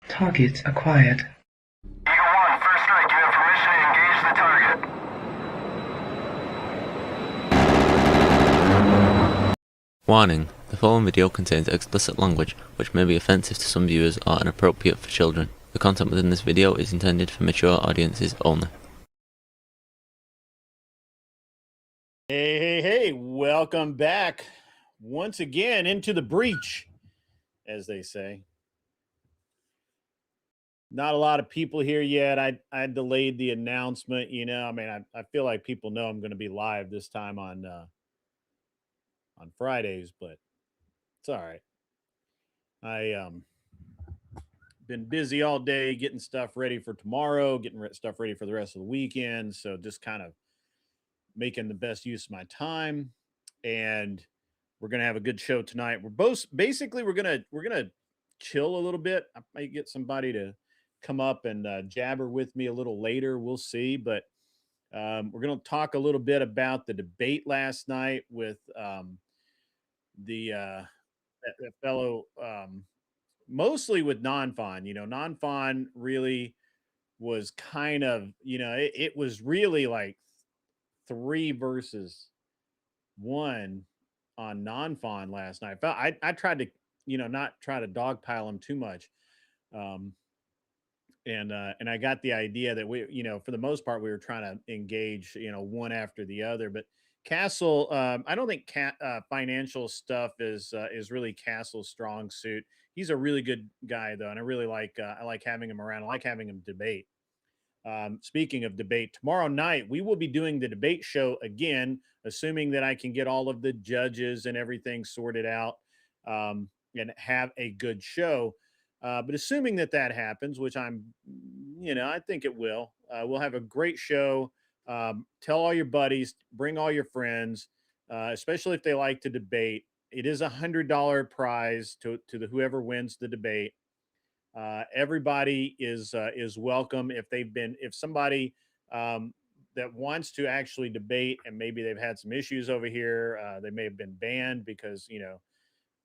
Target acquired. Eagle 1, first strike. You have permission to engage the target. Warning: the following video contains explicit language which may be offensive to some viewers or inappropriate for children. The content within this video is intended for mature audiences only. Hey, welcome back once again into the breach, as they say. Not a lot of people here yet. I delayed the announcement, I mean, I feel like people know I'm going to be live this time on Fridays, but it's all right. I been busy all day getting stuff ready for tomorrow, getting stuff ready for the rest of the weekend, so just kind of making the best use of my time. And we're gonna have a good show tonight. We're both basically we're gonna chill a little bit. I might get somebody to come up and jabber with me a little later. We'll see, but we're gonna talk a little bit about the debate last night with that fellow, mostly with non-fawn. Non-fawn really was kind of it was really like three versus one on non-fawn last night. I tried to, not try to dogpile him too much. Um, and I got the idea that we, for the most part, we were trying to engage, one after the other. But Castle, I don't think financial stuff is really Castle's strong suit. He's a really good guy though, and I like having him around. I like having him debate. Speaking of debate, tomorrow night we will be doing the debate show again, assuming that I can get all of the judges and everything sorted out, and have a good show. But assuming that that happens, which I think it will, we'll have a great show. Tell all your buddies, bring all your friends, especially if they like to debate. It is $100 prize to the whoever wins the debate. Everybody is welcome. If somebody that wants to actually debate and maybe they've had some issues over here, they may have been banned because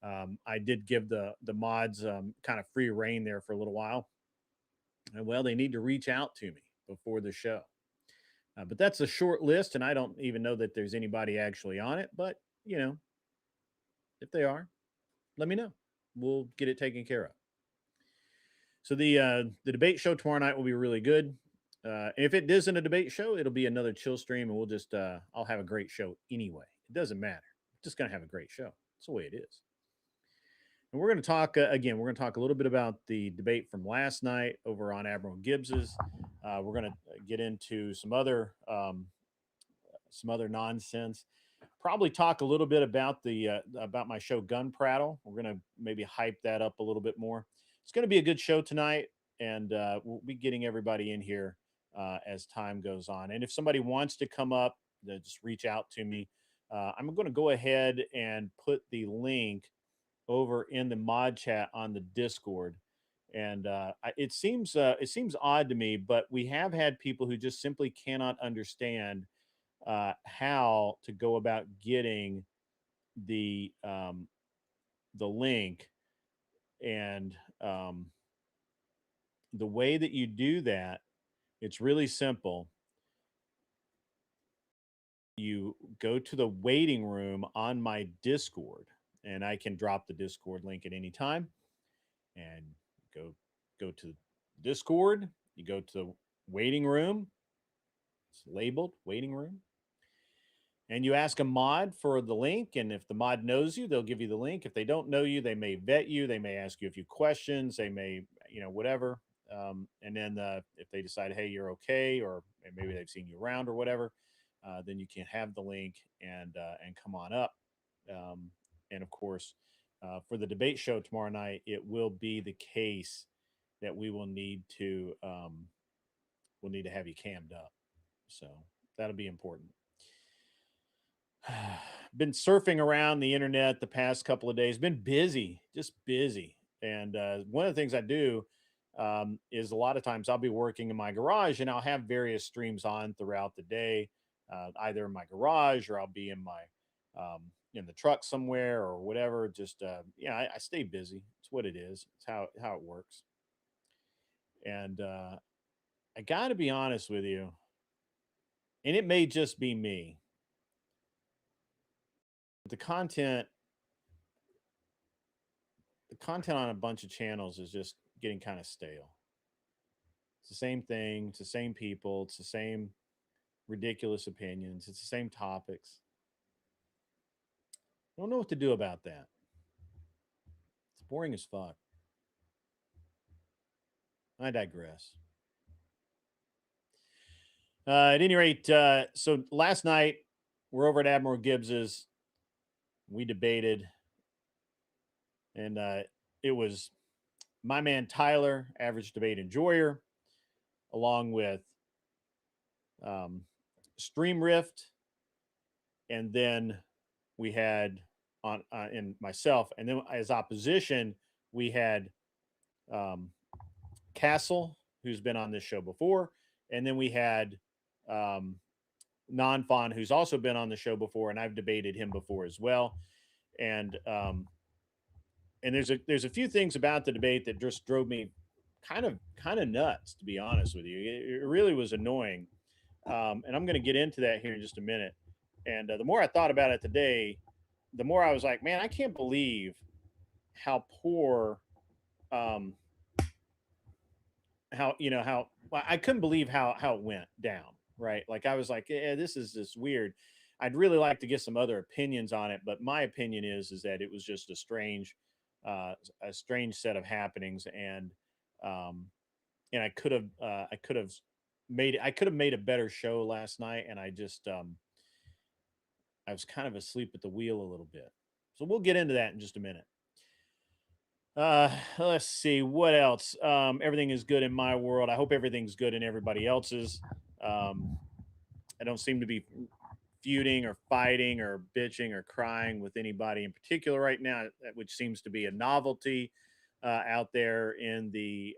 I did give the mods kind of free reign there for a little while. And well, they need to reach out to me before the show. But that's a short list, and I don't even know that there's anybody actually on it. But if they are, let me know. We'll get it taken care of. So the debate show tomorrow night will be really good. If it isn't a debate show, it'll be another chill stream, and we'll just I'll have a great show anyway. It doesn't matter. I'm just gonna have a great show. That's the way it is. And we're going to talk again. We're going to talk a little bit about the debate from last night over on Admiral Gibbs's. We're going to get into some other nonsense. Probably talk a little bit about my show Gun Prattle. We're going to maybe hype that up a little bit more. It's going to be a good show tonight, and we'll be getting everybody in here as time goes on. And if somebody wants to come up, just reach out to me. I'm going to go ahead and put the link over in the mod chat on the Discord. And it seems odd to me, but we have had people who just simply cannot understand how to go about getting the link. And the way that you do that, it's really simple. You go to the waiting room on my Discord, and I can drop the Discord link at any time. And go to Discord. You go to the waiting room. It's labeled waiting room. And you ask a mod for the link. And if the mod knows you, they'll give you the link. If they don't know you, they may vet you. They may ask you a few questions. They may, whatever. And then if they decide, hey, you're okay, or maybe they've seen you around or whatever, then you can have the link and come on up. And of course, for the debate show tomorrow night, it will be the case that we'll need to have you cammed up. So that'll be important. Been surfing around the internet the past couple of days. Been busy, just busy. And one of the things I do is a lot of times I'll be working in my garage, and I'll have various streams on throughout the day, either in my garage or I'll be in my in the truck somewhere or whatever. Just yeah, I stay busy. It's what it is. It's how it works. And I got to be honest with you, and it may just be me. The content, the content on a bunch of channels is just getting kind of stale. It's the same thing. It's the same people. It's the same ridiculous opinions. It's the same topics. I don't know what to do about that. It's boring as fuck. I digress. At any rate, so last night we're over at Admiral Gibbs's. We debated, and it was my man Tyler, average debate enjoyer, along with Stream Rift, and then we had on and myself, and then as opposition we had Castle, who's been on this show before, and then we had Non-Fon, who's also been on the show before, and I've debated him before as well. And there's a few things about the debate that just drove me kind of nuts, to be honest with you. It really was annoying, and I'm going to get into that here in just a minute. And the more I thought about it today, the more I was like, man, I can't believe how poor, how I couldn't believe how it went down, right? Like I was like, yeah, this is just weird. I'd really like to get some other opinions on it, but my opinion is that it was just a strange set of happenings, and I could have made a better show last night, and I just I was kind of asleep at the wheel a little bit. So we'll get into that in just a minute. Let's see what else. Everything is good in my world. I hope everything's good in everybody else's. I don't seem to be feuding or fighting or bitching or crying with anybody in particular right now, which seems to be a novelty out there in this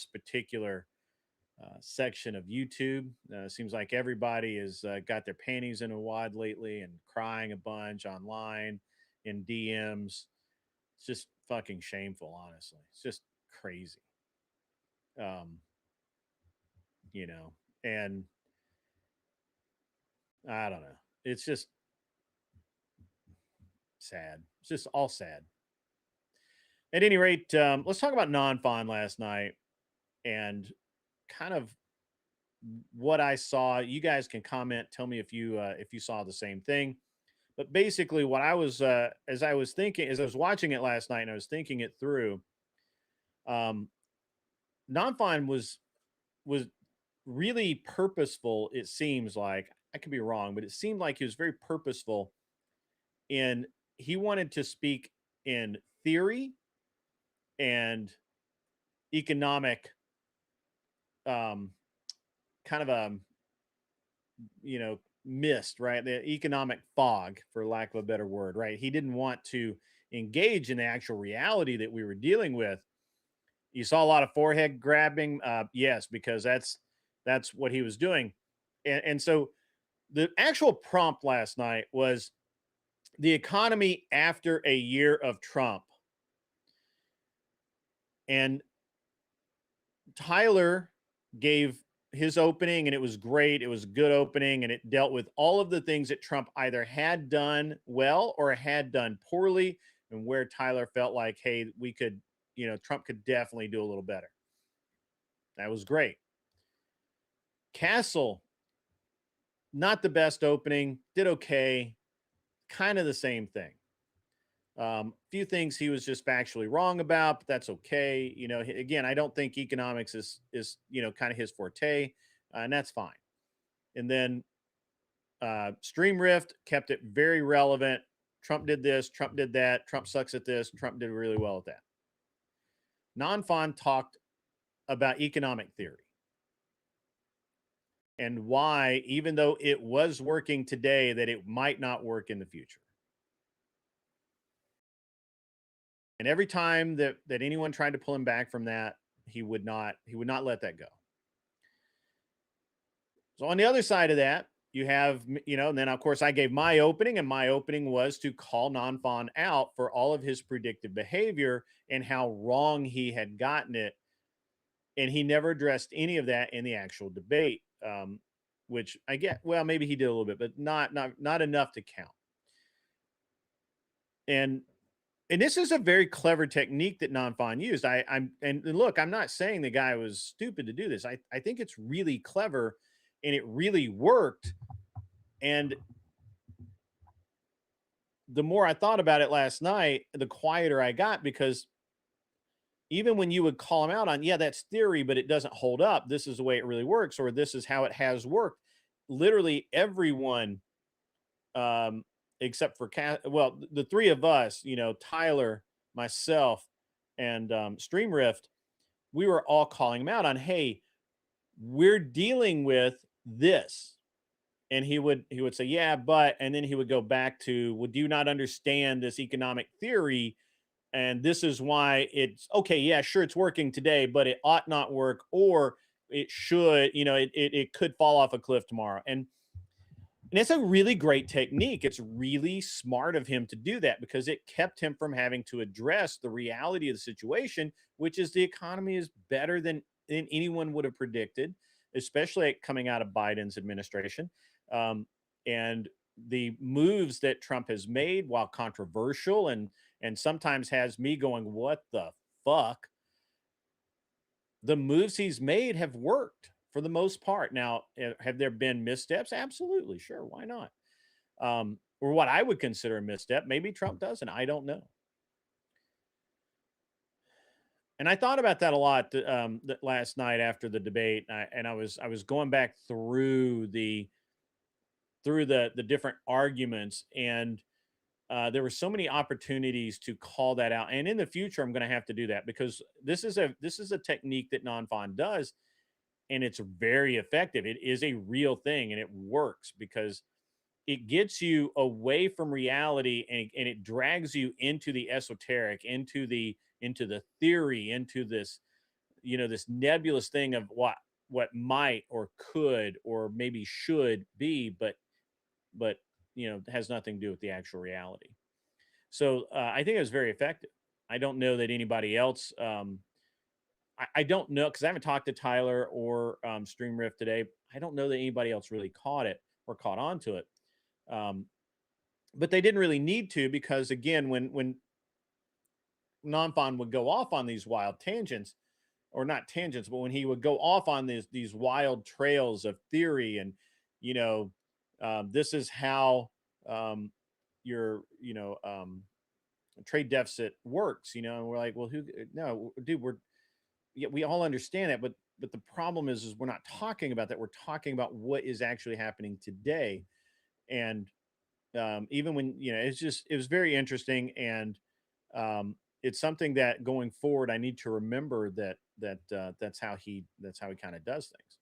particular section of YouTube. Seems like everybody has got their panties in a wad lately and crying a bunch online in DMs. It's just fucking shameful, honestly. It's just crazy. And I don't know. It's just sad. It's just all sad. At any rate, let's talk about Non-Fon last night and kind of what I saw. You guys can comment. Tell me if you saw the same thing. But basically, what I was as I was watching it last night and I was thinking it through, Non-Fon was really purposeful. It seems like, I could be wrong, but it seemed like he was very purposeful in he wanted to speak in theory and economic kind of a mist, right? The economic fog, for lack of a better word, right? He didn't want to engage in the actual reality that we were dealing with. You saw a lot of forehead grabbing, yes, because that's what he was doing. And so the actual prompt last night was the economy after a year of Trump. And Tyler gave his opening, and it was great. It was a good opening, and it dealt with all of the things that Trump either had done well or had done poorly, and where Tyler felt like, hey, we could, Trump could definitely do a little better. That was great. Castle, not the best opening, did okay, kind of the same thing. A few things he was just factually wrong about, but that's okay. Again, I don't think economics is kind of his forte, and that's fine. And then Stream Rift kept it very relevant. Trump did this, Trump did that, Trump sucks at this, Trump did really well at that. Non-Fon talked about economic theory and why, even though it was working today, that it might not work in the future. And every time that anyone tried to pull him back from that, he would not let that go. So on the other side of that, you have, and then of course I gave my opening, and my opening was to call Nanfan out for all of his predictive behavior and how wrong he had gotten it. And he never addressed any of that in the actual debate, which I get. Well, maybe he did a little bit, but not enough to count. And this is a very clever technique that Nanfan used. And look, I'm not saying the guy was stupid to do this. I think it's really clever, and it really worked. And the more I thought about it last night, the quieter I got, because even when you would call him out on, yeah, that's theory, but it doesn't hold up. This is the way it really works, or this is how it has worked. Literally everyone, except for the three of us, Tyler, myself, and Stream Rift, we were all calling him out on, hey, we're dealing with this. And he would say, yeah, but, and then he would go back to, well, do you not understand this economic theory? And this is why it's okay. Yeah, sure, it's working today, but it ought not work, or it should, it could fall off a cliff tomorrow. And it's a really great technique. It's really smart of him to do that, because it kept him from having to address the reality of the situation, which is the economy is better than anyone would have predicted, especially coming out of Biden's administration. And the moves that Trump has made, while controversial and sometimes has me going, what the fuck? The moves he's made have worked for the most part. Now, have there been missteps? Absolutely. Sure. Why not? Or what I would consider a misstep. Maybe Trump doesn't. I don't know. And I thought about that a lot last night after the debate. I was going back through the different arguments, and there were so many opportunities to call that out. And in the future, I'm going to have to do that, because this is a technique that Nanfan does, and it's very effective. It is a real thing, and it works, because it gets you away from reality, and it drags you into the esoteric, into the theory, into this, this nebulous thing of what might or could or maybe should be, but has nothing to do with the actual reality. So I think it was very effective. I don't know that anybody else. I don't know, because I haven't talked to Tyler or Stream Rift today. I don't know that anybody else really caught it or caught on to it. But they didn't really need to, because again, when Nanfan would go off on these wild tangents, or not tangents, but when he would go off on these wild trails of theory, and this is how your trade deficit works, and we're like, well, no, dude, we all understand that, but the problem is we're not talking about that. We're talking about what is actually happening today. And even when, it was very interesting. And it's something that going forward, I need to remember that's how he kind of does things.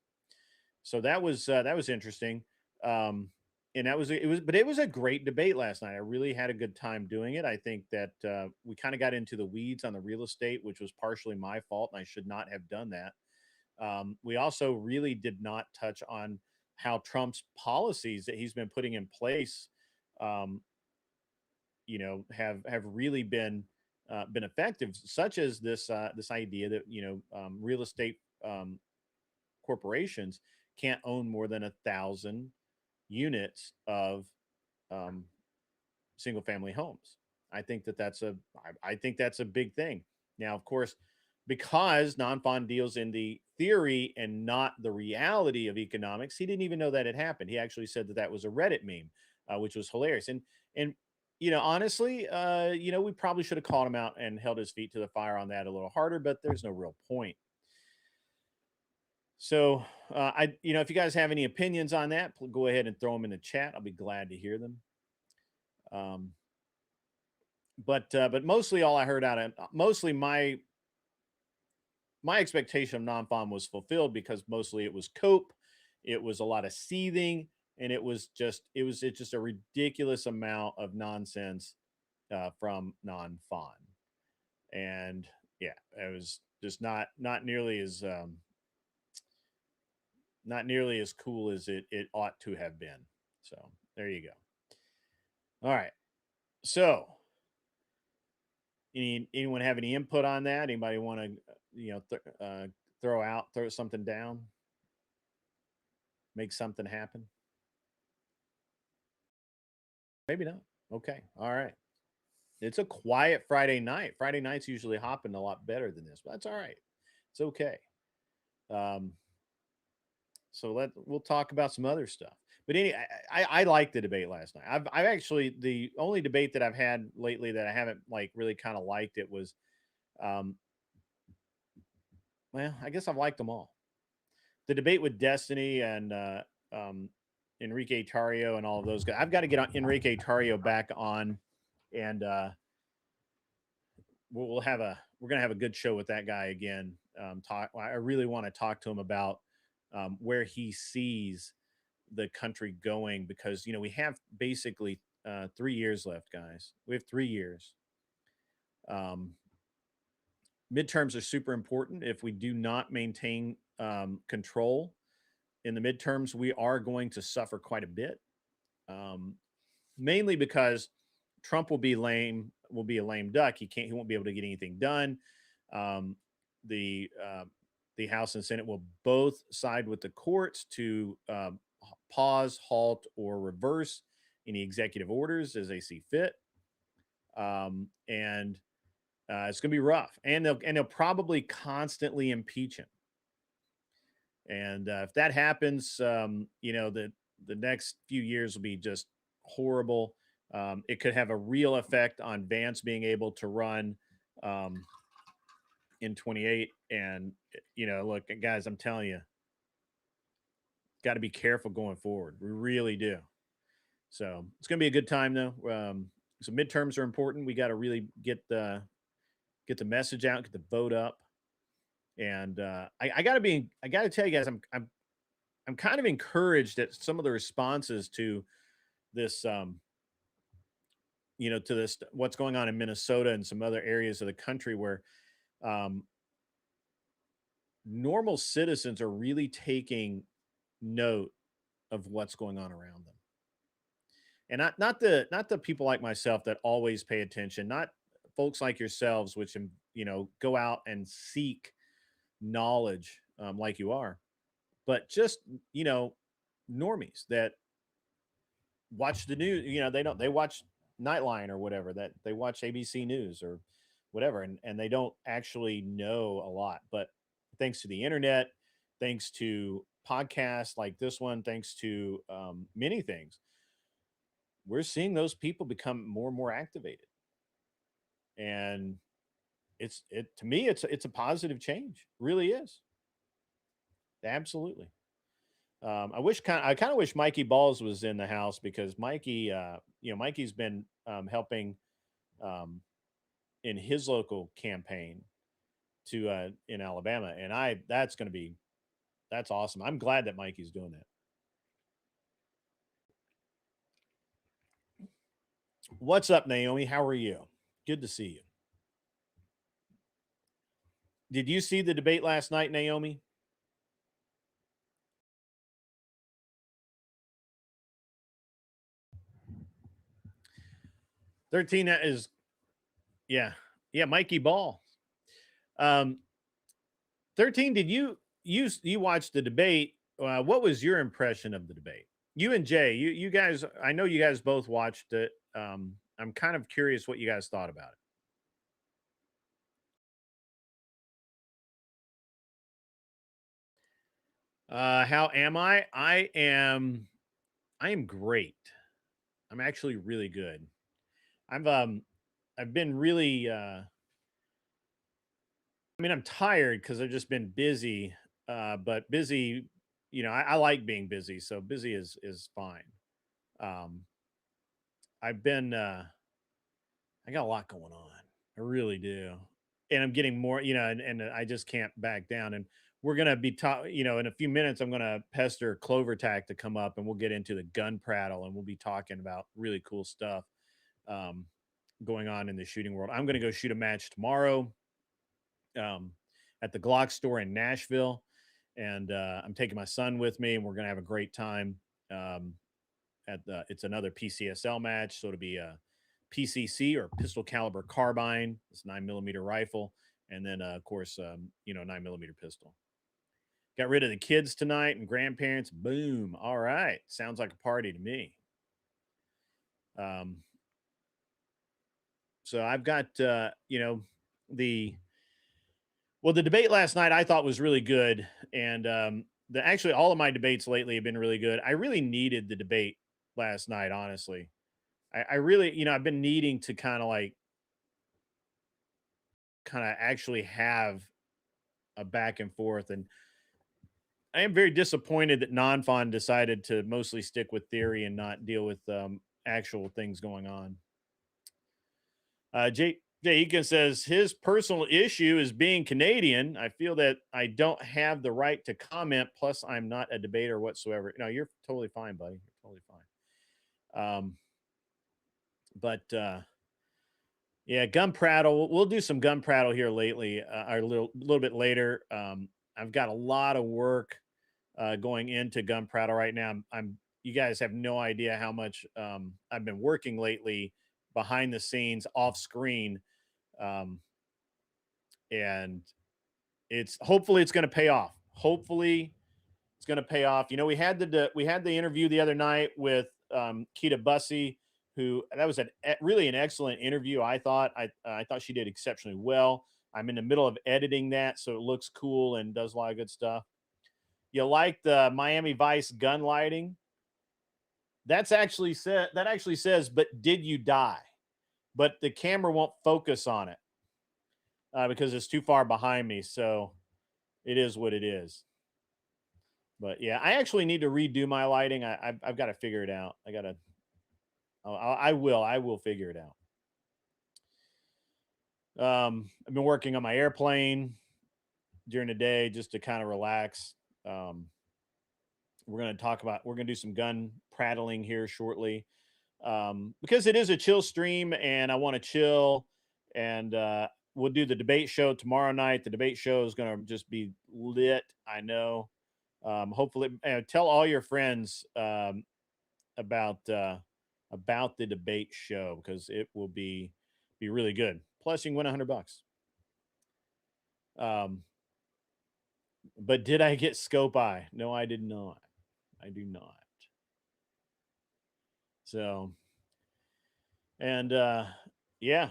So that was interesting. And it was a great debate last night. I really had a good time doing it. I think that we kind of got into the weeds on the real estate, which was partially my fault, and I should not have done that. We also really did not touch on how Trump's policies that he's been putting in place, have really been effective, such as this idea that real estate corporations can't own more than 1,000 units of single family homes. I think that's a big thing. Now, of course, because Nanfan deals in the theory and not the reality of economics, he didn't even know that had happened. He actually said that was a Reddit meme, which was hilarious. And honestly, we probably should have called him out and held his feet to the fire on that a little harder, but there's no real point. So if you guys have any opinions on that, go ahead and throw them in the chat. I'll be glad to hear them. But mostly all I heard out of mostly my expectation of Nanfan was fulfilled, because mostly it was cope, it was a lot of seething, and it was just a ridiculous amount of nonsense from Nanfan. And yeah, it was just not nearly as not nearly as cool as it ought to have been. So there you go. All right. So anyone have any input on that? Anybody want to throw something down, make something happen? Maybe not. Okay. All right. It's a quiet Friday night. Friday nights usually hopping a lot better than this, but that's all right. It's okay. Um, so we'll talk about some other stuff. But I liked the debate last night. I've actually, the only debate that I've had lately that I haven't like really kind of liked it was, um, well, I guess I've liked them all. The debate with Destiny and um, Enrique Tario and all of those guys. I've got to get Enrique Tario back on, and we're gonna have a good show with that guy again. I really want to talk to him about where he sees the country going, because we have basically 3 years left, guys. We have 3 years. Um, Midterms are super important. If we do not maintain control in the midterms, we are going to suffer quite a bit. Um, Mainly because Trump will be a lame duck. He won't be able to get anything done. Um, the the House and Senate will both side with the courts to pause, halt, or reverse any executive orders as they see fit. And it's going to be rough, and they'll probably constantly impeach him. And if that happens, the next few years will be just horrible. It could have a real effect on Vance being able to run in 28. And look, guys, I'm telling you, got to be careful going forward. We really do. So it's going to be a good time, though. So midterms are important. We got to really get the message out, get the vote up. And I got to tell you guys, I'm kind of encouraged at some of the responses to this, to this, what's going on in Minnesota and some other areas of the country where um, normal citizens are really taking note of what's going on around them. And not the people like myself that always pay attention, not folks like yourselves, which, go out and seek knowledge like you are, but just, normies that watch the news. They watch Nightline or whatever, that they watch ABC News or whatever, and they don't actually know a lot. But thanks to the internet, thanks to podcasts like this one, thanks to many things, we're seeing those people become more and more activated. And to me, it's a positive change. It really is. Absolutely. I kind of wish Mikey Balls was in the house, because Mikey's been helping um, in his local campaign to in Alabama, and that's awesome. I'm glad that Mikey's doing that. What's up, Naomi? How are you? Good to see you. Did you see the debate last night, Naomi? '13 is, yeah, yeah, Mikey Ball. 13, did you watch the debate? What was your impression of the debate? You and Jay, you guys, I know you guys both watched it. I'm kind of curious what you guys thought about it. How am I? I am great. I'm actually really good. I've been really I'm tired because I've just been busy. But busy, I like being busy, so busy is fine. Um, I've been I got a lot going on. I really do. And I'm getting more, and I just can't back down. And we're gonna be in a few minutes, I'm gonna pester Clover Tack to come up, and we'll get into the gun prattle, and we'll be talking about really cool stuff um, going on in the shooting world. I'm gonna go shoot a match tomorrow um, at the Glock store in Nashville. and I'm taking my son with me, and we're gonna have a great time. It's another PCSL match, so it'll be a PCC or pistol caliber carbine. It's 9mm rifle, and then of course 9mm pistol. Got rid of the kids tonight and grandparents. Boom. All right, sounds like a party to me. So I've got the the debate last night I thought was really good, and actually all of my debates lately have been really good. I really needed the debate last night, honestly. I really, I've been needing to kind of actually have a back and forth, and I am very disappointed that non-fon decided to mostly stick with theory and not deal with actual things going on. Jay Eakin says his personal issue is being Canadian. I feel that I don't have the right to comment. Plus, I'm not a debater whatsoever. No, you're totally fine, buddy. You're totally fine. Yeah, gun prattle. We'll do some gun prattle here lately, or a little bit later. I've got a lot of work going into gun prattle right now. You guys have no idea how much I've been working lately behind the scenes, off screen, and hopefully it's going to pay off. Hopefully it's going to pay off. We had the interview the other night with Keita Bussey, who that was really an excellent interview. I thought she did exceptionally well. I'm in the middle of editing that, so it looks cool and does a lot of good stuff. You like the Miami Vice gun lighting? That actually says, but did you die? But the camera won't focus on it because it's too far behind me. So it is what it is. But yeah, I actually need to redo my lighting. I've got to figure it out. I will figure it out. I've been working on my airplane during the day just to kind of relax. We're going to do some gun prattling here shortly, because it is a chill stream and I want to chill, and we'll do the debate show tomorrow night. The debate show is going to just be lit. I know. Hopefully tell all your friends about the debate show, because it will be really good. Plus you can win $100. But did I get scope eye? No, I did not. I do not. So, and yeah,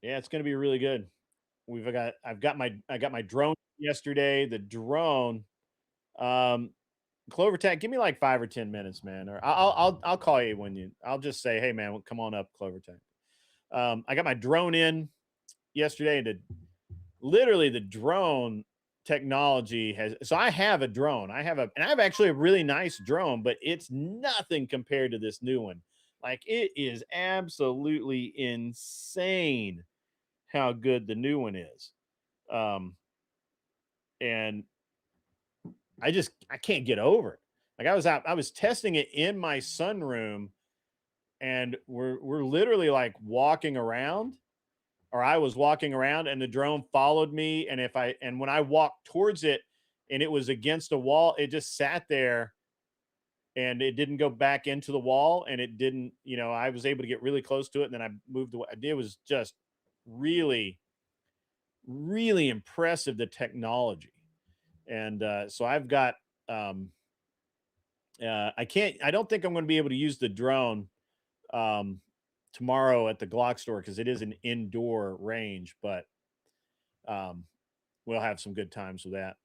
it's going to be really good. I got my drone yesterday. The drone, Clover Tech, give me like 5 or 10 minutes, man. Or I'll call you I'll just say, hey man, come on up, Clover Tech. I got my drone in yesterday, and literally the drone technology so I have a drone. I have actually a really nice drone, but it's nothing compared to this new one. Like, it is absolutely insane how good the new one is. And I can't get over it. Like, I was testing it in my sunroom, and we're literally like walking around, or I was walking around, and the drone followed me. And when I walked towards it and it was against a wall, it just sat there and it didn't go back into the wall, and it didn't, I was able to get really close to it, and then I moved away. It was just really, really impressive, the technology. And so I've got, I don't think I'm going to be able to use the drone tomorrow at the Glock store, because it is an indoor range, but we'll have some good times with that.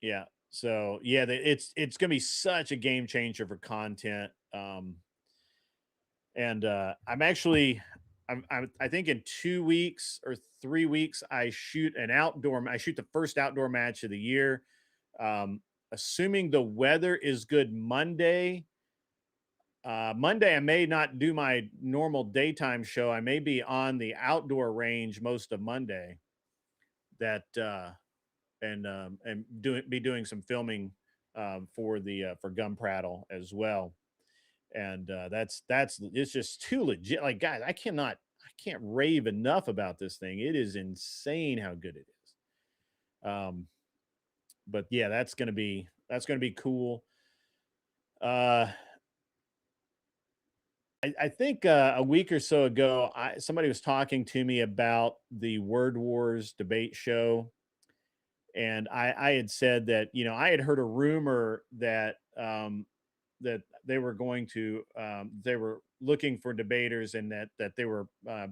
Yeah. So yeah, it's going to be such a game changer for content. And I think in 2 weeks or 3 weeks, I shoot the first outdoor match of the year. Assuming the weather is good Monday, I may not do my normal daytime show. I may be on the outdoor range most of Monday. And be doing some filming for gun prattle as well. And it's just too legit. Like, guys, I can't rave enough about this thing. It is insane how good it is. But yeah, that's gonna be cool. Uh, I think a week or so ago, somebody was talking to me about the Word Wars debate show, and I had said that, you know, I had heard a rumor that that they were going to they were looking for debaters, and that they were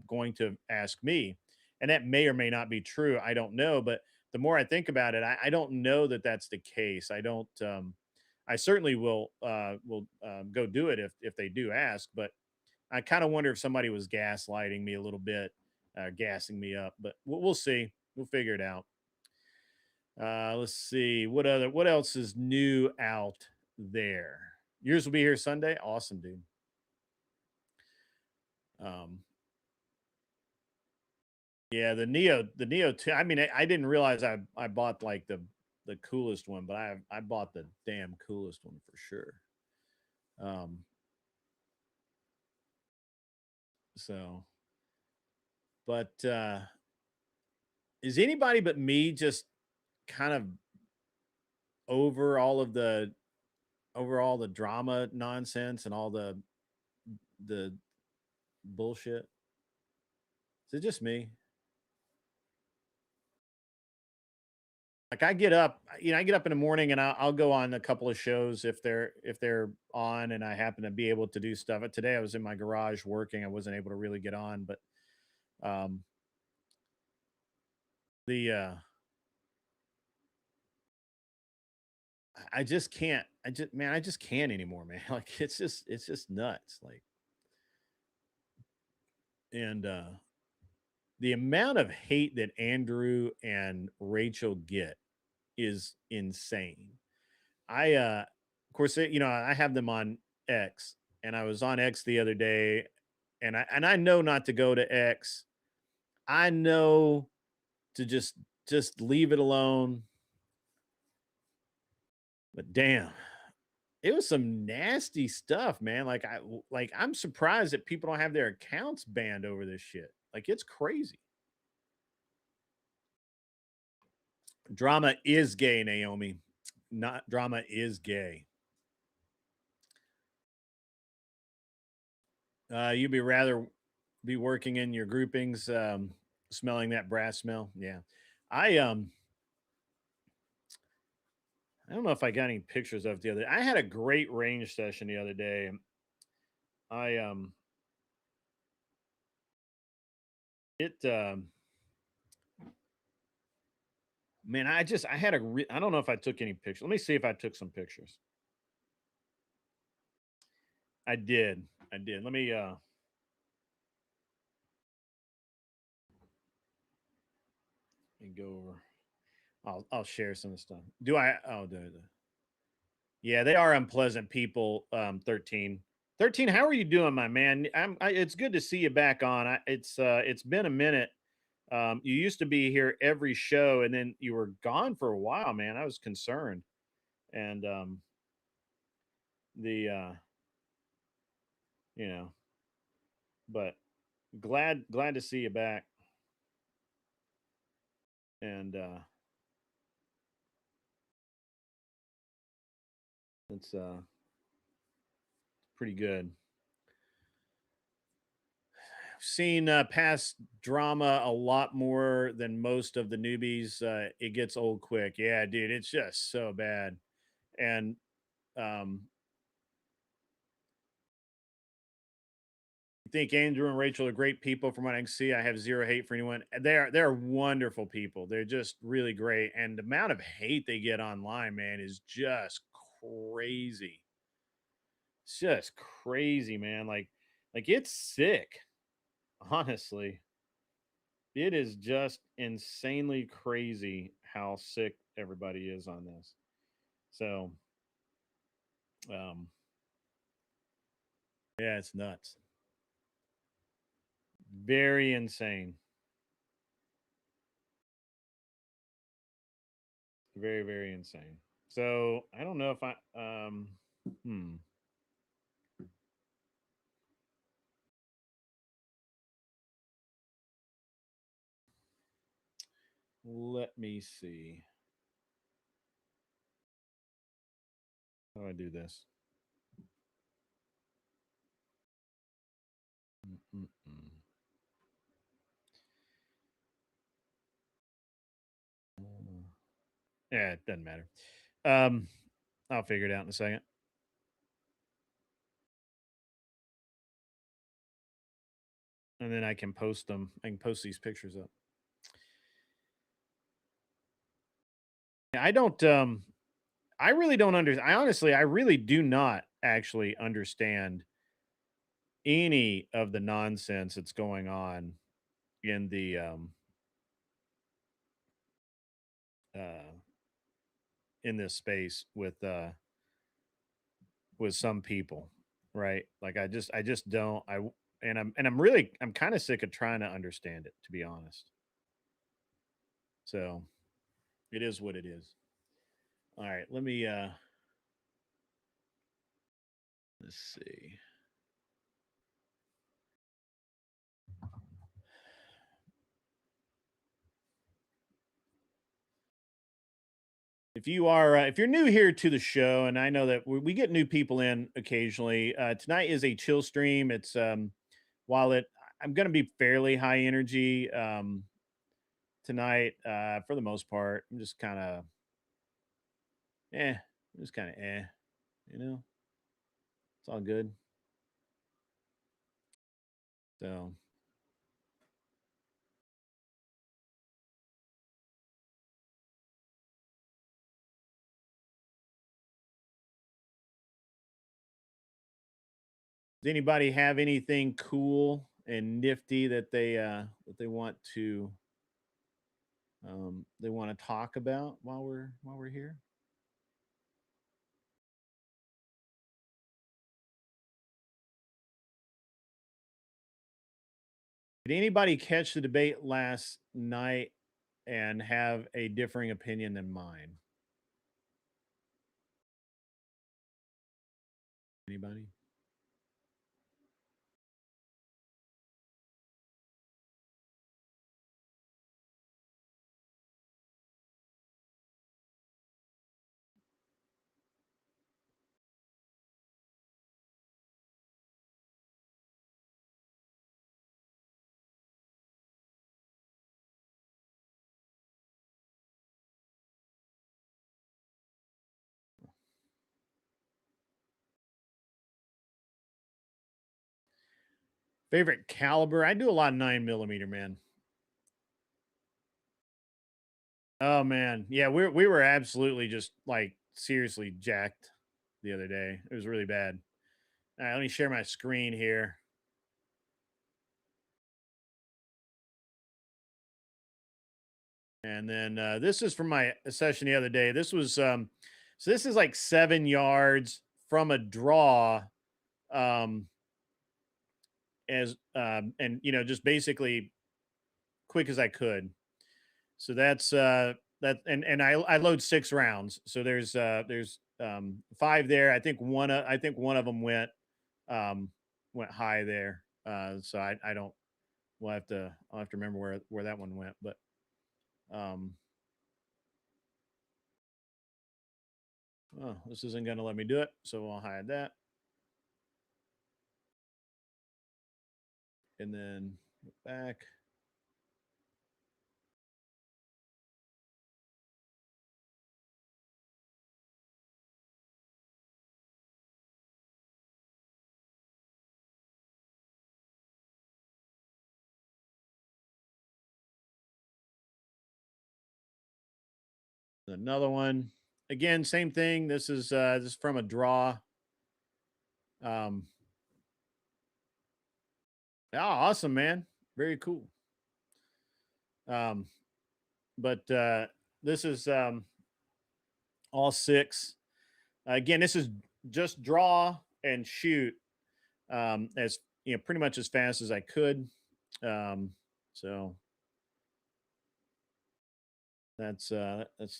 going to ask me, and that may or may not be true. I don't know, but the more I think about it, I don't know that that's the case. I don't. I certainly will go do it if they do ask, but I kind of wonder if somebody was gaslighting me a little bit, gassing me up. But we'll see. We'll figure it out. Let's see what else is new out there. Yours will be here Sunday. Awesome, dude. Um, yeah, the Neo 2. I mean, I didn't realize I bought like the coolest one, but I bought the damn coolest one for sure. Um, so, but is anybody but me just kind of over all of the over all the drama nonsense and all the bullshit? Is it just me? Like I get up, you know, I get up in the morning and I'll go on a couple of shows if they're on, and I happen to be able to do stuff. Today I was in my garage working. I wasn't able to really get on, but um the I just can't. I just can't anymore, man. Like it's just nuts. Like, and the amount of hate that Andrew and Rachel get is insane. Of course, you know, I have them on X, and I was on X the other day, and I know not to go to X. I know to just leave it alone. But damn, it was some nasty stuff, man. Like I'm surprised that people don't have their accounts banned over this shit. Like it's crazy. Drama is gay, Naomi. Not drama is gay. You'd be rather be working in your groupings, smelling that brass smell. Yeah. I I don't know if I got any pictures of the other. I had a great range session the other day. I it man, I had I don't know if I took any pictures. Let me see if I took some pictures. I did. I did. Let me go over. I'll share some of the stuff. Do I? Oh, yeah, they are unpleasant people. 13, 13. How are you doing, my man? It's good to see you back on. It's been a minute. You used to be here every show, and then you were gone for a while, man. I was concerned, and the you know, but glad to see you back, and it's pretty good. Seen past drama a lot more than most of the newbies. It gets old quick. Yeah, dude, it's just so bad. And um, I think Andrew and Rachel are great people. From what I can see, I have zero hate for anyone. They're wonderful people. They're just really great. And the amount of hate they get online, man, is just crazy. It's just crazy, man. Like it's sick. Honestly, it is just insanely crazy how sick everybody is on this. So, um, yeah, it's nuts. Very insane. Very, very insane. So I don't know if hmm. Let me see. How do I do this? Mm-mm-mm. Yeah, it doesn't matter. I'll figure it out in a second. And then I can post them. I can post these pictures up. I don't I really don't understand. I really do not actually understand any of the nonsense that's going on in the uh in this space with some people, right? Like I just don't I'm kind of sick of trying to understand it, to be honest. So it is what it is. All right, let's see. If you're new here to the show, and I know that we get new people in occasionally, tonight is a chill stream. It's while it I'm going to be fairly high energy tonight for the most part. I'm just kind of eh, just kind of you know. It's all good. So does anybody have anything cool and nifty that they want to talk about while we're here? Did anybody catch the debate last night and have a differing opinion than mine? Anybody? Favorite caliber? I do a lot of 9mm, man. Oh man, yeah, we were absolutely just like seriously jacked the other day. It was really bad. All right, let me share my screen here. And then this is from my session the other day. This was so this is like 7 yards from a draw, um, as and just basically quick as I could. So that's that and I load 6 rounds. So there's five there. I think one of them went high there. So I don't I'll have to remember where that one went, but um oh, this isn't going to let me do it, so I'll hide that. And then back. Another one. Again, same thing. This is from a draw. Um, oh, awesome, man. Very cool. Um, but this is all six. Again, this is just draw and shoot as pretty much as fast as I could. Um, so that's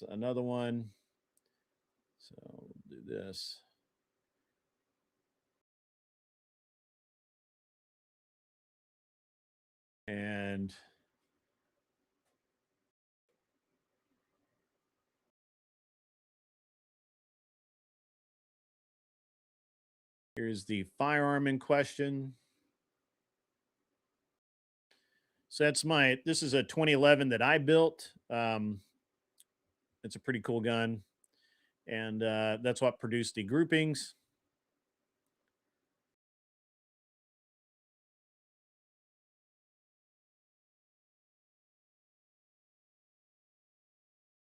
another one. So we'll do this. And Here's the firearm in question. So this is a 2011 that I built. It's a pretty cool gun. And that's what produced the groupings.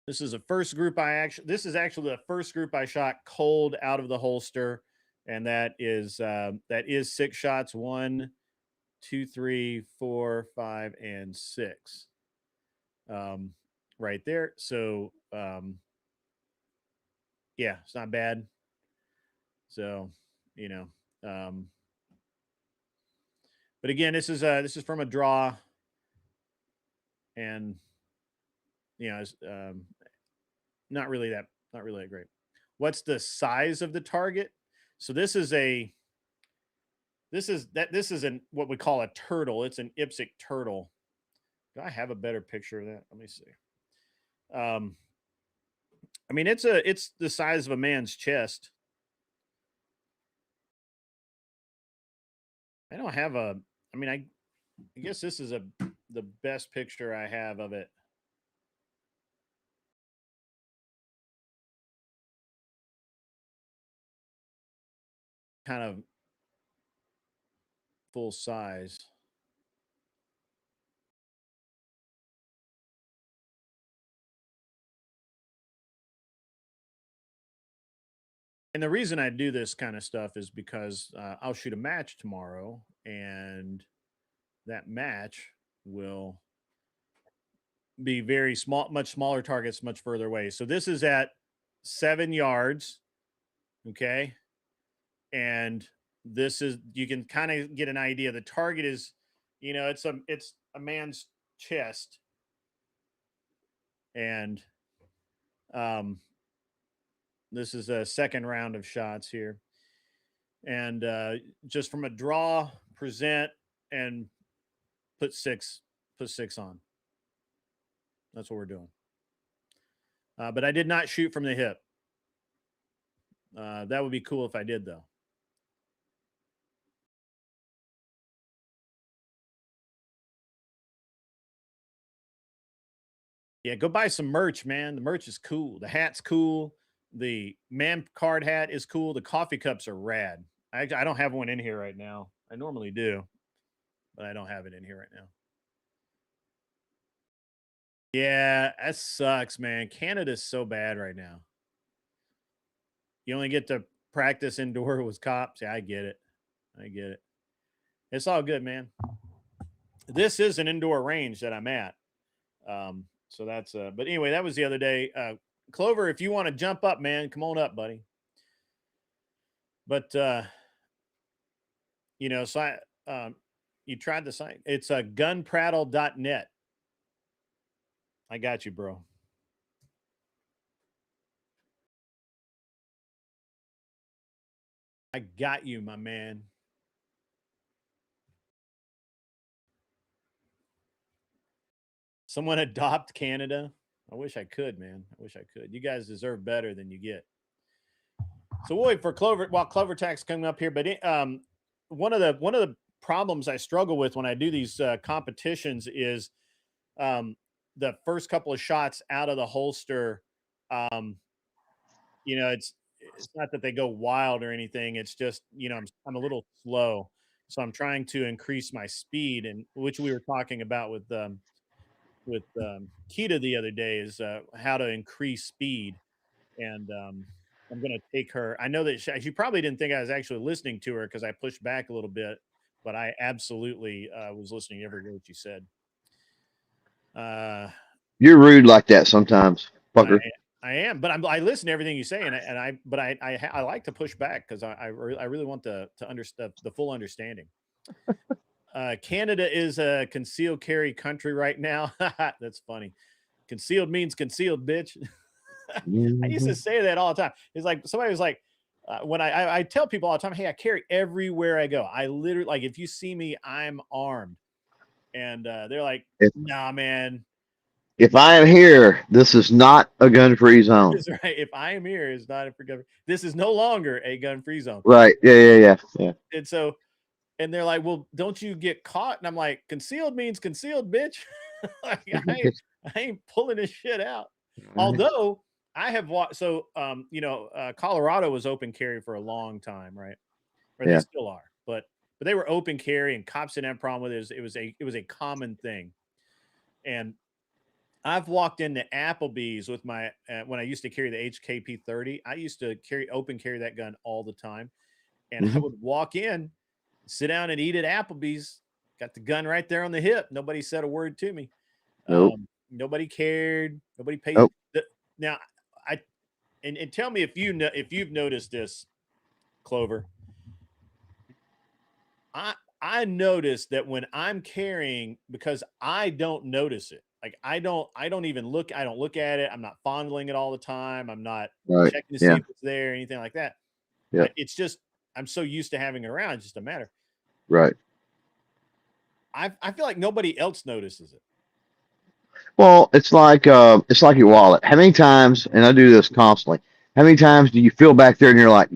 This is the first group this is actually the first group I shot cold out of the holster. And that is 6 shots. 1, 2, 3, 4, 5, and 6. Right there. So yeah, it's not bad. So, you know, but again, this is from a draw, and it's not really that great. What's the size of the target? So this is what we call a turtle. It's an IPSC turtle. Do I have a better picture of that? Let me see. I mean, it's the size of a man's chest. I don't have a. I mean, I guess this is the best picture I have of it. Kind of full size. And the reason I do this kind of stuff is because I'll shoot a match tomorrow, and that match will be very small, much smaller targets, much further away. So this is at 7 yards. Okay. And this is, you can kind of get an idea. The target is, it's a man's chest. And this is a second round of shots here. And just from a draw, present, and put six on. That's what we're doing. But I did not shoot from the hip. That would be cool if I did, though. Yeah, go buy some merch, man. The merch is cool. The hat's cool. The man card hat is cool. The coffee cups are rad. I don't have one in here right now. I normally do, but I don't have it in here right now. Yeah, that sucks, man. Canada's so bad right now. You only get to practice indoor with cops. Yeah, I get it. It's all good, man. This is an indoor range that I'm at. So that's but anyway, that was the other day. Clover, if you want to jump up, man, come on up, buddy. But so you tried the site. It's gunprattle.net. I got you, bro. I got you, my man. Someone adopt Canada. I wish I could, man. I wish I could. You guys deserve better than you get. So we'll wait for Clover while Clover Tack's coming up here. But one of the problems I struggle with when I do these competitions is the first couple of shots out of the holster. It's not that they go wild or anything. It's just I'm a little slow, so I'm trying to increase my speed, and which we were talking about with Kita the other day is how to increase speed. And I'm going to take her. I know that she probably didn't think I was actually listening to her because I pushed back a little bit, but I absolutely was listening to every word she said. You're rude like that sometimes, fucker. I am, but I listen to everything you say, and I like to push back because I really want to understand the full understanding. Canada is a concealed carry country right now. That's funny. Concealed means concealed, bitch. I used to say that all the time. It's like somebody was like, when I tell people all the time, hey, I carry everywhere I go. I literally, like, if you see me, I'm armed. And they're like, nah, man, If I am here, this is not a gun-free zone. That's right. If I am here, is not a free government. This is no longer a gun-free zone. Right. Yeah. And so, and they're like, "Well, don't you get caught?" And I'm like, "Concealed means concealed, bitch. Like, I ain't pulling this shit out." Although I have watched, so Colorado was open carry for a long time, right? Or they Yeah. still are, but they were open carry, and cops didn't have a problem with it. It was a common thing, and I've walked into Applebee's with my when I used to carry the HKP 30. I used to carry that gun all the time, and I Hmm. would walk in, sit down, and eat at Applebee's. Got the gun right there on the hip. Nobody said a word to me. Nope. Nobody cared. Nobody paid. Nope. Now, I and tell me if you know if you've noticed this, Clover. I notice that when I'm carrying, because I don't notice it. Like I don't even look. I don't look at it. I'm not fondling it all the time. I'm not Right. checking to see Yeah. if it's there or anything like that. Yep. It's just I'm so used to having it around. It's just a matter. Right. I feel like nobody else notices it. Well, it's like your wallet. How many times, and I do this constantly. How many times do you feel back there and you're like,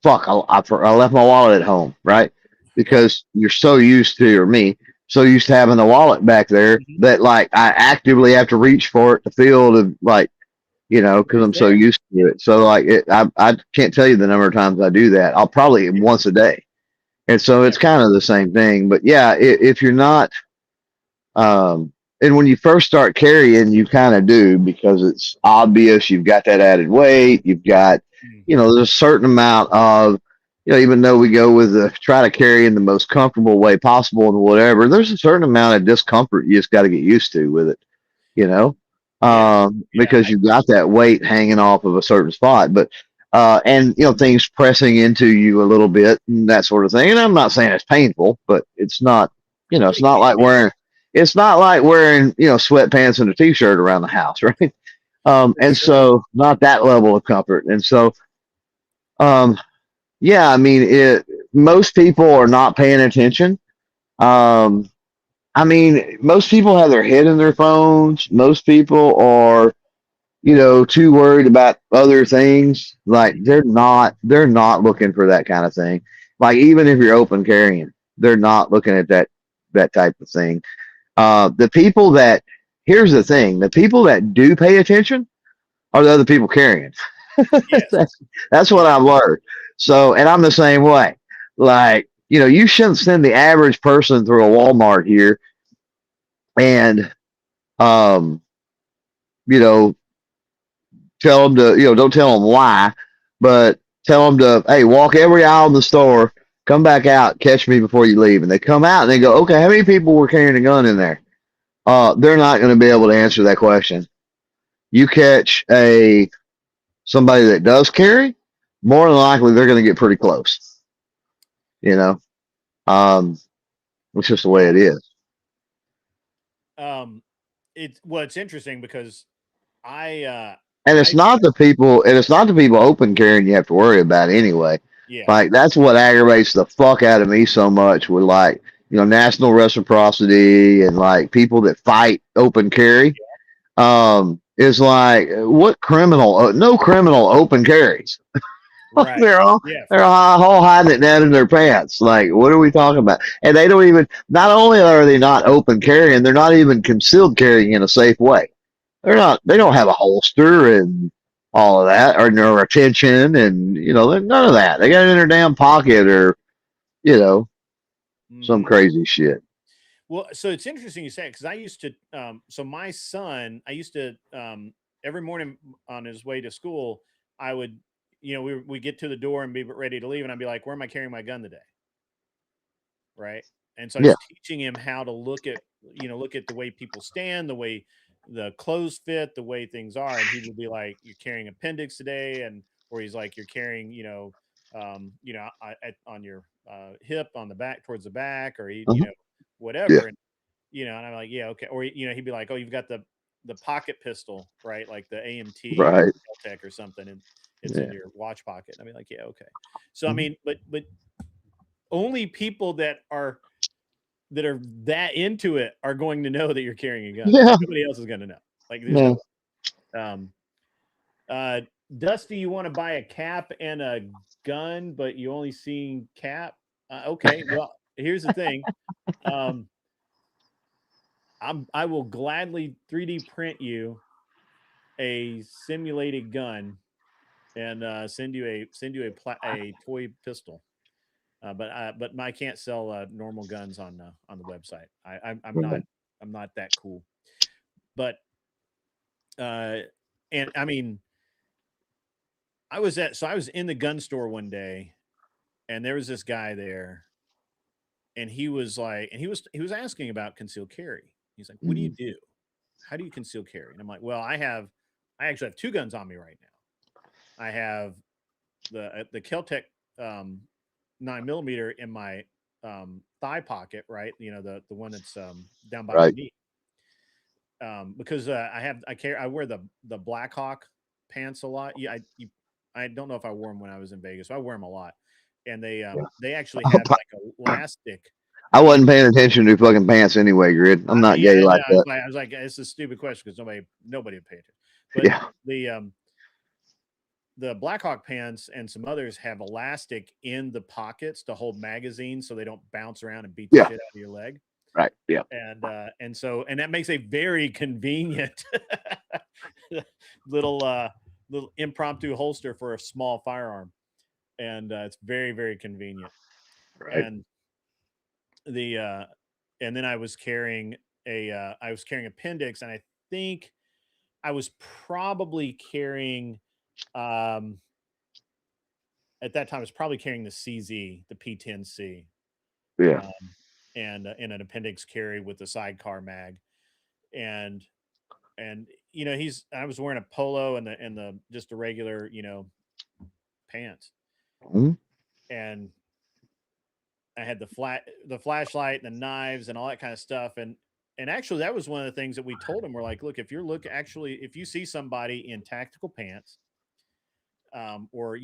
fuck, I left my wallet at home, right? Right. Because you're so used to, or me, so used to having the wallet back there Mhm. that like I actively have to reach for it to feel to like, because It's I'm so there. used to it. So like I can't tell you the number of times I do that. I'll probably Yeah. once a day, and so Yeah. it's kind of the same thing. But yeah, if you're not um, and when you first start carrying, you kind of do because it's obvious you've got that added weight. You've got, Mhm. there's a certain amount of, even though we go with the try to carry in the most comfortable way possible and whatever, there's a certain amount of discomfort you just got to get used to with it, you know, Yeah. Yeah. because you've got that weight hanging off of a certain spot. But, and, things pressing into you a little bit and that sort of thing. And I'm not saying it's painful, but it's not, But it's it not can like be. wearing, sweatpants and a t-shirt around the house, right? For And sure. so not that level of comfort. And so, um, yeah, I mean, most people are not paying attention. Um, I mean, most people have their head in their phones. Most people are, too worried about other things. Like Mhm. they're not looking for that kind of thing. Like even if you're open carrying, they're not looking at that type of thing. The people that Here's the thing: the people that do pay attention are the other people carrying. Yes. that's that's what Yeah. I've learned. So, and I'm the same way. Like, you shouldn't send the average person through a Walmart here and, um, you know, tell them to, don't tell them why, but tell them to, hey, walk every aisle in the store, come back out, catch me before you leave. And they come out and they go, okay, how many people were carrying a gun in there? They're not going to be able to answer that question. You catch somebody that does carry, more than likely they're going to get pretty close. You know, um, it's just the way Yeah. it is. It's interesting because I And I it's not the people open carrying you have to worry about anyway. yeah. Like that's what aggravates the fuck out of me so much with like, national reciprocity and like people that fight open carry. Is like what criminal? No criminal open carries. Right. they're all Yeah, they're for sure. all hiding it down in their pants. Like, what are we talking about? And they don't even. Not only are they not open carrying, they're not even concealed carrying in a safe way. They're not. They don't Right. have a holster and all of that, or no retention, and none of that. They got it in their damn pocket, or you know, some Mhm. crazy shit. Well, so it's interesting you say it because I used to. So my son, I used to every morning on his way to school, I would, we get to the door and be ready to leave, and I'd be like, "Where am I carrying my gun today?" Right. And so I Yeah, was teaching him how to look at the way people stand, the way the clothes fit, the way things are, and he would be like, "You're carrying appendix today," and or he's like, "You're carrying, on your hip on the back towards the back, or uh-huh. Yeah, whatever." And I'm like, "Yeah, okay." Or he'd be like, "Oh, you've got the pocket pistol, right? Like the AMT or right. Tech or something, and it's in Yeah. your watch pocket." And I'd be like, "Yeah, okay." So I Mhm. mean, but only people that are that into it are going to know that you're carrying a gun. Yeah, Nobody else is going to know. Like there's Yeah. no. Dusty, you want to buy a cap and a gun, but you only seen cap. Okay, well, here's the thing. Um, I will gladly 3D print you a simulated gun and send you a toy pistol. But I can't sell normal guns on the website. I'm not that cool. But uh, and I mean, I was in the gun store one day, and there was this guy there, and he was like, and he was asking about concealed carry. He's like, "What do you Mhm. do? How do you conceal carry?" And I'm like, "Well, I actually have two guns on me right now. I have the Keltec 9 millimeter in my thigh pocket, right? You know, the one that's down by my Right. knee, because I wear the Black Hawk pants a lot. Yeah, I don't know if I wore them when I was in Vegas. So I wear them a lot, and Yeah. they actually have like a elastic I in. wasn't paying attention to fucking pants anyway, Grid. I'm not Yeah, gay and like that. I was like, it's a stupid question because nobody would pay attention. But Yeah. the Blackhawk pants and some others have elastic in the pockets to hold magazines so they don't bounce around and beat the Yeah. shit out of your leg. Right. Yeah. And that makes a very convenient little impromptu holster for a small firearm, and it's very, very convenient. Right. And the and then I was carrying appendix, and I think I was probably carrying um at that time I was probably carrying the CZ, the P10C, Yeah. um, and in an appendix carry with the sidecar mag, and I was wearing a polo and the just a regular pants, Mhm. and I had the flashlight and the knives and all that kind of stuff, and actually that was one of the things that we told him. We're like, look, if you see somebody in tactical pants, or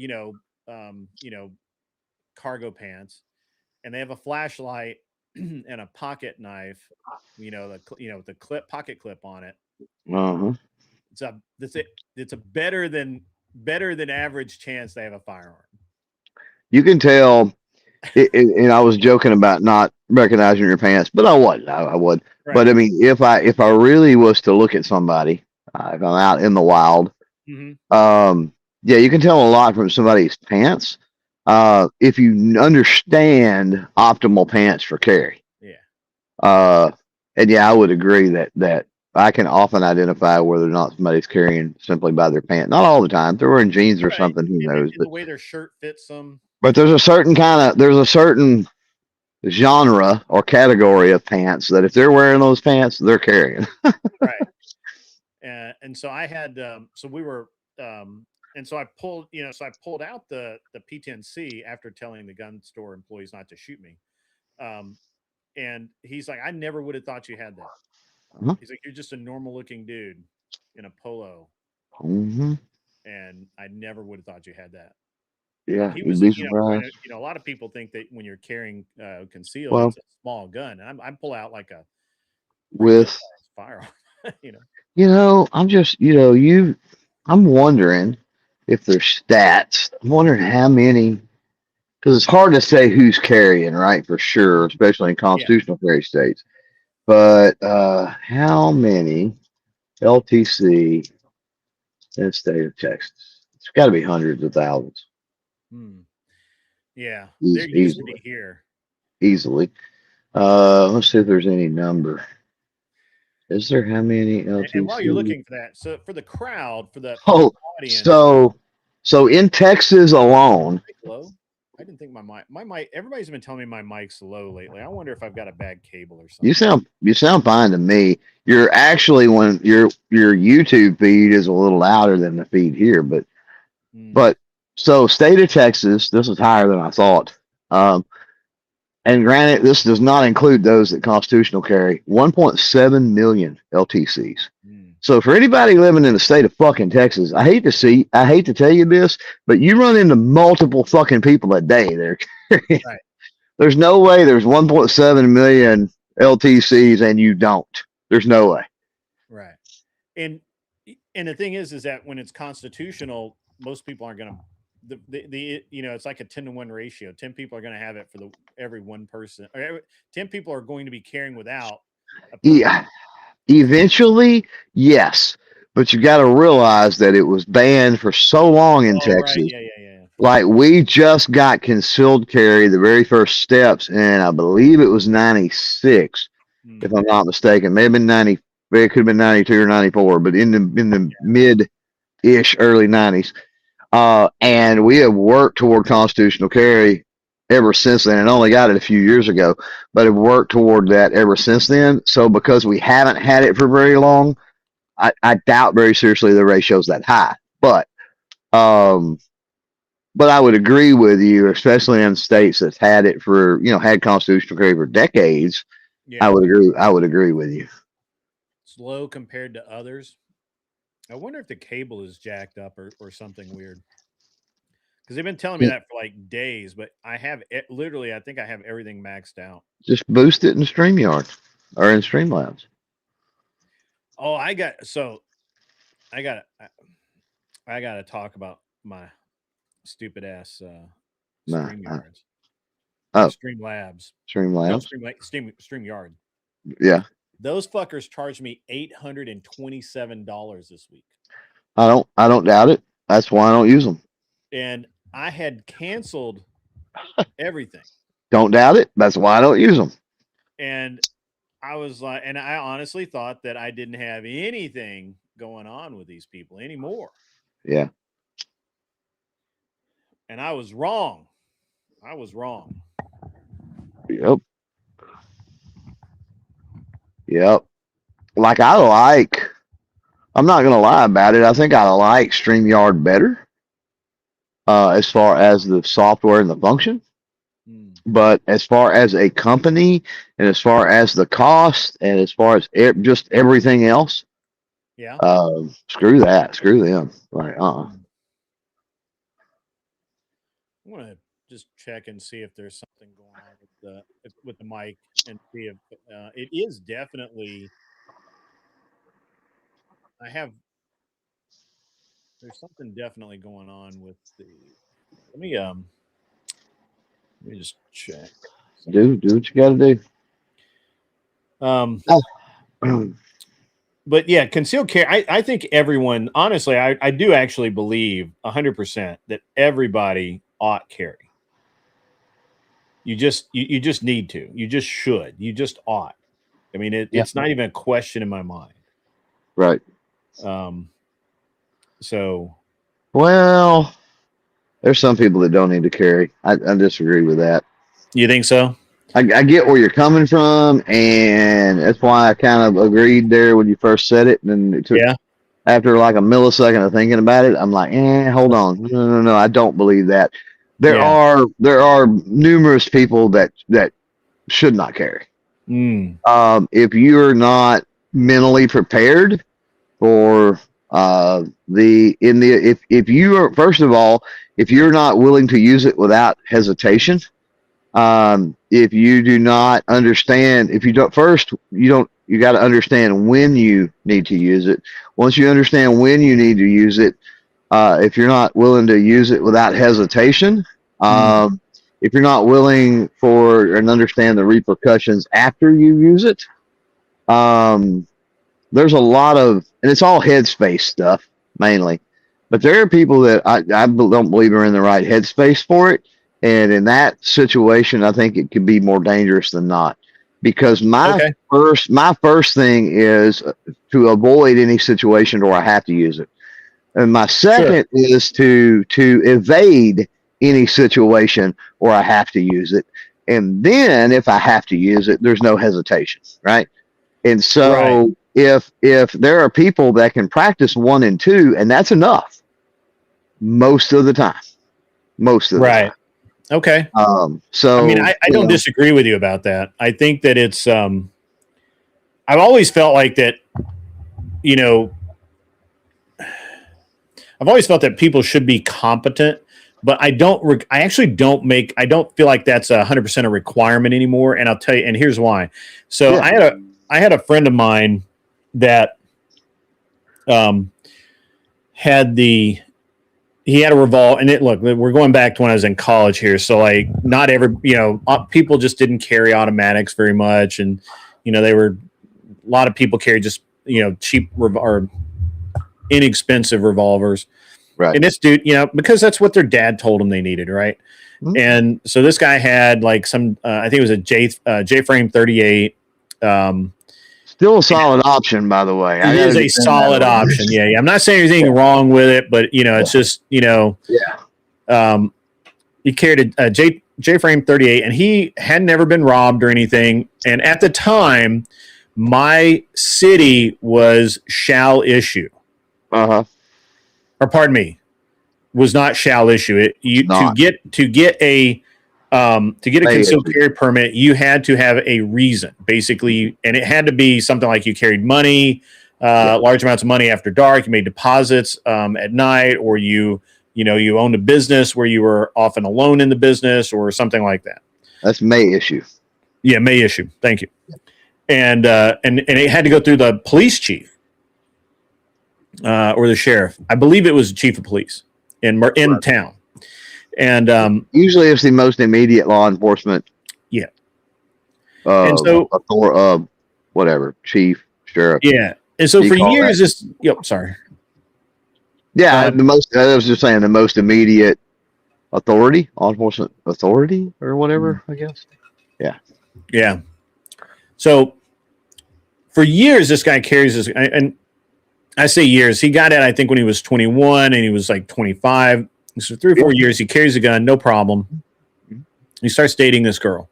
cargo pants, and they have a flashlight and a pocket knife, with the pocket clip on it. Uh-huh. It's a better than average chance they have a firearm. You can tell. And I was joking about not recognizing your pants, but I wasn't. I would. Right. But I mean, if I really was to look at somebody, if I'm out in the wild, Hmm. yeah, you can tell a lot from somebody's pants. If you understand optimal pants for carry. Yeah. And yeah, I would agree that I can often identify whether or not somebody's carrying simply by their pants. Not all the time. If they're wearing jeans or Right. something, who knows? And the way their shirt fits them. But there's a certain genre or category of pants that if they're wearing those pants, they're carrying. Right. And so I had so we were and so I pulled out the P10C after telling the gun store employees not to shoot me. And he's like, I never would have thought you had that. Uh-huh. He's like, you're just a normal looking dude in a polo, Mm-hmm. and I never would have thought you had that. Yeah, He you'd was, be surprised. a lot of people think that when you're carrying concealed, Well, it's a small gun, and I pull out like a pretty good with sized firearm. you know, I'm just I'm wondering if there's stats. I'm wondering how many, because it's hard to say who's carrying, right? For sure, especially in yeah, constitutional carry states. But how many LTC in the state of Texas? It's got to be hundreds of thousands, hmm. Yeah, there used to be easily. here. Easily. Let's see if there's any number. Is there how many And while you're LTC? looking for that, so for the crowd, for the Oh, audience, so in Texas alone, low. I didn't think my mic. Everybody's been telling me my mic's low lately. I wonder if I've got a bad cable or something. you sound fine to me. You're actually when your YouTube feed is a little louder than the feed here, but so state of Texas, this is higher than I thought. And granted, this does not include those that constitutional carry 1.7 million LTCs. So for anybody living in the state of fucking Texas, I hate to tell you this, but you run into multiple fucking people a day there. Right. There's no way there's 1.7 million LTCs and you don't. There's no way. Right. and the thing is that when it's constitutional, most people aren't going to. The it's like a 10-to-1 ratio. 10 people are going to have it for every one person. Or 10 people are going to be carrying without a person. Yeah, eventually, yes, but you got to realize that it was banned for so long in Oh, right. Texas. Yeah. Like we just got concealed carry, the very first steps, and I believe it was '96, if I'm not mistaken. Maybe been '90. It could have been '92 or '94, but in the mid-ish early '90s. And we have worked toward constitutional carry ever since then, and only got it a few years ago, but have worked toward that ever since then. So because we haven't had it for very long, I doubt very seriously the ratio's that high. Um, but I would agree with you, especially in states that's had it for, had constitutional carry for decades. Yeah. I would agree. I would agree with you. It's low compared to others. I wonder if the cable is jacked up or something weird. Because they've been telling me that for like days, but I have literally, I think I have everything maxed out. Just boost it in StreamYard or in Streamlabs. Oh, I got to talk about my stupid ass StreamYards. Streamlabs. Streamlabs. No, StreamYard. Yeah. Those fuckers charged me $827 this week. I don't doubt it. That's why I don't use them. And I had canceled everything. Don't doubt it. That's why I don't use them. And I was like, and I honestly thought that I didn't have anything going on with these people anymore. Yeah. And I was wrong. Yep. Like I'm not gonna lie about it. I think I like StreamYard better, as far as the software and the function. But as far as a company, and as far as the cost, and as far as just everything else, yeah, screw that. Screw them. Like, I'm gonna just check and see if there's something going on with the mic, and see if it is definitely. There's something definitely going on with the. Let me just check. do what you got to do. But yeah, concealed carry. I think everyone, honestly, I do actually believe 100% that everybody ought carry. You just need to. You just should. You just ought. I mean, it's not even a question in my mind. Right. So. Well, there's some people that don't need to carry. I disagree with that. You think so? I get where you're coming from, and that's why I kind of agreed there when you first said it. And it took, after like a millisecond of thinking about it, I'm like, hold on, no, I don't believe that. There are numerous people that should not carry. If you're not mentally prepared for if you are, first of all, if you're not willing to use it without hesitation. If you do not understand, you got to understand when you need to use it. Once you understand when you need to use it, if you're not willing to use it without hesitation, if you're not willing for and understand the repercussions after you use it, there's a lot of, and it's all headspace stuff mainly, but there are people that I don't believe are in the right headspace for it. And in that situation, I think it could be more dangerous than not, because my first thing is to avoid any situation where I have to use it. And my second is to evade any situation where I have to use it. And then if I have to use it, there's no hesitation. Right. And so if there are people that can practice 1 and 2, and that's enough most of the time, time. Okay. So I mean, I don't disagree with you about that. I think that it's I've always felt like that, I've always felt that people should be competent, but I don't feel like that's 100% a requirement anymore. And I'll tell you, and here's why. So I had a friend of mine that had he had a revolver, and look, we're going back to when I was in college here. So like not every, people just didn't carry automatics very much. And, a lot of people carry just, cheap or inexpensive revolvers. Right. And this dude, because that's what their dad told them they needed. Right. Mm-hmm. And so this guy had like some, I think it was a J-frame 38. Still a solid option, by the way. It is a solid option. Yeah. I'm not saying anything wrong with it, but it's just, he carried a J-frame 38, and he had never been robbed or anything. And at the time, my city was shall issue. Uh-huh. Or pardon me, was not shall issue it. To get a concealed carry permit, you had to have a reason, basically, and it had to be something like you carried money, large amounts of money after dark, you made deposits at night, or you owned a business where you were often alone in the business, or something like that. That's May issue. Yeah, May issue. Thank you. And it had to go through the police chief or the sheriff. I believe it was the chief of police in town. And usually it's the most immediate law enforcement. Yeah. And so whatever, chief, sheriff. Yeah. And so for years, sorry. Yeah, I was just saying the most immediate authority, law enforcement authority or whatever, I guess. Yeah. Yeah. So for years, this guy carries this, and I say years, he got it, I think, when he was 21 and he was like 25. So 3 or 4 years, he carries a gun, no problem. He starts dating this girl.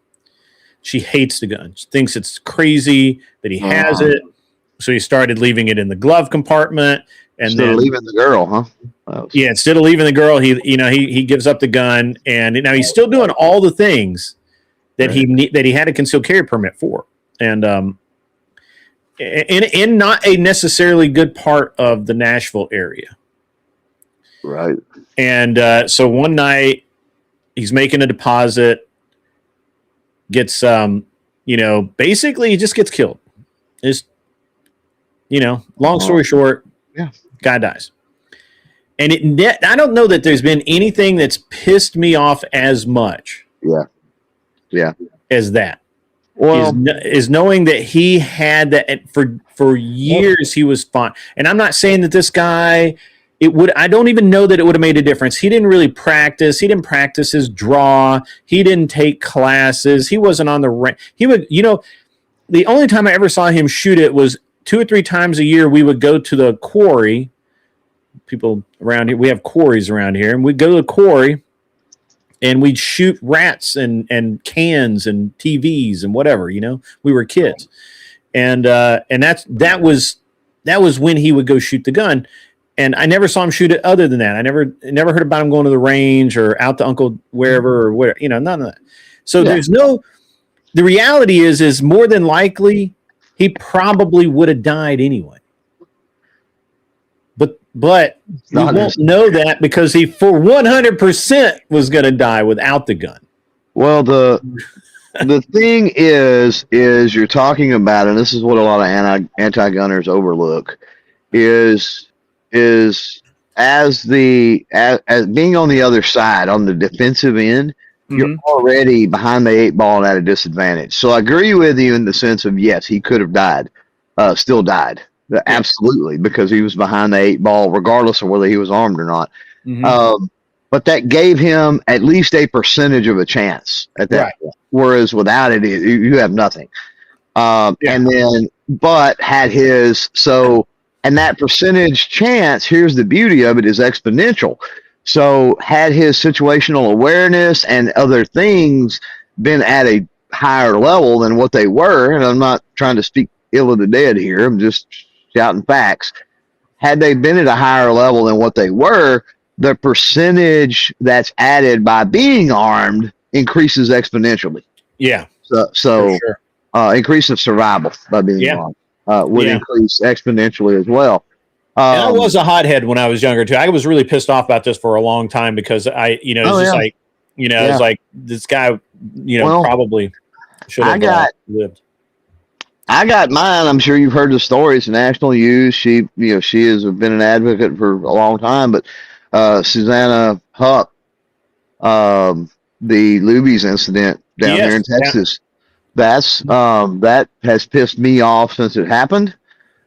She hates the gun. She thinks it's crazy that he has it. So he started leaving it in the glove compartment. And instead of leaving the girl, huh? Yeah, instead of leaving the girl, he gives up the gun, and now he's still doing all the things that he had a concealed carry permit for, and in not a necessarily good part of the Nashville area. Right. And so one night he's making a deposit, gets basically he just gets killed. Just long story short, guy dies. And I don't know that there's been anything that's pissed me off as much. Yeah. As that. Well, is knowing that he had that, and for years he was fine. And I'm not saying that this guy, I don't even know that it would have made a difference. He didn't really practice. He didn't practice his draw. He didn't take classes. He wasn't on the range. He would, the only time I ever saw him shoot it was 2 or 3 times a year. We would go to the quarry. People around here, we have quarries around here, and we'd go to the quarry and we'd shoot rats and cans and TVs and whatever, we were kids. And that was when he would go shoot the gun. And I never saw him shoot it other than that. I never heard about him going to the range or out to Uncle wherever or where, none of that. So the reality is more than likely he probably would have died anyway. But we won't know that because he for 100% was going to die without the gun. Well, the thing is you're talking about, and this is what a lot of anti-gunners overlook, is as being on the other side, on the defensive end, you're already behind the 8 ball and at a disadvantage. So I agree with you in the sense of, yes, he could have died, still died. Absolutely, because he was behind the 8 ball, regardless of whether he was armed or not. But that gave him at least a percentage of a chance at that point. Whereas without it, you have nothing. And then, but had his, and that percentage chance, here's the beauty of it, is exponential. So had his situational awareness and other things been at a higher level than what they were, and I'm not trying to speak ill of the dead here, I'm just shouting facts. Had they been at a higher level than what they were, the percentage that's added by being armed increases exponentially. Yeah. So increase of survival by being armed would increase exponentially as well. And I was a hothead when I was younger too. I was really pissed off about this for a long time because it's like this guy, probably should have lived. I got mine. I'm sure you've heard the story. It's national news. She has been an advocate for a long time. But Susanna Hupp, the Luby's incident down here Yes. in Texas, that has pissed me off since it happened.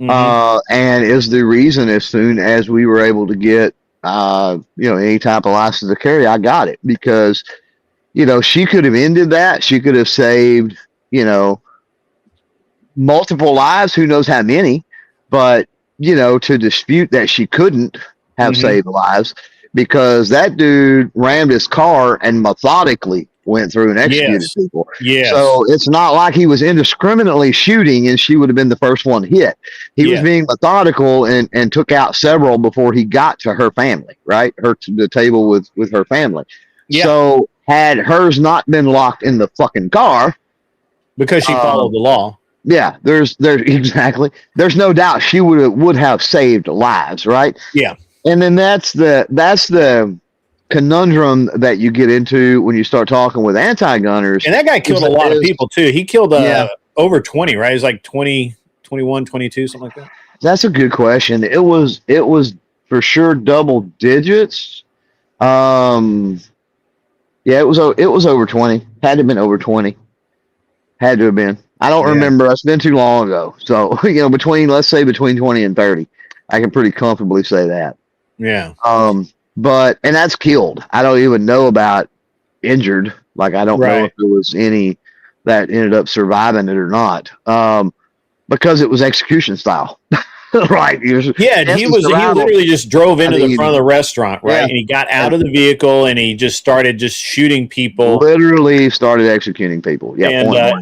And is the reason as soon as we were able to get any type of license to carry, I got it because she could have ended that. She could have saved multiple lives, who knows how many, but to dispute that she couldn't have saved lives because that dude rammed his car and methodically went through and executed people. Yes. So it's not like he was indiscriminately shooting and she would have been the first one hit. He was being methodical and took out several before he got to her family, right? The table with her family. Yeah. So had hers not been locked in the fucking car, because she followed the law. yeah, there's exactly. There's no doubt she would have saved lives, right? Yeah. And then that's the conundrum that you get into when you start talking with anti-gunners. And that guy killed a lot of people too. He killed over 20, right? He's like 20, 21, 22, something like that. That's a good question. It was for sure double digits. Yeah, it was over 20. Had to have been over 20. Had to have been. I don't remember. It's been too long ago. So, let's say between 20 and 30. I can pretty comfortably say that. Yeah. And that's killed. I don't even know about injured. Like, I don't know if there was any that ended up surviving it or not. Because it was execution style. Right. He literally just drove into the front of the restaurant, right? Yeah. And he got out of the vehicle and he just started shooting people. Literally started executing people. Yeah.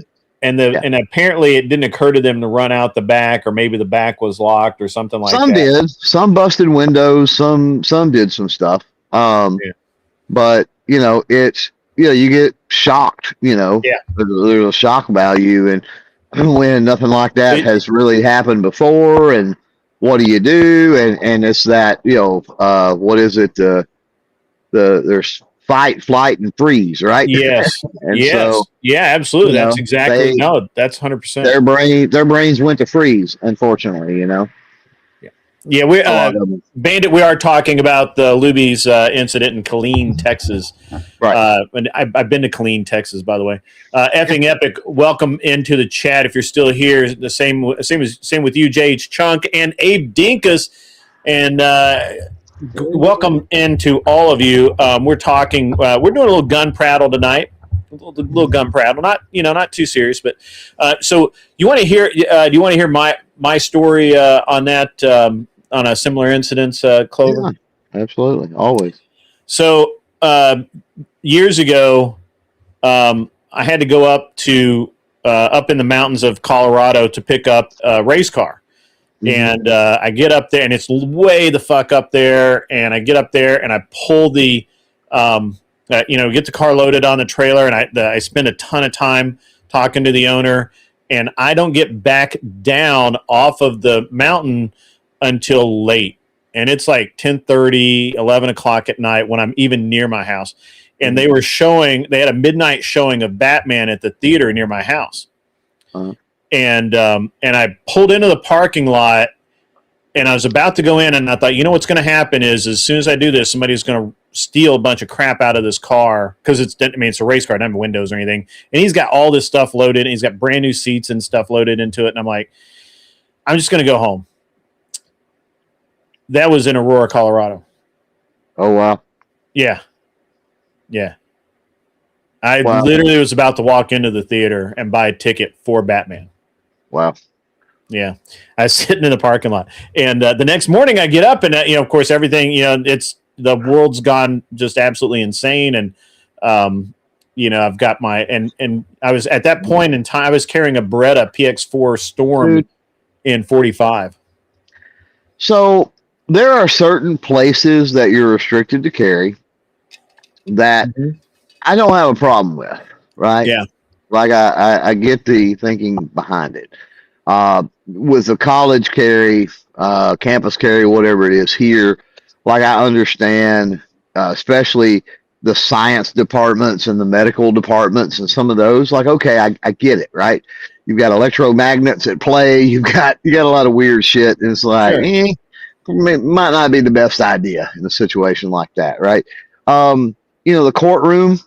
And apparently it didn't occur to them to run out the back, or maybe the back was locked or something like that. Some did. Some busted windows. Some did some stuff. But it's you get shocked. There's a shock value, and when nothing like that has really happened before, and what do you do? And it's that what is it? There's fight, flight, and freeze, right? Yes. And so, yeah, absolutely. That's exactly that's 100%. Their brains went to freeze, unfortunately. Yeah, Bandit. We are talking about the Luby's incident in Killeen, Texas. Right. And I've been to Killeen, Texas, by the way. Effing epic. Welcome into the chat if you're still here. The same with you, JH Chunk and Abe Dinkus, and welcome into all of you. We're talking. We're doing a little gun prattle tonight. A little gun prattle. Not too serious, but so you want to hear? Do you want to hear my story on that? On a similar incident, Clover? Yeah, absolutely. Always. So, years ago, I had to go up in the mountains of Colorado to pick up a race car. And I get up there, and it's way the fuck up there. And I get up there, and I pull the, get the car loaded on the trailer, and I spend a ton of time talking to the owner. And I don't get back down off of the mountain until late, and it's like 10:30, 11 o'clock at night when I'm even near my house. And they had a midnight showing of Batman at the theater near my house. And I pulled into the parking lot, and I was about to go in, and I thought, what's going to happen is as soon as I do this, somebody's going to steal a bunch of crap out of this car, because it's a race car, it doesn't have windows or anything, and he's got all this stuff loaded, and he's got brand new seats and stuff loaded into it, and I'm like, I'm just going to go home. That was in Aurora, Colorado. Oh, wow. Yeah. I literally was about to walk into the theater and buy a ticket for Batman. Wow. Yeah. I was sitting in the parking lot. And the next morning I get up and, of course, everything, it's the world's gone just absolutely insane. And, I've got and I was at that point in time, I was carrying a Beretta PX4 Storm in 45. So, there are certain places that you're restricted to carry that I don't have a problem with, right? Yeah. Like I get the thinking behind it. With the college carry, campus carry, whatever it is here, like I understand, especially the science departments and the medical departments and some of those, like, okay, I get it, right? You've got electromagnets at play. You got a lot of weird shit. And it's like, might not be the best idea in a situation like that, right? The courtroom,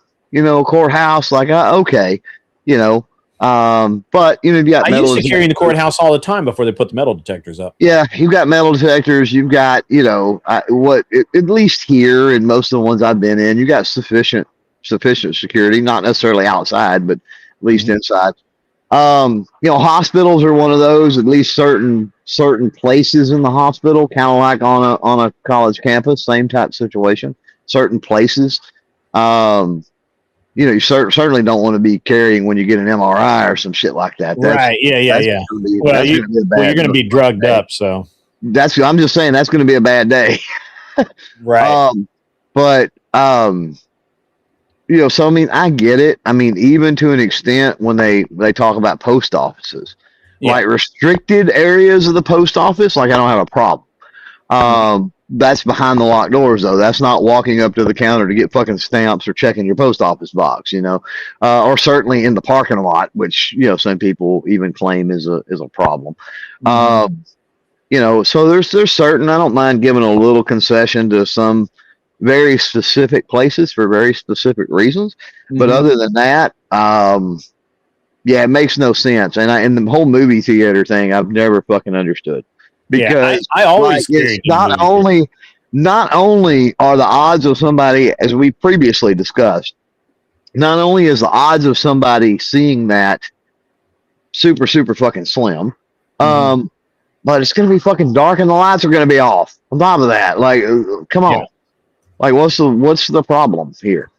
courthouse, like, okay, but you got I metal used to carry in the courthouse all the time before they put the metal detectors up. Yeah, you've got metal detectors. You've got, at least here and most of the ones I've been in, you got sufficient security, not necessarily outside, but at least inside. Hospitals are one of those. At least certain places in the hospital, kind of like on a college campus, same type situation. Certain places. You certainly don't want to be carrying when you get an MRI or some shit like that. Right. Yeah. Well, you're going to be drugged up. So I'm just saying that's going to be a bad day. Right. But so I mean, I get it. I mean, even to an extent when they talk about post offices, like restricted areas of the post office, like I don't have a problem. That's behind the locked doors, though. That's not walking up to the counter to get fucking stamps or checking your post office box, or certainly in the parking lot, which, some people even claim is a problem. So there's certain, I don't mind giving a little concession to some very specific places for very specific reasons. But other than that, it makes no sense. And the whole movie theater thing, I've never fucking understood. Because I always it's not only are the odds of somebody, as we previously discussed, not only is the odds of somebody seeing that super, super fucking slim, but it's going to be fucking dark and the lights are going to be off. On top of that, like, come on, like, what's the problem here,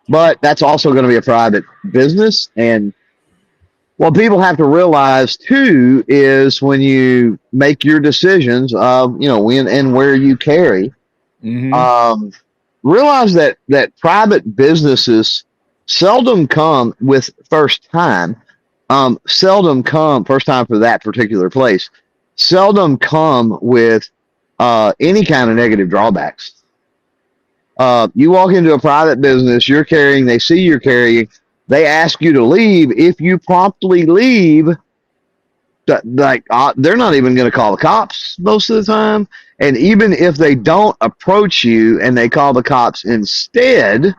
But that's also going to be a private business, and what people have to realize too is when you make your decisions of when and where you carry, realize that private businesses seldom come with first time for that particular place, seldom come with any kind of negative drawbacks. You walk into a private business, you're carrying, they see you're carrying. They ask you to leave. If you promptly leave, they're not even going to call the cops most of the time. And even if they don't approach you and they call the cops instead,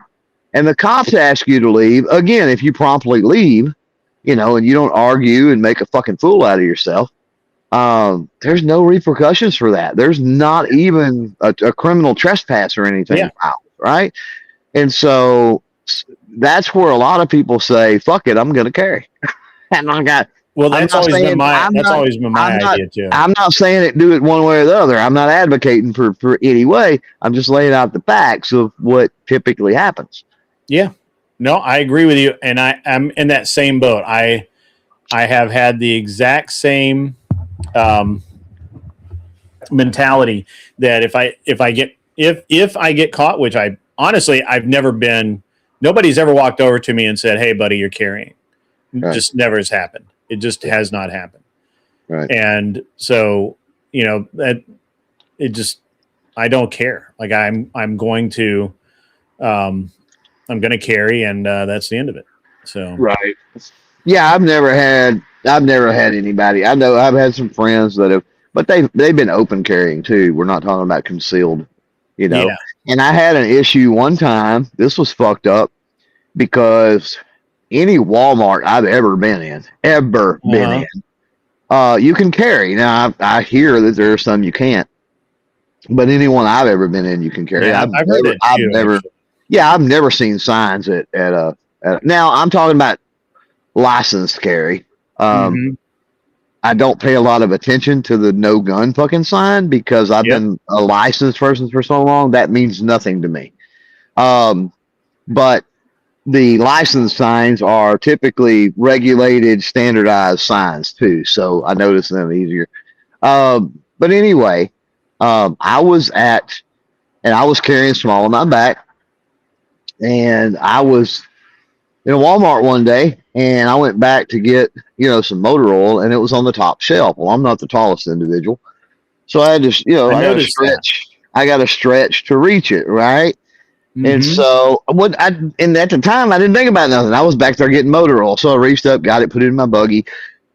and the cops ask you to leave, again, if you promptly leave, and you don't argue and make a fucking fool out of yourself, there's no repercussions for that. There's not even a criminal trespass or anything, right? And so that's where a lot of people say, "Fuck it, I'm going to carry." And I got. Well, that's always been my idea too. I'm not saying it, do it one way or the other. I'm not advocating for any way. I'm just laying out the facts of what typically happens. Yeah, no, I agree with you, and I'm in that same boat. I have had the exact same mentality that if I get caught, which I honestly I've never been. Nobody's ever walked over to me and said, "Hey, buddy, you're carrying." Right. Just never has happened. It just has not happened. Right. And so, that it just, I don't care. Like I'm going to carry, and that's the end of it. So right. Yeah, I've never had anybody. I know I've had some friends that have, but they've been open carrying too. We're not talking about concealed. Yeah. And I had an issue one time. This was fucked up because any Walmart I've ever been in, you can carry. Now, I hear that there are some you can't, but anyone I've ever been in, you can carry. Yeah, I've never seen signs at now I'm talking about licensed carry. I don't pay a lot of attention to the no gun fucking sign because I've been a licensed person for so long. That means nothing to me. But the license signs are typically regulated, standardized signs too. So I notice them easier. But anyway, I was carrying small on my back, and I was in a Walmart one day, and I went back to get, some motor oil, and it was on the top shelf. Well, I'm not the tallest individual, so I had to, I got to stretch to reach it, right? And so and at the time I didn't think about nothing. I was back there getting motor oil. So I reached up, got it, put it in my buggy,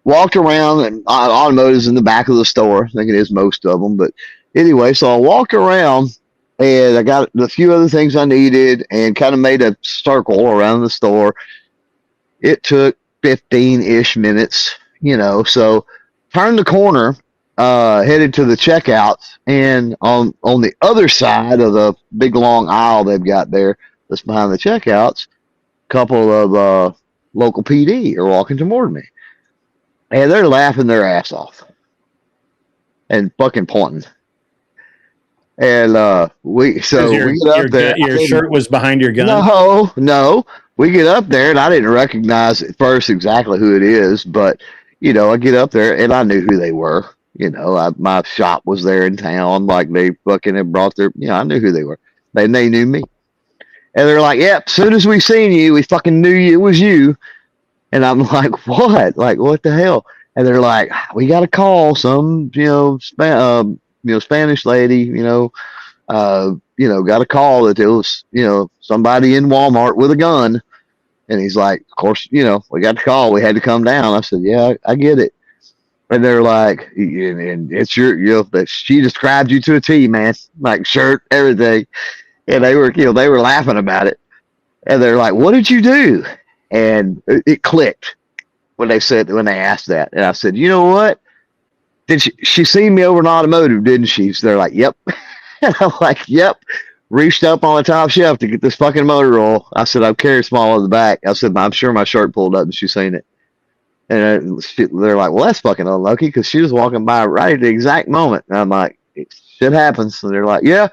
walked around, and automotive's in the back of the store. I think it is most of them. But anyway, so I walked around and I got a few other things I needed and kind of made a circle around the store. It took 15-ish minutes, so turned the corner, headed to the checkouts, and on the other side of the big long aisle they've got there that's behind the checkouts, a couple of local PD are walking toward me. And they're laughing their ass off and fucking pointing. And we get up there. Your shirt was behind your gun? No. We get up there, and I didn't recognize at first exactly who it is, but, I get up there, and I knew who they were. My shop was there in town. Like, they fucking had brought their, I knew who they were. They knew me. And they're like, yep, as soon as we seen you, we fucking knew it was you. And I'm like, what? Like, what the hell? And they're like, we got a call. Some, Spanish lady, got a call that there was, somebody in Walmart with a gun. And he's like, of course, we got the call. We had to come down. I said, yeah, I get it. And they're like, and it's but she described you to a T, man, like shirt, everything. And they were laughing about it. And they're like, what did you do? And it clicked when they asked that. And I said, you know what? Did she seen me over in automotive, didn't she? So they're like, yep. And I'm like, yep. Reached up on the top shelf to get this fucking motor oil. I said, I've carried small in the back. I said, I'm sure my shirt pulled up and she's seen it. And they're like, well, that's fucking unlucky because she was walking by right at the exact moment. And I'm like, shit happens. So they're like, yeah,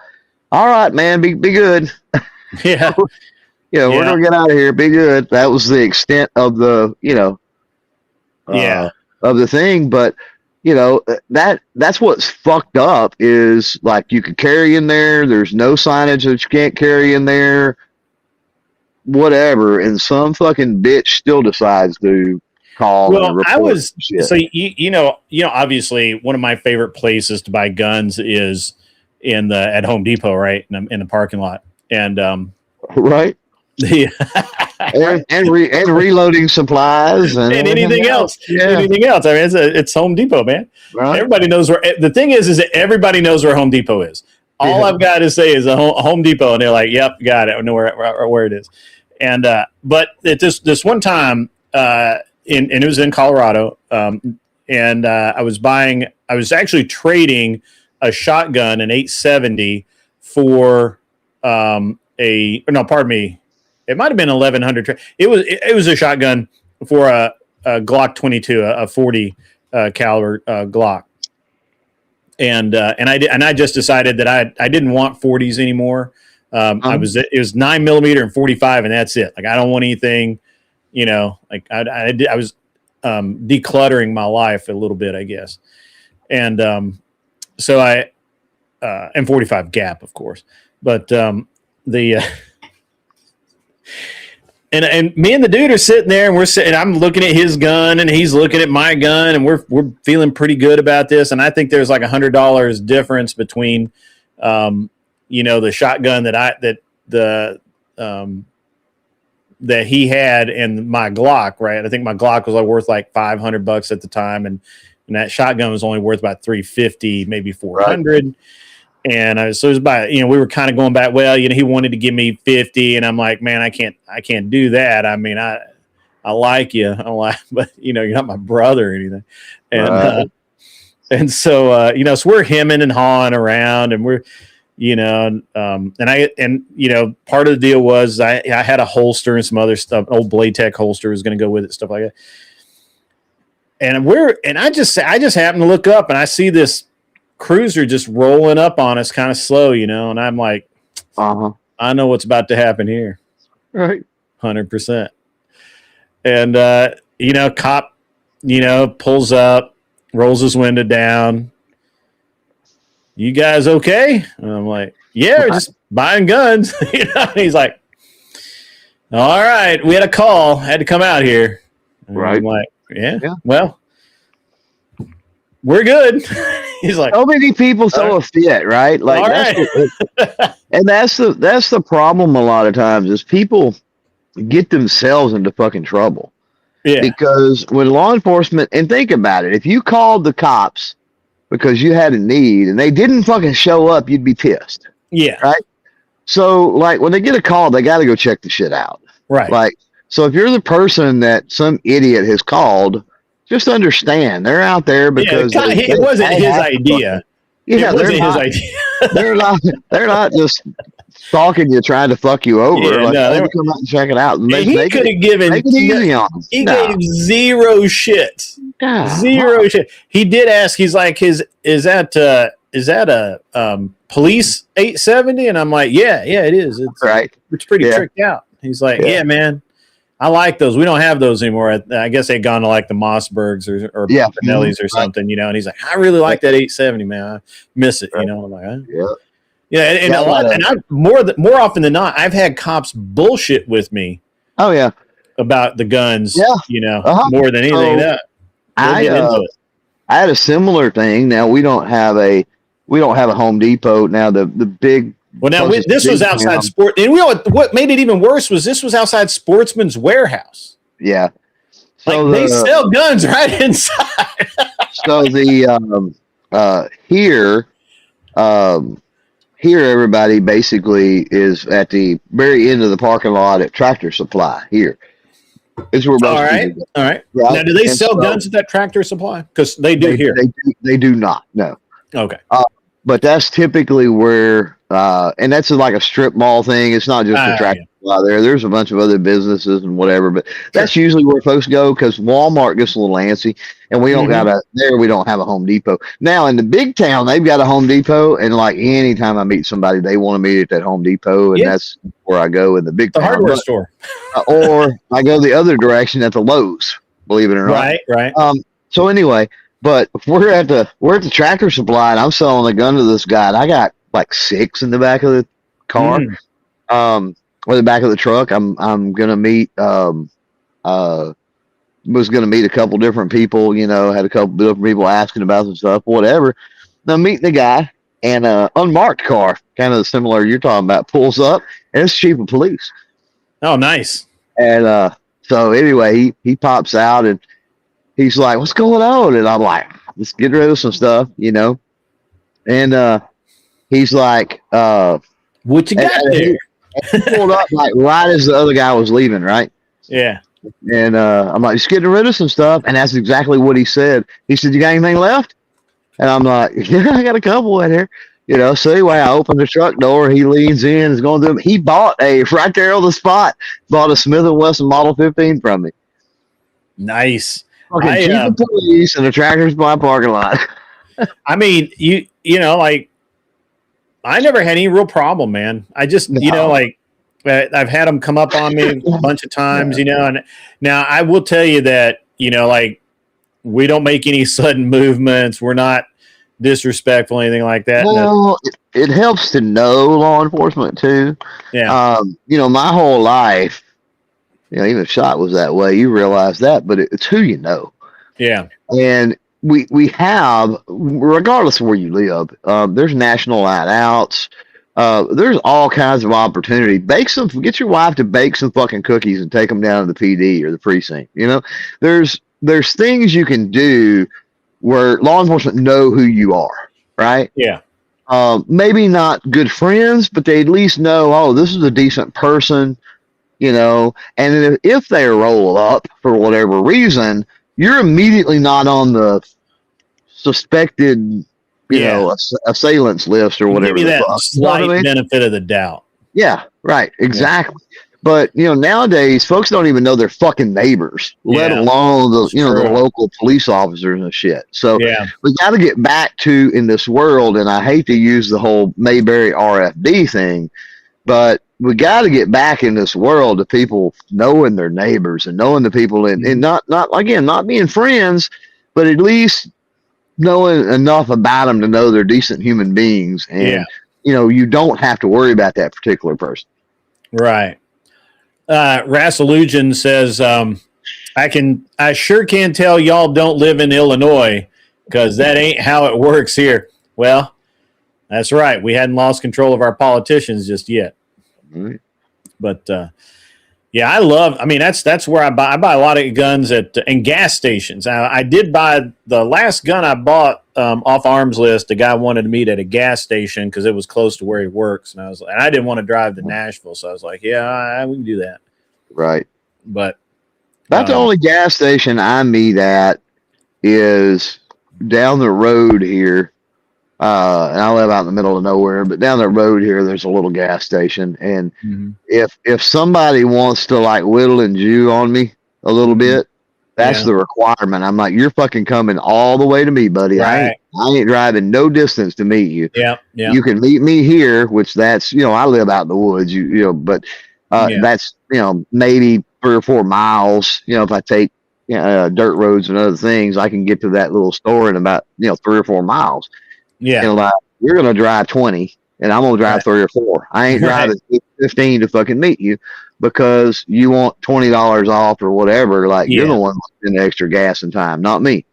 all right, man, be good. Yeah. We're going to get out of here. Be good. That was the extent of the, of the thing. But, that's what's fucked up is like you could carry in there. There's no signage that you can't carry in there, whatever. And some fucking bitch still decides to call. Well, obviously one of my favorite places to buy guns is at Home Depot, right? In the parking lot. And, right. Yeah. and reloading supplies and anything else. Yeah. Anything else. I mean, it's Home Depot, man. Right. Everybody knows where. The thing is that everybody knows where Home Depot is. All I've got to say is a Home Depot, and they're like, "Yep, got it. I know where it is." And but at this one time, and it was in Colorado, and I was actually trading a shotgun, an 870, for pardon me. It might have been 1100. It was a shotgun for a Glock 22, a 40 caliber Glock, and I just decided that I didn't want 40s anymore. It was 9mm and 45, and that's it. Like I don't want anything, Like I was decluttering my life a little bit, I guess, and so and 45 gap, of course, but And me and the dude are sitting there, and I'm looking at his gun, and he's looking at my gun, and we're feeling pretty good about this. And I think there's like $100 difference between, the shotgun that he had and my Glock, right? I think my Glock was worth like $500 at the time, and that shotgun was only worth about $350, maybe $400. Right. And so it was about, we were kind of going back, well, he wanted to give me 50, and I'm like, man, I can't do that. I mean, I like you, but you're not my brother or anything. And, and so, so we're hemming and hawing around, and we're, part of the deal was I had a holster and some other stuff, old Blade Tech holster was going to go with it, stuff like that. And I just happened to look up, and I see this cruiser just rolling up on us kind of slow, and I'm like, I know what's about to happen here. Right. 100%. And, cop, pulls up, rolls his window down. You guys okay? And I'm like, yeah, we're just buying guns. And he's like, all right, we had a call, had to come out here. And right. I'm like, yeah, well, we're good. He's like, so many people throw a fit, right? Like all that's right. and that's the problem a lot of times is people get themselves into fucking trouble. Yeah. Because when law enforcement, and think about it, if you called the cops because you had a need and they didn't fucking show up, you'd be pissed. Yeah. Right. So like when they get a call, they got to go check the shit out. Right. Like, so if you're the person that some idiot has called, just understand they're out there because it wasn't his idea. Yeah, it wasn't his idea. they're not just stalking you, trying to fuck you over. Yeah, like, no, come out and check it out. And he could have given. Make it easy on them. He gave zero shit. Zero shit. He did ask. He's like, is that a police 870? And I'm like, yeah, it is. It's right. It's pretty tricked out. He's like, yeah, man. I like those. We don't have those anymore. I guess they'd gone to like the Mossbergs or Pinelli's or something, you know. And he's like, I really like that 870, man. I miss it, you know. I'm like, and a lot, and I more often than not, I've had cops bullshit with me. Oh yeah, about the guns. Yeah, you know, more than anything. I had a similar thing. Now we don't have a Home Depot now. The big. Well, now this was outside sport, and what made it even worse was this was outside Sportsman's Warehouse. Yeah, so they sell guns right inside. So the here everybody basically is at the very end of the parking lot at Tractor Supply. Here is where most people go. All right. Now, do they sell guns at that Tractor Supply? Because they do here. They do not. No. Okay. But that's typically where, and that's like a strip mall thing. It's not just the Tractor Supply there. There's a bunch of other businesses and whatever, but that's usually where folks go because Walmart gets a little antsy, and we don't we don't have a Home Depot. Now in the big town, they've got a Home Depot, and like anytime I meet somebody, they want to meet at that Home Depot, and that's where I go in the big town. Hardware store. Or I go the other direction at the Lowe's, believe it or not. Right. So anyway. But we're at the Tractor Supply, and I'm selling a gun to this guy, and I got like 6 in the back of the car, or the back of the truck. I'm gonna meet was gonna meet a couple different people, you know, had a couple different people asking about some stuff, whatever. And I'm meeting the guy, and unmarked car, kind of similar you're talking about, pulls up, and it's chief of police. Oh, nice. And so anyway, he pops out and. He's like, what's going on? And I'm like, let's get rid of some stuff, you know? And he's like, what you got there? He pulled up like right as the other guy was leaving, right? Yeah. And I'm like, just getting rid of some stuff. And that's exactly what he said. He said, you got anything left? And I'm like, yeah, I got a couple in here. You know, so anyway, I open the truck door. He leans in, is going through. He bought right there on the spot, bought a Smith & Wesson Model 15 from me. Nice. Chief of police in a Tractor Supply parking lot. I mean, you know, like I never had any real problem, man. I just, you know, like I've had them come up on me a bunch of times, you know, and now I will tell you that, you know, like we don't make any sudden movements. We're not disrespectful, anything like that. Well, it helps to know law enforcement too. Yeah. You know, my whole life, you know, even shot was that way. You realize that, but it's who you know. Yeah. And we have, regardless of where you live, there's national night outs. There's all kinds of opportunity. Get your wife to bake some fucking cookies and take them down to the PD or the precinct. You know, there's things you can do where law enforcement know who you are, right? Yeah. Maybe not good friends, but they at least know, oh, this is a decent person. You know, and if they roll up for whatever reason, you're immediately not on the suspected, you know, assailants list or whatever. Give me that slight benefit of the doubt. Yeah, right, exactly. Yeah. But you know, nowadays, folks don't even know their fucking neighbors, let alone the the local police officers and shit. So we got to get back to in this world, and I hate to use the whole Mayberry RFD thing, but we got to get back in this world to people knowing their neighbors and knowing the people and not being friends, but at least knowing enough about them to know they're decent human beings. And, you know, you don't have to worry about that particular person. Right. Rassalugian says, I sure can tell y'all don't live in Illinois. because that ain't how it works here. Well, that's right. We hadn't lost control of our politicians just yet. Right. But yeah, I mean, that's where I buy a lot of guns at in gas stations. I did buy the last gun I bought off Arms List. The guy wanted to meet at a gas station because it was close to where he works, and I didn't want to drive to Nashville, so I was like, yeah, we can do that. Right. But about the only gas station I meet at is down the road here. And I live out in the middle of nowhere, but down the road here, there's a little gas station. And if somebody wants to like whittle and Jew on me a little bit, that's the requirement. I'm like, you're fucking coming all the way to me, buddy. Right. I ain't driving no distance to meet you. Yeah. You can meet me here, which that's, I live out in the woods, but that's, maybe 3 or 4 miles. If I take dirt roads and other things, I can get to that little store in about, 3 or 4 miles. Yeah. And like, you're going to drive 20 and I'm going to drive 3 or 4. I ain't driving 15 to fucking meet you because you want $20 off or whatever. Like you're the one in the extra gas and time, not me.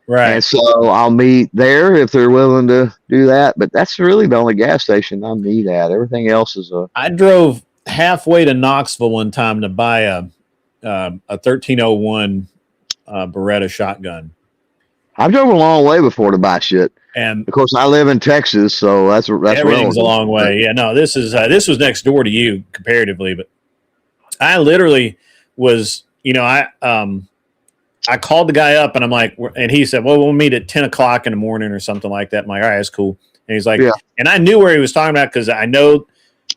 Right. And so I'll meet there if they're willing to do that. But that's really the only gas station I meet at. Everything else is I drove halfway to Knoxville one time to buy a 1301 Beretta shotgun. I've drove a long way before to buy shit. And of course, I live in Texas, so that's everything's a long way. Yeah, no, this was next door to you comparatively, but I literally was, I called the guy up and I'm like, and he said, well, we'll meet at 10 o'clock in the morning or something like that. I'm like, all right, that's cool. And he's like, and I knew where he was talking about because I know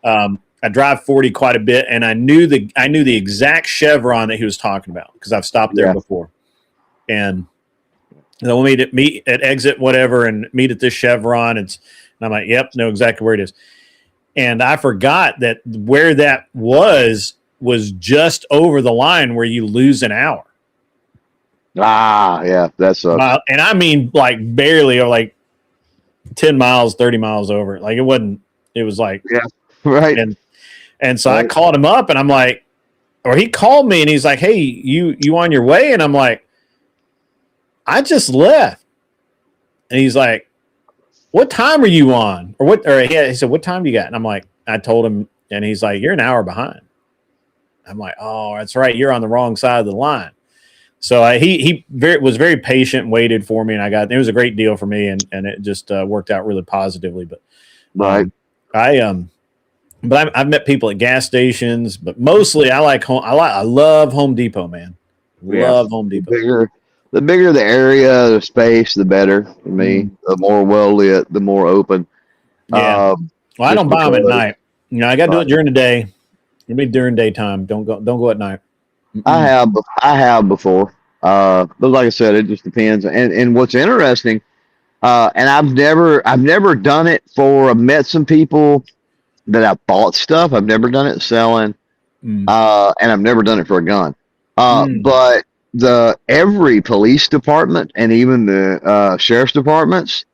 I drive 40 quite a bit, and I knew the exact Chevron that he was talking about because I've stopped there before, and. And then we'll meet at exit whatever and meet at this Chevron. And I'm like, yep, know exactly where it is. And I forgot that where that was just over the line where you lose an hour. Ah, yeah, that's and I mean like barely, or like 10 miles, 30 miles over. Like it was like right. And so I called him up and I'm like, or he called me and he's like, hey, you on your way? And I'm like, I just left. And he's like, what time are you on? He said, what time do you got? And I'm like, I told him, and he's like, you're an hour behind. I'm like, oh, that's right. You're on the wrong side of the line. So he was very patient and waited for me. And it was a great deal for me. And it just worked out really positively. But but I've met people at gas stations, but mostly I love Home Depot, man. Love Home Depot. The bigger the area, the space, the better for me. The more well lit, the more open. Yeah. Well, I don't buy them at night. I got to do it during the day. It'll be during daytime. Don't go at night. I have before. But like I said, it just depends. And what's interesting, and I've never done it for. I've met some people that I've bought stuff. I've never done it selling, and I've never done it for a gun. But every police department and even the sheriff's departments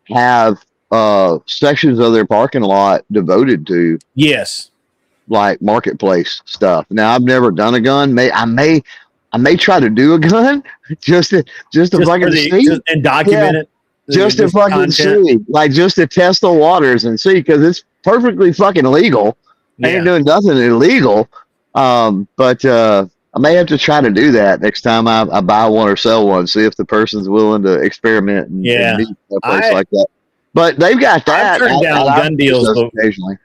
have sections of their parking lot devoted to like marketplace stuff. Now I've never done a gun. I may try to do a gun just to fucking see and document it. Just to fucking see, like just to test the waters and see, because it's perfectly fucking legal. I ain't doing nothing illegal. But I may have to try to do that next time I buy one or sell one, see if the person's willing to experiment and meet a place like that. But they've got that. I've turned down gun deals occasionally.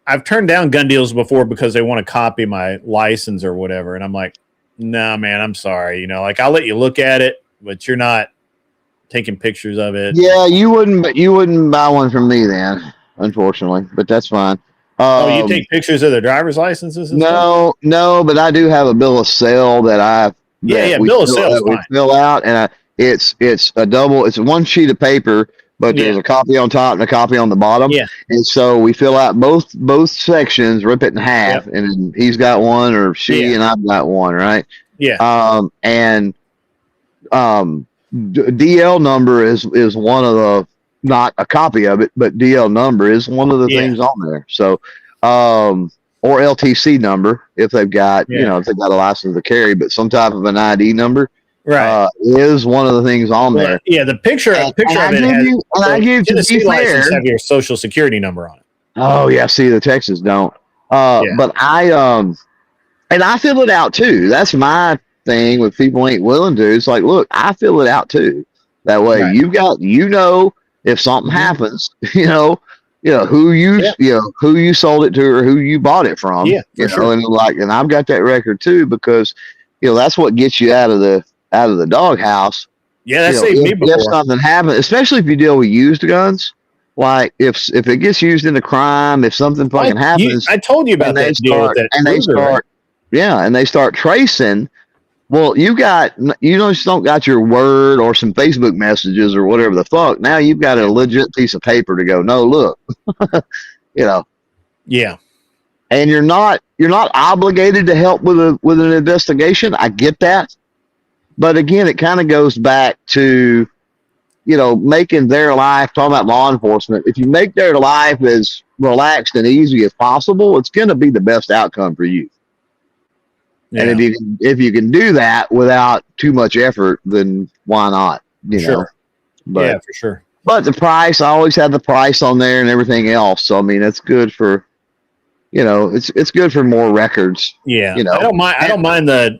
I've turned down gun deals before because they want to copy my license or whatever. And I'm like, nah, man, I'm sorry. Like I'll let you look at it, but you're not taking pictures of it. Yeah, you wouldn't buy one from me then, unfortunately, but that's fine. You take pictures of their driver's licenses? No, but I do have a bill of sale that bill of sale we fill out, and it's one sheet of paper, but there's a copy on top and a copy on the bottom. Yeah. And so we fill out both sections, rip it in half, and then he's got one or she and I've got one, right? Yeah. DL number is one of the, not a copy of it, but DL number is one of the things on there. So, or LTC number if they've got, if they've got a license to carry, but some type of an ID number. Right. is one of the things on there. Yeah, the picture of it has Tennessee license have your social security number on it. Oh yeah, see the Texas don't. Yeah. But and I fill it out too. That's my thing with people ain't willing to. It's like, look, I fill it out too. That way Right. you've got, if something happens, who who you sold it to or who you bought it from. Yeah, for sure. And I've got that record too, because that's what gets you out of the doghouse. Yeah, that saved me before. If something happens, especially if you deal with used guns, like if it gets used in a crime, if something fucking happens, I told you about that deal with that Ruger, right? Yeah, and they start tracing. Well, you just don't got your word or some Facebook messages or whatever the fuck. Now you've got a legit piece of paper to go, no, look, Yeah. And you're not obligated to help with an investigation. I get that, but again, it kind of goes back to making their life. Talking about law enforcement, if you make their life as relaxed and easy as possible, it's going to be the best outcome for you. Yeah. And if you can do that without too much effort, then why not? Sure. But, yeah, for sure. But the price, I always have the price on there and everything else. So I mean, it's good for, it's good for more records. Yeah, I don't mind the.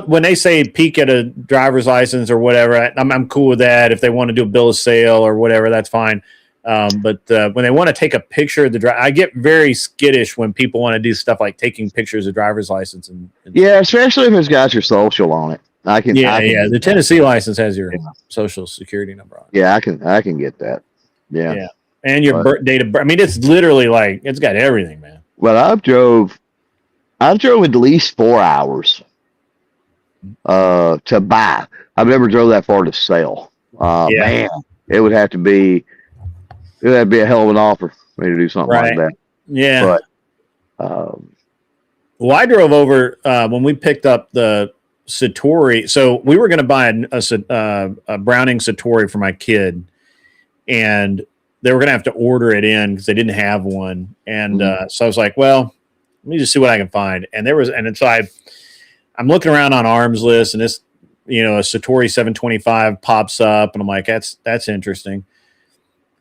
When they say peek at a driver's license or whatever, I'm cool with that. If they want to do a bill of sale or whatever, that's fine. But when they want to take a picture of the driver, I get very skittish when people want to do stuff like taking pictures of driver's license. And yeah, especially if it's got your social on it. The Tennessee license has your social security number on it. Yeah, I can get that. Yeah. And your date of birth. I mean, it's literally like, it's got everything, man. Well, I've drove at least 4 hours to buy. I've never drove that far to sell. Man, it would have to be a hell of an offer for me to do something like that. Yeah. But well, I drove over when we picked up the Satori. So we were going to buy a Browning Satori for my kid, and they were going to have to order it in because they didn't have one. And so I was like, well, let me just see what I can find. And I'm looking around on Arms List, and this, a Satori 725 pops up, and I'm like, that's interesting.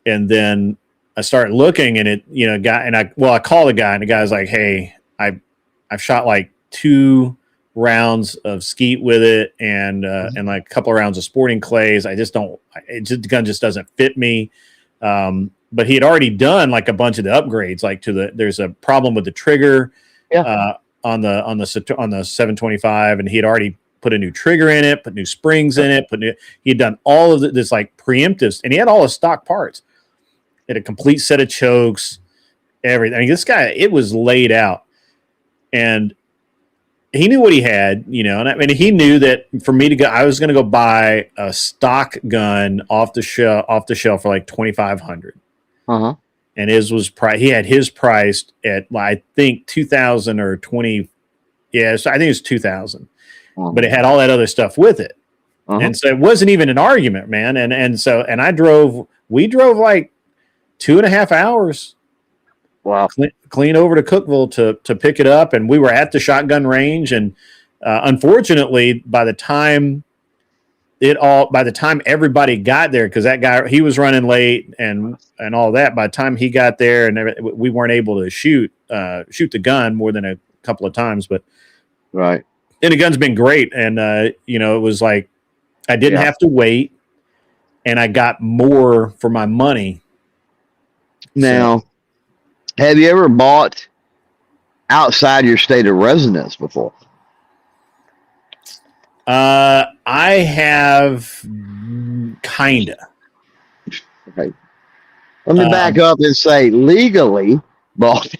And then I start looking, and I call the guy, and the guy's like, hey, I've shot like 2 rounds of skeet with it, and like a couple of rounds of sporting clays. The gun just doesn't fit me. But he had already done like a bunch of the upgrades, like there's a problem with the trigger on the 725, and he had already put a new trigger in it, put new springs in it, he had done all of this like preemptives, and he had all the stock parts. He had a complete set of chokes, everything. I mean, this guy, it was laid out, and he knew what he had, and I mean, he knew that for me to go, I was going to go buy a stock gun off the shelf for like $2,500. And his was he had his priced at, I think, 2,000 or 20. Yeah, so I think it was 2,000, but it had all that other stuff with it. And so it wasn't even an argument, man. And we drove like 2.5 hours. Wow. Clean over to Cookeville to pick it up. And we were at the shotgun range. And unfortunately, by the time everybody got there, because that guy, he was running late and all that, by the time he got there, and we weren't able to shoot the gun more than a couple of times, but right. And the gun's been great. And, it was like, I didn't have to wait, and I got more for my money. Now, have you ever bought outside your state of residence before? I have kinda. Okay. Let me back up and say legally bought.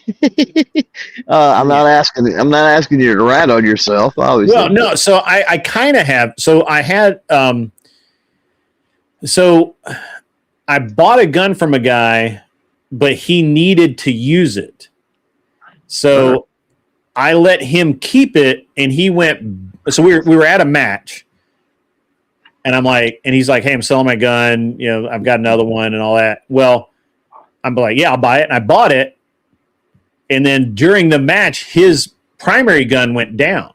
I'm not asking you to rat on yourself. Obviously. Well, no. So I kind of have. So I had. So I bought a gun from a guy, but he needed to use it. So I let him keep it, and he went. So we were at a match, and I'm like, and he's like, hey, I'm selling my gun. I've got another one and all that. Well, I'm like, yeah, I'll buy it. And I bought it. And then during the match, his primary gun went down.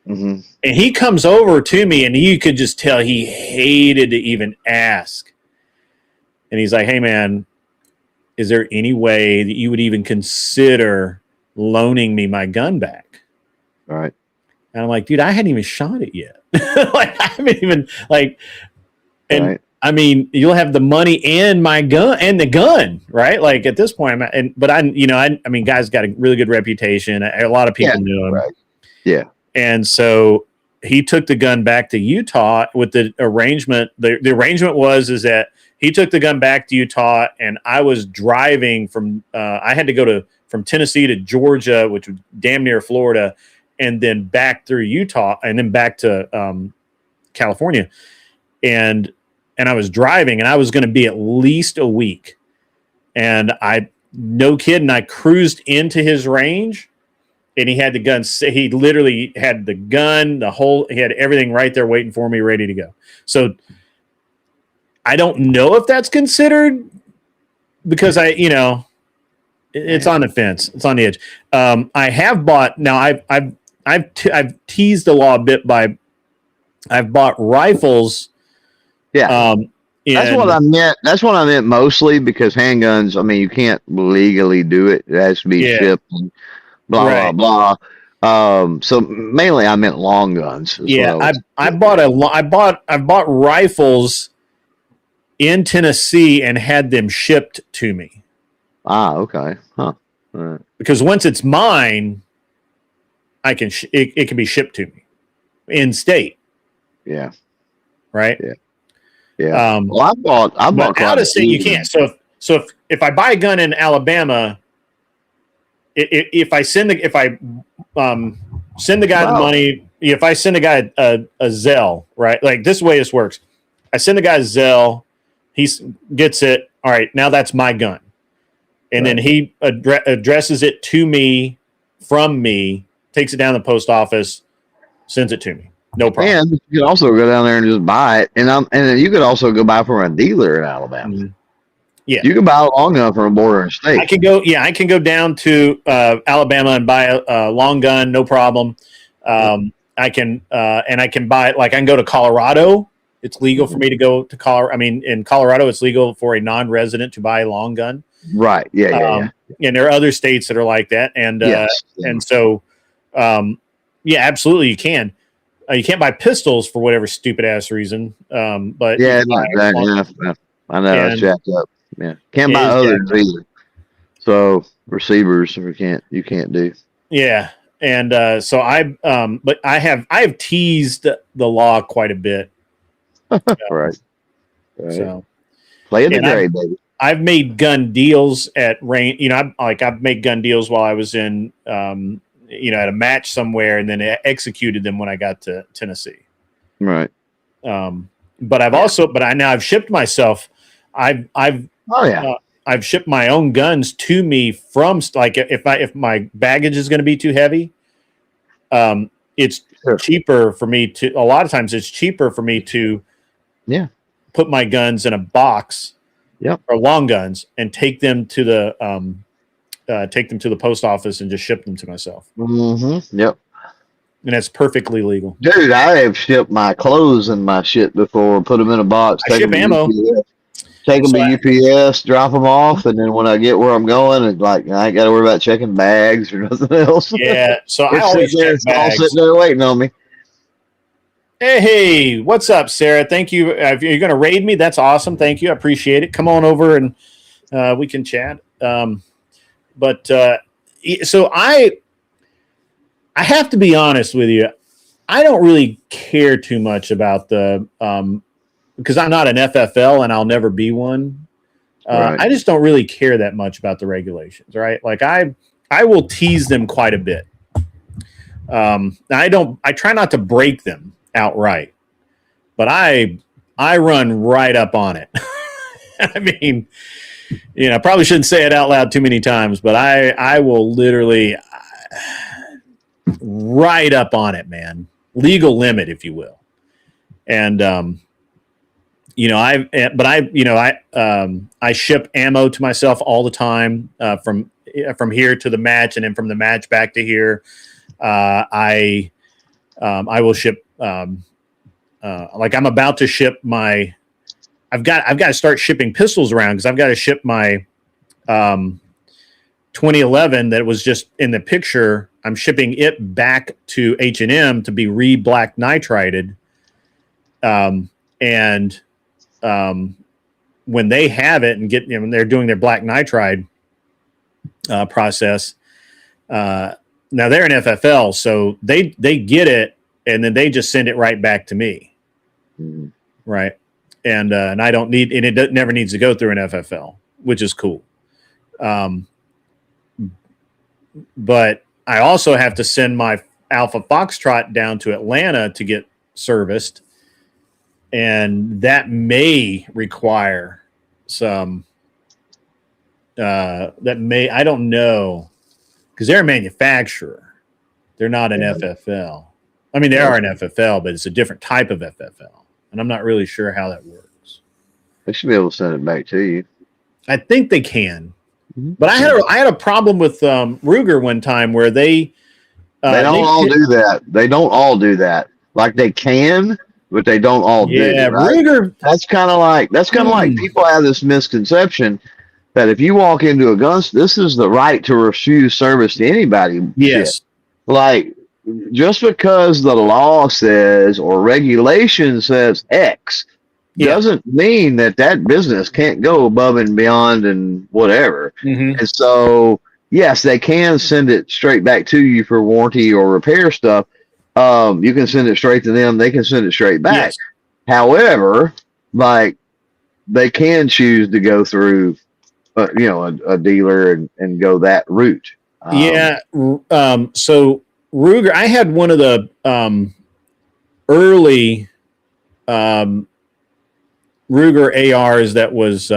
Mm-hmm. And he comes over to me, and you could just tell he hated to even ask. And he's like, "Hey, man, is there any way that you would even consider loaning me my gun back?" All right. And I'm like, "Dude, I hadn't even shot it yet. Like, I haven't even like." And Right. I mean, you'll have the money and my gun and the gun, right? Like at this point, but I mean, guy's got a really good reputation. A lot of people knew him. Right. Yeah. And so he took the gun back to Utah with the arrangement. The arrangement is that he took the gun back to Utah, and I was driving I had to go from Tennessee to Georgia, which was damn near Florida, and then back through Utah, and then back to California. And I was driving, and I was going to be at least a week. And no kidding, I cruised into his range, and he had the gun. He literally had the gun, he had everything right there waiting for me, ready to go. So I don't know if that's considered, because it's on the fence. It's on the edge. I have bought, now I've teased the law a bit I've bought rifles. Yeah. That's what I meant. That's what I meant mostly, because handguns, I mean, you can't legally do it. It has to be shipped and blah, blah, blah. So mainly I meant long guns. Yeah. I've bought rifles in Tennessee and had them shipped to me. Ah, okay. Huh. All right. Because once it's mine, I can, it can be shipped to me in state. Yeah. Right. Yeah. Yeah. Well, I bought out of state you can't. So if I buy a gun in Alabama, if I send the guy the money, if I send a guy a Zelle, right? Like this way this works. I send the guy Zelle, he gets it. All right, now that's my gun, and then he addresses it to me from me, takes it down to the post office, sends it to me. No problem. And you could also go down there and just buy it, and then you could also go buy from a dealer in Alabama. Mm-hmm. Yeah, you can buy a long gun from a bordering state. I can go down to Alabama and buy a long gun, no problem. I can buy it. Like I can go to Colorado. It's legal for me to go to Colorado. I mean, in Colorado, it's legal for a non-resident to buy a long gun. Right. Yeah. And there are other states that are like that, and and so, absolutely, you can. You can't buy pistols for whatever stupid ass reason. But I know that's jacked up. Yeah, can't buy others either. So receivers, you can't do. Yeah, and so but I have teased the law quite a bit. Right. So play in the grade, baby. I've made gun deals at range. I've made gun deals while I was in at a match somewhere, and then executed them when I got to Tennessee. Right. But I've shipped myself. I've shipped my own guns to me from, like, if my baggage is going to be too heavy, it's cheaper for me to, a lot of times it's cheaper for me to put my guns in a box or long guns and take them to the post office and just ship them to myself. Mm-hmm. Yep. And that's perfectly legal. Dude, I have shipped my clothes and my shit before, put them in a box. I ship ammo. Take them to UPS, drop them off, and then when I get where I'm going, it's like I ain't got to worry about checking bags or nothing else. Yeah, so I always check bags. All sitting there waiting on me. Hey, what's up, Sarah? Thank you. If you're going to raid me, that's awesome. Thank you. I appreciate it. Come on over and we can chat. So I have to be honest with you. I don't really care too much about the because I'm not an FFL and I'll never be one. Right. I just don't really care that much about the regulations, right? Like I will tease them quite a bit. I try not to break them outright, but I run right up on it. I mean, I probably shouldn't say it out loud too many times, but I will literally right up on it, man. Legal limit, if you will. And I ship ammo to myself all the time from here to the match, and then from the match back to here. I I will ship. Like I'm about to ship my. I've got to start shipping pistols around because I've got to ship my 2011 that was just in the picture. I'm shipping it back to H&M to be re-black nitrided. When they have it and get, when they're doing their black nitride process, now they're an FFL, so they get it and then they just send it right back to me, right? And I don't need, and it never needs to go through an FFL, which is cool. But I also have to send my Alpha Foxtrot down to Atlanta to get serviced, and that may require some. I don't know, because they're a manufacturer. They're not an FFL. I mean, they are an FFL, but it's a different type of FFL, and I'm not really sure how that works. They should be able to send it back to you. I think they can, but I had a problem with Ruger one time where they don't all do that. They don't all do that. Like they can, but they don't all do. Yeah, right? Ruger. That's kind of like people have this misconception that if you walk into a gun, this is the right to refuse service to anybody. Yes. Shit. Like just because the law says or regulation says X doesn't mean that business can't go above and beyond and whatever. And so, yes, they can send it straight back to you for warranty or repair stuff. You can send it straight to them. They can send it straight back. Yes. However, like they can choose to go through, a dealer and go that route. So Ruger, I had one of the early Ruger ARs that was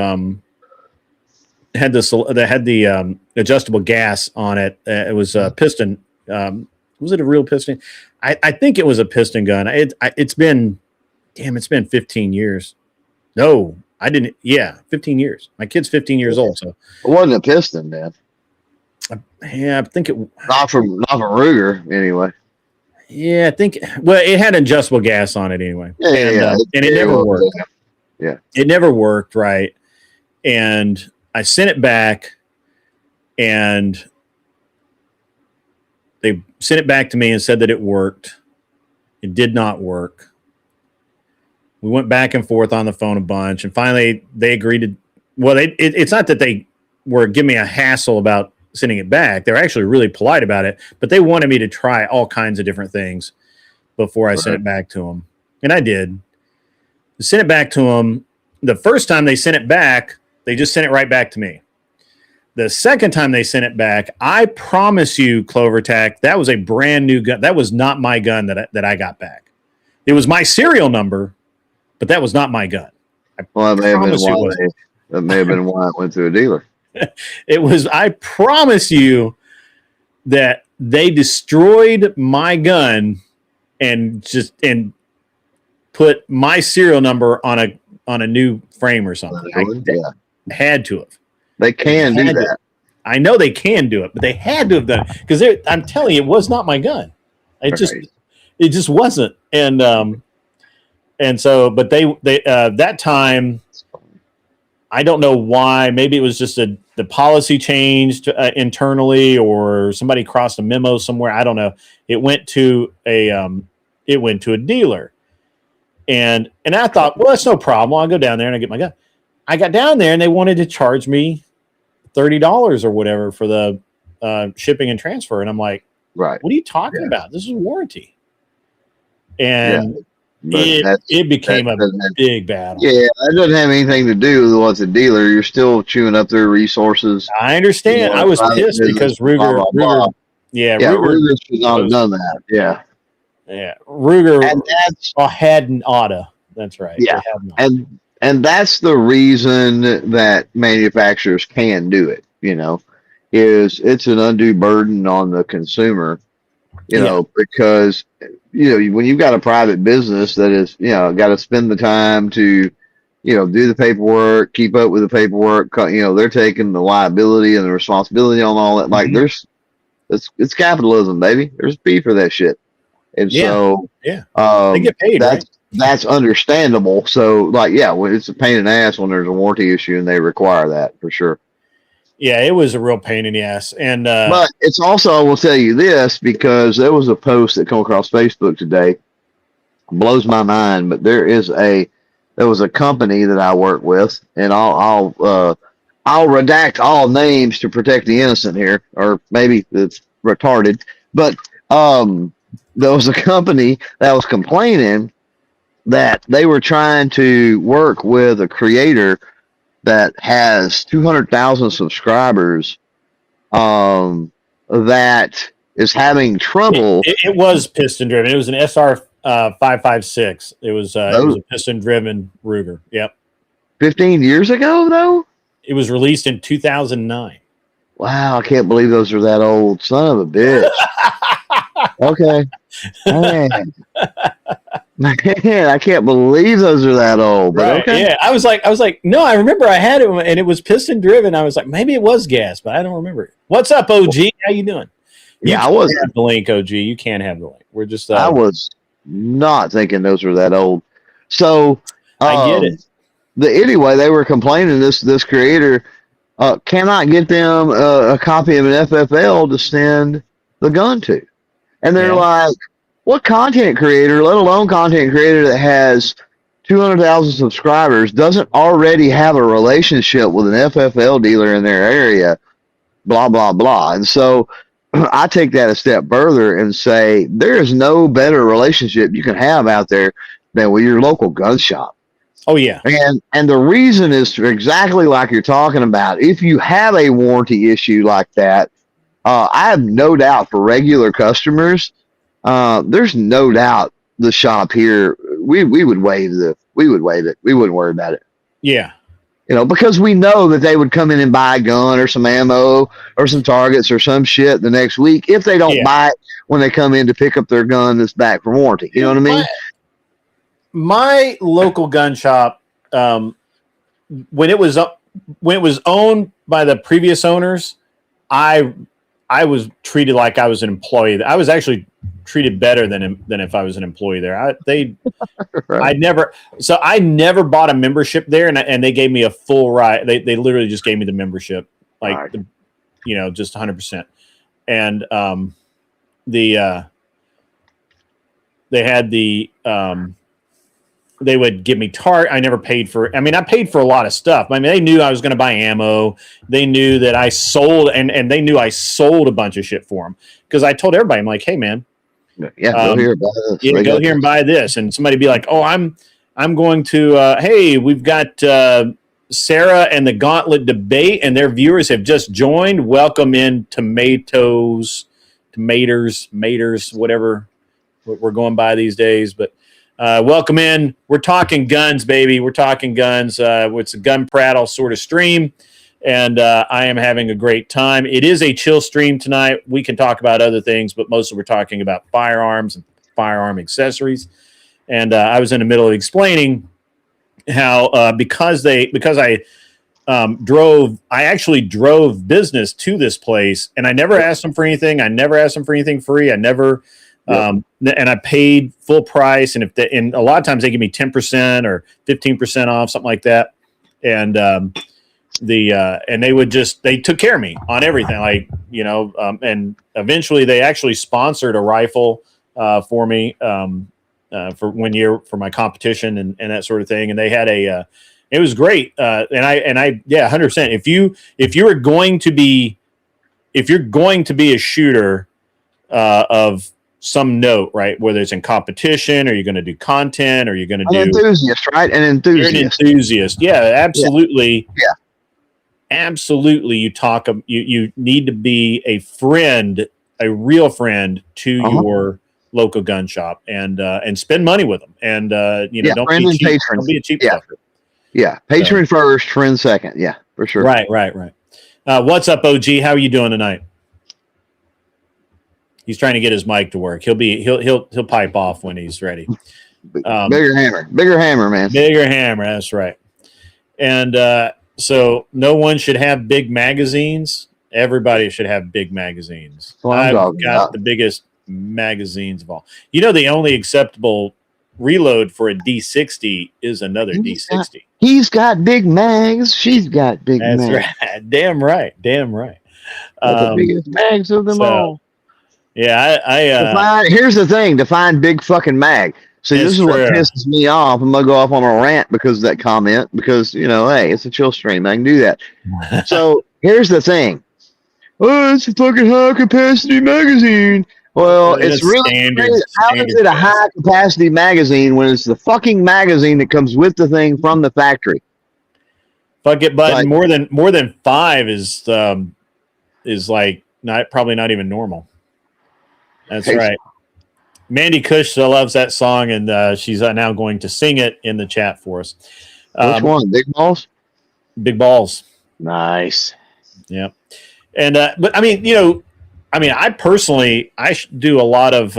had the adjustable gas on it. It was a piston. Was it a real piston? I think it was a piston gun. It's been 15 years. No, I didn't. Yeah, 15 years. My kid's 15 years old. So it wasn't a piston, man. Yeah, I think it. Not from Ruger, anyway. Yeah, I think. Well, it had adjustable gas on it anyway. And it never worked. Yeah, it never worked, right? And I sent it back, and they sent it back to me and said that it worked. It did not work. We went back and forth on the phone a bunch, and finally they agreed to. Well, it's not that they were giving me a hassle about sending it back. They're actually really polite about it, but they wanted me to try all kinds of different things before I sent it back to them, and I did. Sent it back to them. The first time they sent it back, they just sent it right back to me. The second time they sent it back, I promise you, CloverTac, that was a brand new gun. That was not my gun that I got back. It was my serial number, but that was not my gun. That may have been why it went to a dealer. It was. I promise you that they destroyed my gun and put my serial number on a new frame or something. I had to have. They can do that. I know they can do it, but they had to have done it because I'm telling you, it was not my gun. It just wasn't. And so, but they that time, I don't know why. Maybe it was just the policy changed internally, or somebody crossed a memo somewhere. I don't know. It went to a dealer. And I thought, well, that's no problem. I'll go down there and I get my gun. I got down there and they wanted to charge me $30 or whatever for the shipping and transfer. And I'm like, right. What are you talking about? This is warranty. And it became a big battle. Yeah, that doesn't have anything to do with what's a dealer. You're still chewing up their resources. I understand. I was pissed because Ruger Ruger should not have done that. Yeah. Yeah, Ruger had an auto. That's right. Yeah, and that's the reason that manufacturers can do it. Is it's an undue burden on the consumer. Because when you've got a private business that is got to spend the time to do the paperwork, keep up with the paperwork. They're taking the liability and the responsibility on all that. Like it's capitalism, baby. There's a fee for that shit. And Yeah. so Yeah. They get paid, right? that's understandable. So like, yeah, when it's a pain in the ass when there's a warranty issue and they require that for sure. Yeah, it was a real pain in the ass. And But it's also, I will tell you this, because there was a post that came across Facebook today, blows my mind, but there was a company that I work with, and I'll redact all names to protect the innocent here, or maybe it's retarded. But there was a company that was complaining that they were trying to work with a creator that has 200,000 subscribers, that is having trouble. it was piston driven. It was an SR 556. It was a piston driven Ruger. Yep. 15 years ago, though? It was released in 2009. Wow, I can't believe those are that old. Son of a bitch. Okay. Man. Man, I can't believe those are that old. But right. okay. Yeah. I was like, no, I remember I had it and it was piston driven. I was like, maybe it was gas, but I don't remember. What's up, OG? How you doing? Yeah, I was have the link, OG. You can't have the link. We're just I was not thinking those were that old. So I get it. Anyway, they were complaining this creator cannot get them a copy of an FFL to send the gun to. And they're like, what content creator, let alone content creator that has 200,000 subscribers, doesn't already have a relationship with an FFL dealer in their area, blah, blah, blah. And so I take that a step further and say there is no better relationship you can have out there than with your local gun shop. Oh, yeah. And the reason is exactly like you're talking about. If you have a warranty issue like that, I have no doubt for regular customers, there's no doubt the shop here, we would waive it. We wouldn't worry about it. Yeah. You know, because we know that they would come in and buy a gun or some ammo or some targets or some shit the next week if they don't buy it when they come in to pick up their gun that's back for warranty. You know what I mean? My local gun shop, when it was owned by the previous owners, I was treated like I was an employee. I was actually treated better than if I was an employee there. I never bought a membership there, and they gave me a full ride. They literally just gave me the membership, like just 100%. And they had they would give me I never paid for. I mean, I paid for a lot of stuff. I mean, they knew I was going to buy ammo. They knew that I sold, and they knew I sold a bunch of shit for them because I told everybody, I'm like, hey man, go here and buy this. Yeah, go here and buy this. And somebody be like, oh, I'm going to. Hey, we've got Sarah and the Gauntlet debate, and their viewers have just joined. Welcome in, tomatoes, whatever we're going by these days, but. Welcome in. We're talking guns, baby. We're talking guns. It's a gun prattle sort of stream, and I am having a great time. It is a chill stream tonight. We can talk about other things, but mostly we're talking about firearms and firearm accessories. And I was in the middle of explaining how because I actually drove business to this place, and I never asked them for anything. I never asked them for anything free. I never. And I paid full price, and and a lot of times they give me 10% or 15% off, something like that. And and they took care of me on everything, like and eventually they actually sponsored a rifle for me for 1 year for my competition and that sort of thing. And they had it was great. And I 100%. If you're going to be a shooter of some note, right? Whether it's in competition, or you're going to do content, or you're going to do enthusiast, right? An enthusiast. You're an enthusiast. Yeah, absolutely. Yeah. Absolutely. You need to be a friend, a real friend to your local gun shop, and spend money with them. And don't be cheap. Don't be a cheap sucker. Yeah. Patron first, friend second. Yeah, for sure. Right. What's up, OG? How are you doing tonight? He's trying to get his mic to work. He'll pipe off when he's ready. Bigger hammer, man. Bigger hammer. That's right. And so no one should have big magazines. Everybody should have big magazines. Well, I've got the biggest magazines of all. You know, the only acceptable reload for a D60 is another D60. He's got big mags. She's got big That's mags. right. Damn right. Damn right. Got the biggest mags of them all. Yeah, Here's the thing: to find big fucking mag. See, this is what pisses me off. I'm gonna go off on a rant because of that comment. Because hey, it's a chill stream. I can do that. So here's the thing. Oh, it's a fucking high capacity magazine. Well, it's really crazy. How is it a high capacity magazine when it's the fucking magazine that comes with the thing from the factory? Fuck it, but more than 5 is like probably not even normal. That's right. Mandy Cush loves that song, and she's now going to sing it in the chat for us. Which one? Big Balls? Big Balls. Nice. Yeah. And but I mean, I personally do a lot of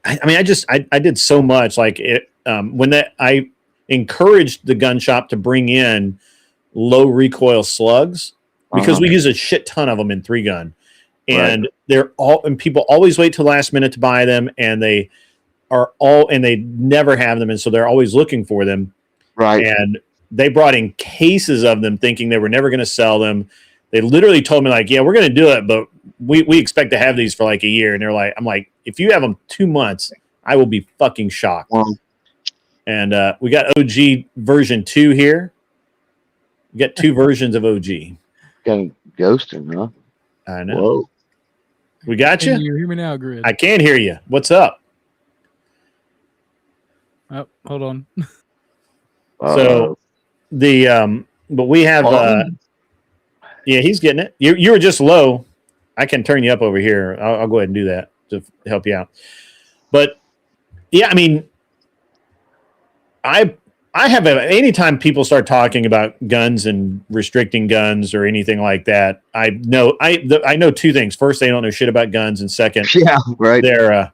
I did so much like it when I encouraged the gun shop to bring in low recoil slugs because we use a shit ton of them in 3-gun. And people always wait till the last minute to buy them, and they never have them, and so they're always looking for them. Right. And they brought in cases of them thinking they were never going to sell them. They literally told me like, yeah, we're going to do it, but we expect to have these for like a year. And I'm like, if you have them 2 months, I will be fucking shocked. And we got OG version 2 here. We got 2 versions of OG. Got a ghosting, huh? I know. Whoa. We got you? Can you hear me now, Grid? I can hear you. What's up? Oh, hold on. So but we have yeah, he's getting it. You were just low. I can turn you up over here. I'll go ahead and do that to help you out. But yeah, I mean, I have anytime people start talking about guns and restricting guns or anything like that, I know 2 things. First, they don't know shit about guns, and second, yeah, right. They're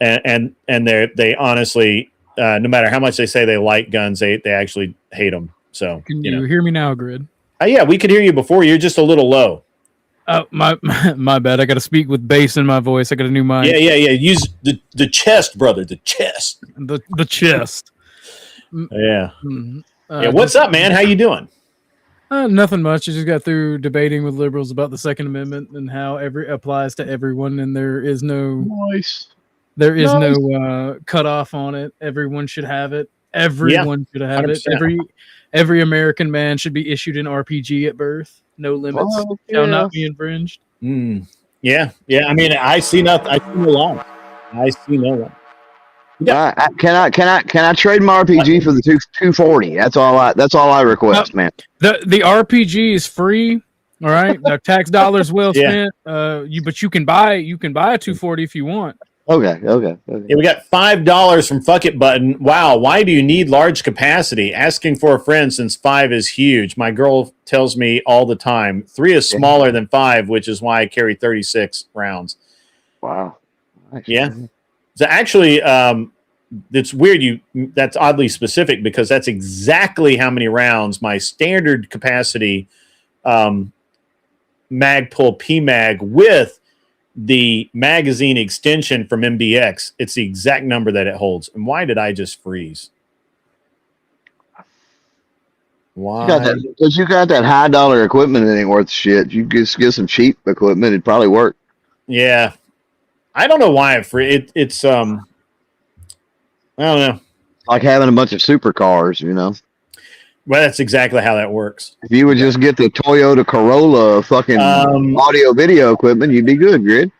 they honestly, no matter how much they say they like guns, they actually hate them. So can you hear me now, Grid? Yeah, we could hear you before. You're just a little low. Oh, my bad. I got to speak with bass in my voice. I got a new mic. Yeah. Use the chest, brother. The chest. The chest. Yeah. Yeah. What's up, man? How you doing? Nothing much. I just got through debating with liberals about the Second Amendment and how applies to everyone, and there is no no cutoff on it. Everyone should have it. Everyone should have 100%. It. Every American man should be issued an RPG at birth. No limits. Shall not be infringed. Yeah. I mean, I see nothing. I see no law. I see no law. Yeah. Can I trade my RPG for the 240? That's all I request, man. The RPG is free. All right. The tax dollars well spent. But you can buy a 240 if you want. Okay. Yeah, we got $5 from Fuck It Button. Wow, why do you need large capacity? Asking for a friend since 5 is huge. My girl tells me all the time. 3 is smaller than 5, which is why I carry 36 rounds. Wow. Nice. Yeah. So actually, it's weird. That's oddly specific because that's exactly how many rounds my standard capacity Magpul PMag with the magazine extension from MBX. It's the exact number that it holds. And why did I just freeze? Why? Because you got that high dollar equipment that ain't worth shit. You just get some cheap equipment, it'd probably work. Yeah. I don't know why it's I don't know. Like having a bunch of supercars, Well, that's exactly how that works. If you would just get the Toyota Corolla fucking audio video equipment, you'd be good, Grid.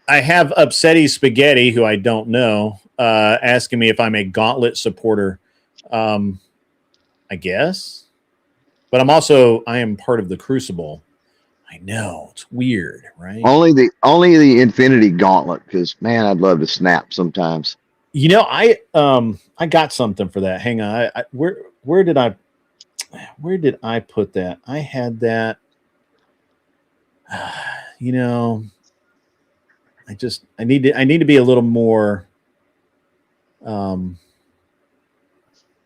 I have Upsetty Spaghetti, who I don't know, asking me if I'm a Gauntlet supporter. I guess. But I am part of the Crucible. I know. It's weird, right? Only the Infinity Gauntlet, because man, I'd love to snap sometimes. I got something for that. Hang on. Where did I put that? I had that. I need to be a little more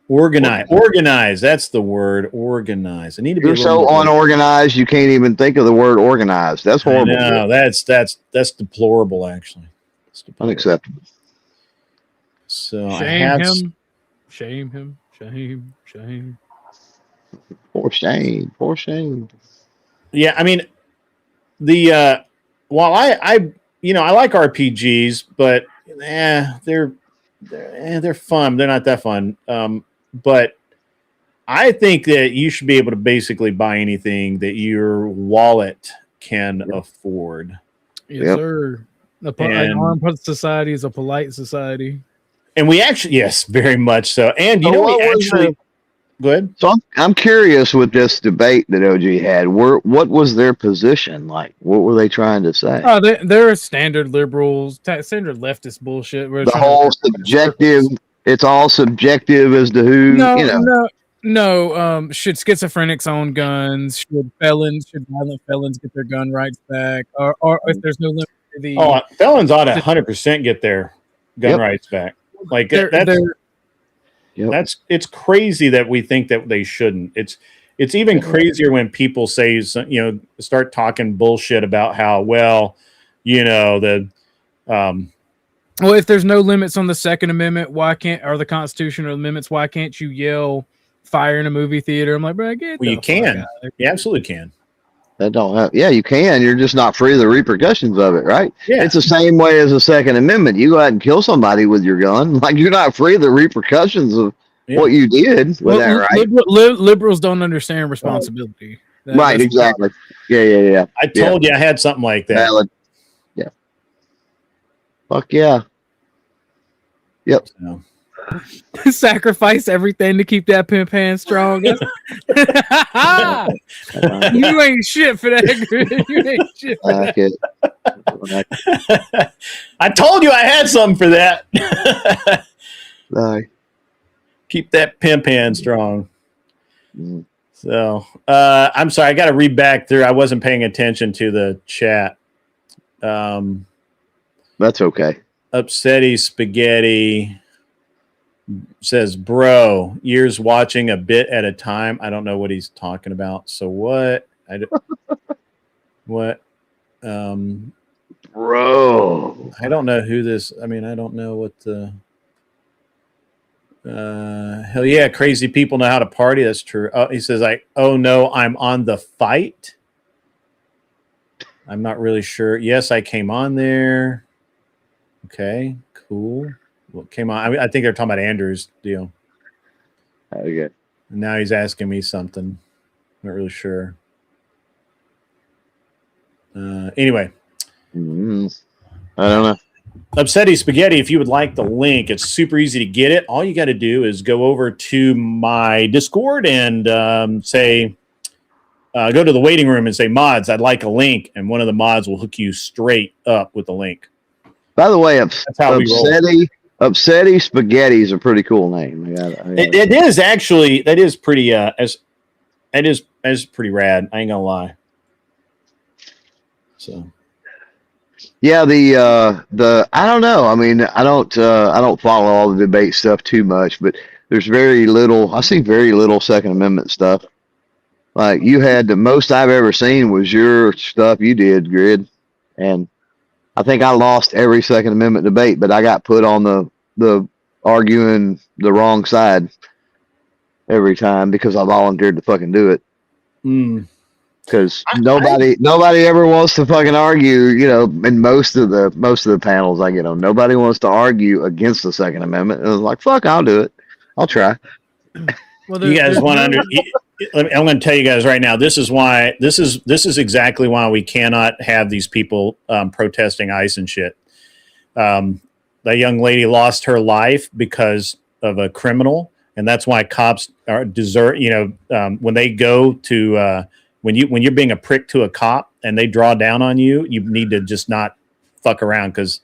Organize. That's the word. Organize. I need to be. You're so unorganized, you can't even think of the word organized. That's horrible. No, that's deplorable. Actually, it's deplorable. Unacceptable. So Shame him. Poor shame. Yeah, I mean, while I like RPGs, but they're fun. They're not that fun. But I think that you should be able to basically buy anything that your wallet can afford. Yes, sir. An armed society is a polite society. And we actually, yes, very much so. And you know, we actually go ahead. So I'm curious with this debate that OG had. What was their position like? What were they trying to say? Oh, they're standard liberals, standard leftist bullshit. The whole subjective. It's all subjective as to who. No. Should schizophrenics own guns? Should violent felons get their gun rights back? Or if there's no limit to the felons ought to 100% get their gun rights back. Like it's crazy that we think that they shouldn't. It's even crazier when people say, start talking bullshit about how if there's no limits on the Second Amendment, or the constitutional amendments, why can't you yell fire in a movie theater? I'm like, bro, you can. You absolutely can. That don't have. Yeah, you can. You're just not free of the repercussions of it, right? Yeah. It's the same way as the Second Amendment. You go out and kill somebody with your gun, like you're not free of the repercussions of what you did with that, right? Liberals don't understand responsibility. Right, exactly. Yeah. I told you I had something like that. Valid. Yeah. Fuck yeah. Yep. So. Sacrifice everything to keep that pimp hand strong. You ain't shit for that. You ain't shit for that. I told you I had something for that. Keep that pimp hand strong. So I'm sorry, I got to read back through. I wasn't paying attention to the chat. That's okay. Upsetty Spaghetti says, bro, years watching a bit at a time. I don't know what he's talking about. So what? What? Bro. I don't know who this. I mean, I don't know what the. Hell yeah, crazy people know how to party. That's true. Oh, he says, oh no, I'm on the fight. I'm not really sure. Yes, I came on there. Okay, cool. What came on? I think they're talking about Andrew's deal. Okay. And now he's asking me something. Not really sure. Anyway. I don't know. Upsetty Spaghetti, if you would like the link, it's super easy to get it. All you got to do is go over to my Discord and say, go to the waiting room and say, mods, I'd like a link. And one of the mods will hook you straight up with the link. By the way, Upsetty Spaghetti is a pretty cool name. It is actually. That is pretty. As pretty rad. I ain't gonna lie. So. Yeah, the I don't know. I mean, I don't follow all the debate stuff too much, but there's very little. I see very little Second Amendment stuff. Like you had the most I've ever seen was your stuff you did, Grid, and I think I lost every Second Amendment debate, but I got put on the arguing the wrong side every time because I volunteered to fucking do it. Because nobody ever wants to fucking argue, in most of the panels I get on, nobody wants to argue against the Second Amendment. And I was like, fuck, I'll do it. I'll try. Well, you guys want to I'm going to tell you guys right now, this is exactly why we cannot have these people protesting ICE and shit. That young lady lost her life because of a criminal, and that's why cops deserve. When they go to when you're being a prick to a cop and they draw down on you, you need to just not fuck around because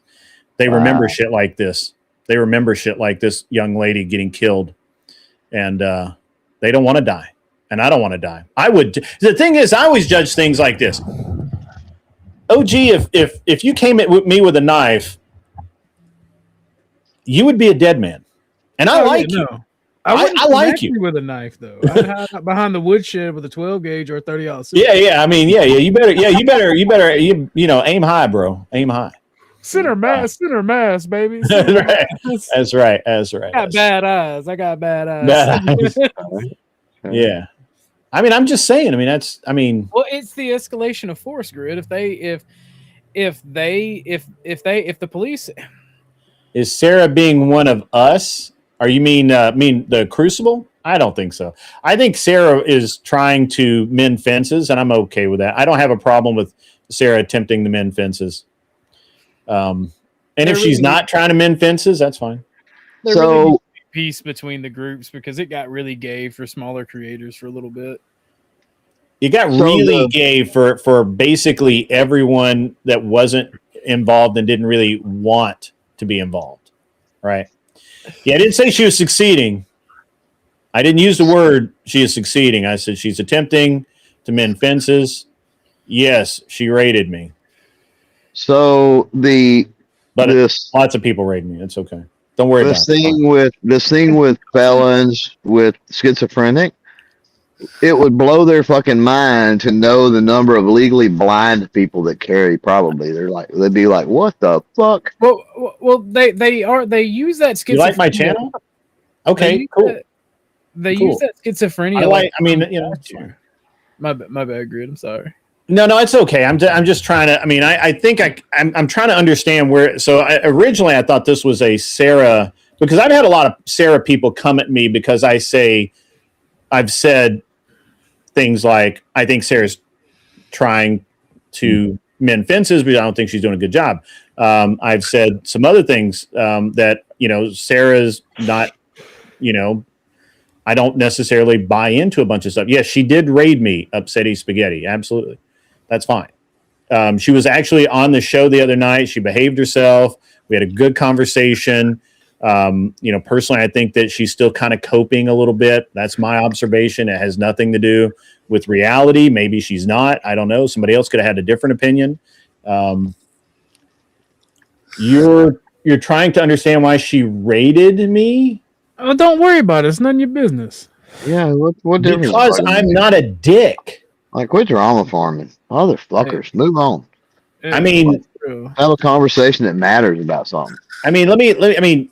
they remember shit like this. They remember shit like this young lady getting killed, and they don't want to die. And I don't want to die. I would. The thing is, I always judge things like this. OG, if you came at me with a knife, you would be a dead man. And I like you. I like you with a knife though. I'd hide behind the woodshed with a 12 gauge or a 30-aught. Yeah. I mean, yeah. You better, you know, aim high, bro. Aim high. Center mass, baby. That's right. I got bad eyes. Bad eyes. Yeah. I mean, I'm just saying. I mean, well, it's the escalation of force, Grid. If the police, is Sarah being one of us? Are you mean the Crucible? I don't think so. I think Sarah is trying to mend fences, and I'm okay with that. I don't have a problem with Sarah attempting to mend fences. And if she's not trying to mend fences, that's fine. So really peace between the groups, because it got really gay for smaller creators for a little bit. It got really gay for basically everyone that wasn't involved and didn't really want to be involved, right? Yeah, I didn't say she was succeeding. I didn't use the word she is succeeding. I said she's attempting to mend fences. Yes, she raided me. So lots of people raid me. It's okay. Don't worry about it. This thing with felons with schizophrenic, it would blow their fucking mind to know the number of legally blind people that carry. Probably they'd be like, "What the fuck?" Well, they use that schizophrenia. You like my channel? Okay, cool. They use that schizophrenia. Sure. My bad, Grid. I'm sorry. No, it's okay. I'm just trying to. I mean, I think I'm trying to understand where. So originally, I thought this was a Sarah, because I've had a lot of Sarah people come at me because I've said things like, I think Sarah's trying to mend fences, but I don't think she's doing a good job. I've said some other things that Sarah's not. I don't necessarily buy into a bunch of stuff. Yes, she did raid me, Upsetty Spaghetti. Absolutely. That's fine. She was actually on the show the other night. She behaved herself. We had a good conversation. Personally, I think that she's still kind of coping a little bit. That's my observation. It has nothing to do with reality. Maybe she's not. I don't know. Somebody else could have had a different opinion. You're trying to understand why she raided me? Oh, don't worry about it. It's none of your business. Yeah, what difference? Because I'm not a dick. Like, quit drama farming, motherfuckers. Hey. Move on. I mean, have a conversation that matters about something. I mean,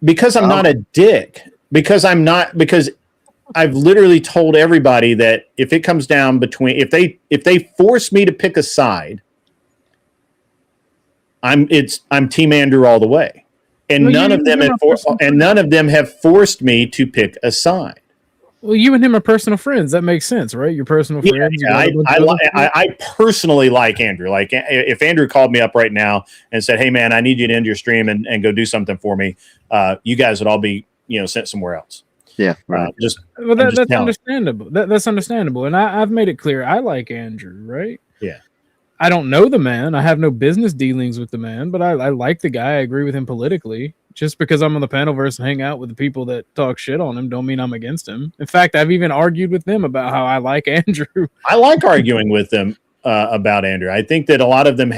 because I'm not a dick. Because I've literally told everybody that if it comes down between, if they force me to pick a side, I'm Team Andrew all the way. And none of them have forced me to pick a side. Well, you and him are personal friends. That makes sense, right? You're personal friends. Yeah, I personally like Andrew. Like, if Andrew called me up right now and said, "Hey, man, I need you to end your stream and go do something for me," you guys would all be sent somewhere else. Yeah, right. That's understandable. That's understandable, and I've made it clear I like Andrew, right? Yeah. I don't know the man. I have no business dealings with the man, but I like the guy. I agree with him politically. Just because I'm on the panel versus hang out with the people that talk shit on him don't mean I'm against him. In fact, I've even argued with them about how I like Andrew. I like arguing with them about Andrew. I think that a lot of them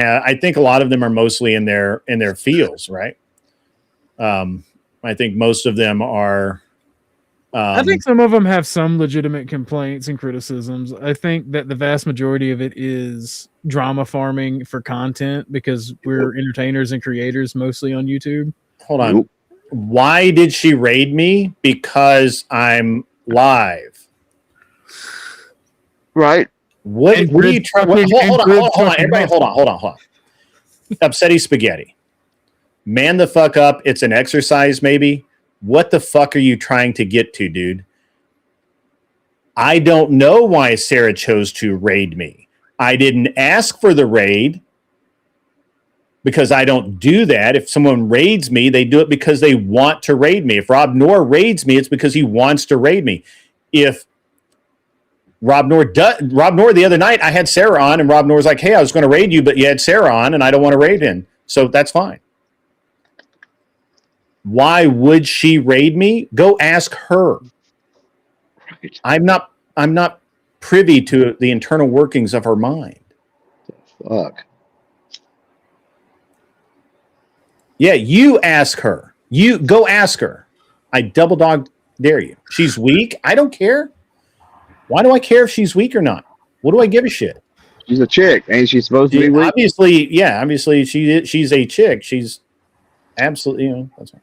are mostly in their fields, right? I think most of them are. I think some of them have some legitimate complaints and criticisms. I think that the vast majority of it is drama farming for content because we're entertainers and creators mostly on YouTube. Hold on. Nope. Why did she raid me? Because I'm live. Right. What are you trying? Hold on. Everybody, hold on. Upsetty Spaghetti. Man the fuck up. It's an exercise, maybe. What the fuck are you trying to get to, dude? I don't know why Sarah chose to raid me. I didn't ask for the raid because I don't do that. If someone raids me, they do it because they want to raid me. If Rob Noor raids me, it's because he wants to raid me. If Rob Noor the other night, I had Sarah on, and Rob Noor was like, "Hey, I was going to raid you, but you had Sarah on, and I don't want to raid him." So that's fine. Why would she raid me? Go ask her. Right. I'm not privy to the internal workings of her mind. Fuck. Yeah, you ask her. You go ask her. I double dog dare you. She's weak. I don't care. Why do I care if she's weak or not? What do I give a shit? She's a chick. Ain't she supposed to be weak? Obviously she's a chick. She's absolutely, that's right.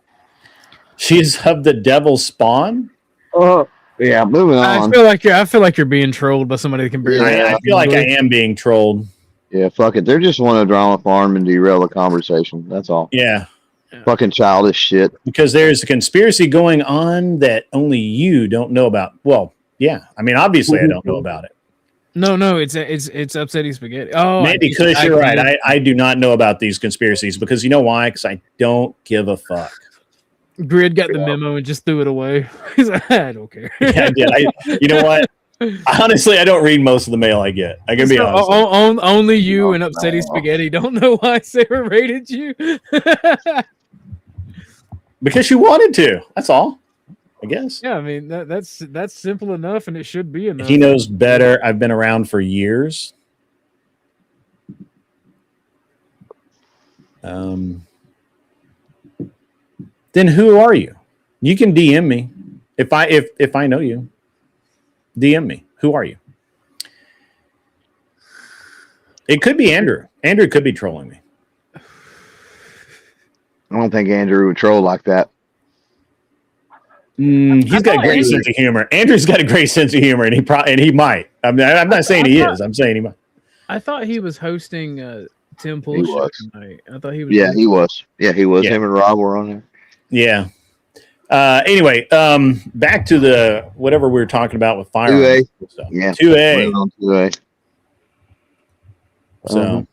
She's of the devil's spawn. Oh, yeah. Moving on. I feel like you're being trolled by somebody that can barely. I feel like I am being trolled. Yeah, fuck it. They're just want to draw a farm and derail the conversation. That's all. Yeah. Fucking childish shit. Because there's a conspiracy going on that only you don't know about. Well, yeah. I mean, obviously I don't know about it. No, it's upsetting spaghetti. Oh, Maybe Kush, you're right. I do not know about these conspiracies because you know why? Because I don't give a fuck. Grid got the memo and just threw it away. He's like, I don't care. Yeah, I did. You know what? Honestly, I don't read most of the mail I get. I can be honest. Only you and upsetting spaghetti don't know why Sarah rated you. Because she wanted to. That's all. I guess. Yeah, I mean that's simple enough, and it should be enough. He knows better. I've been around for years. Then who are you? You can DM me if I know you. DM me. Who are you? It could be Andrew. Andrew could be trolling me. I don't think Andrew would troll like that. He's got a great sense of humor. Andrew's got a great sense of humor, and he might. I mean, I'm not saying he is. I'm saying he might. I thought he was hosting Tim Pool's show tonight. I thought he was. Yeah, he was. Yeah, he was. Him and Rob were on there. Yeah. Anyway, back to the whatever we were talking about with firearms. 2A. Yeah. 2A. 2A. So.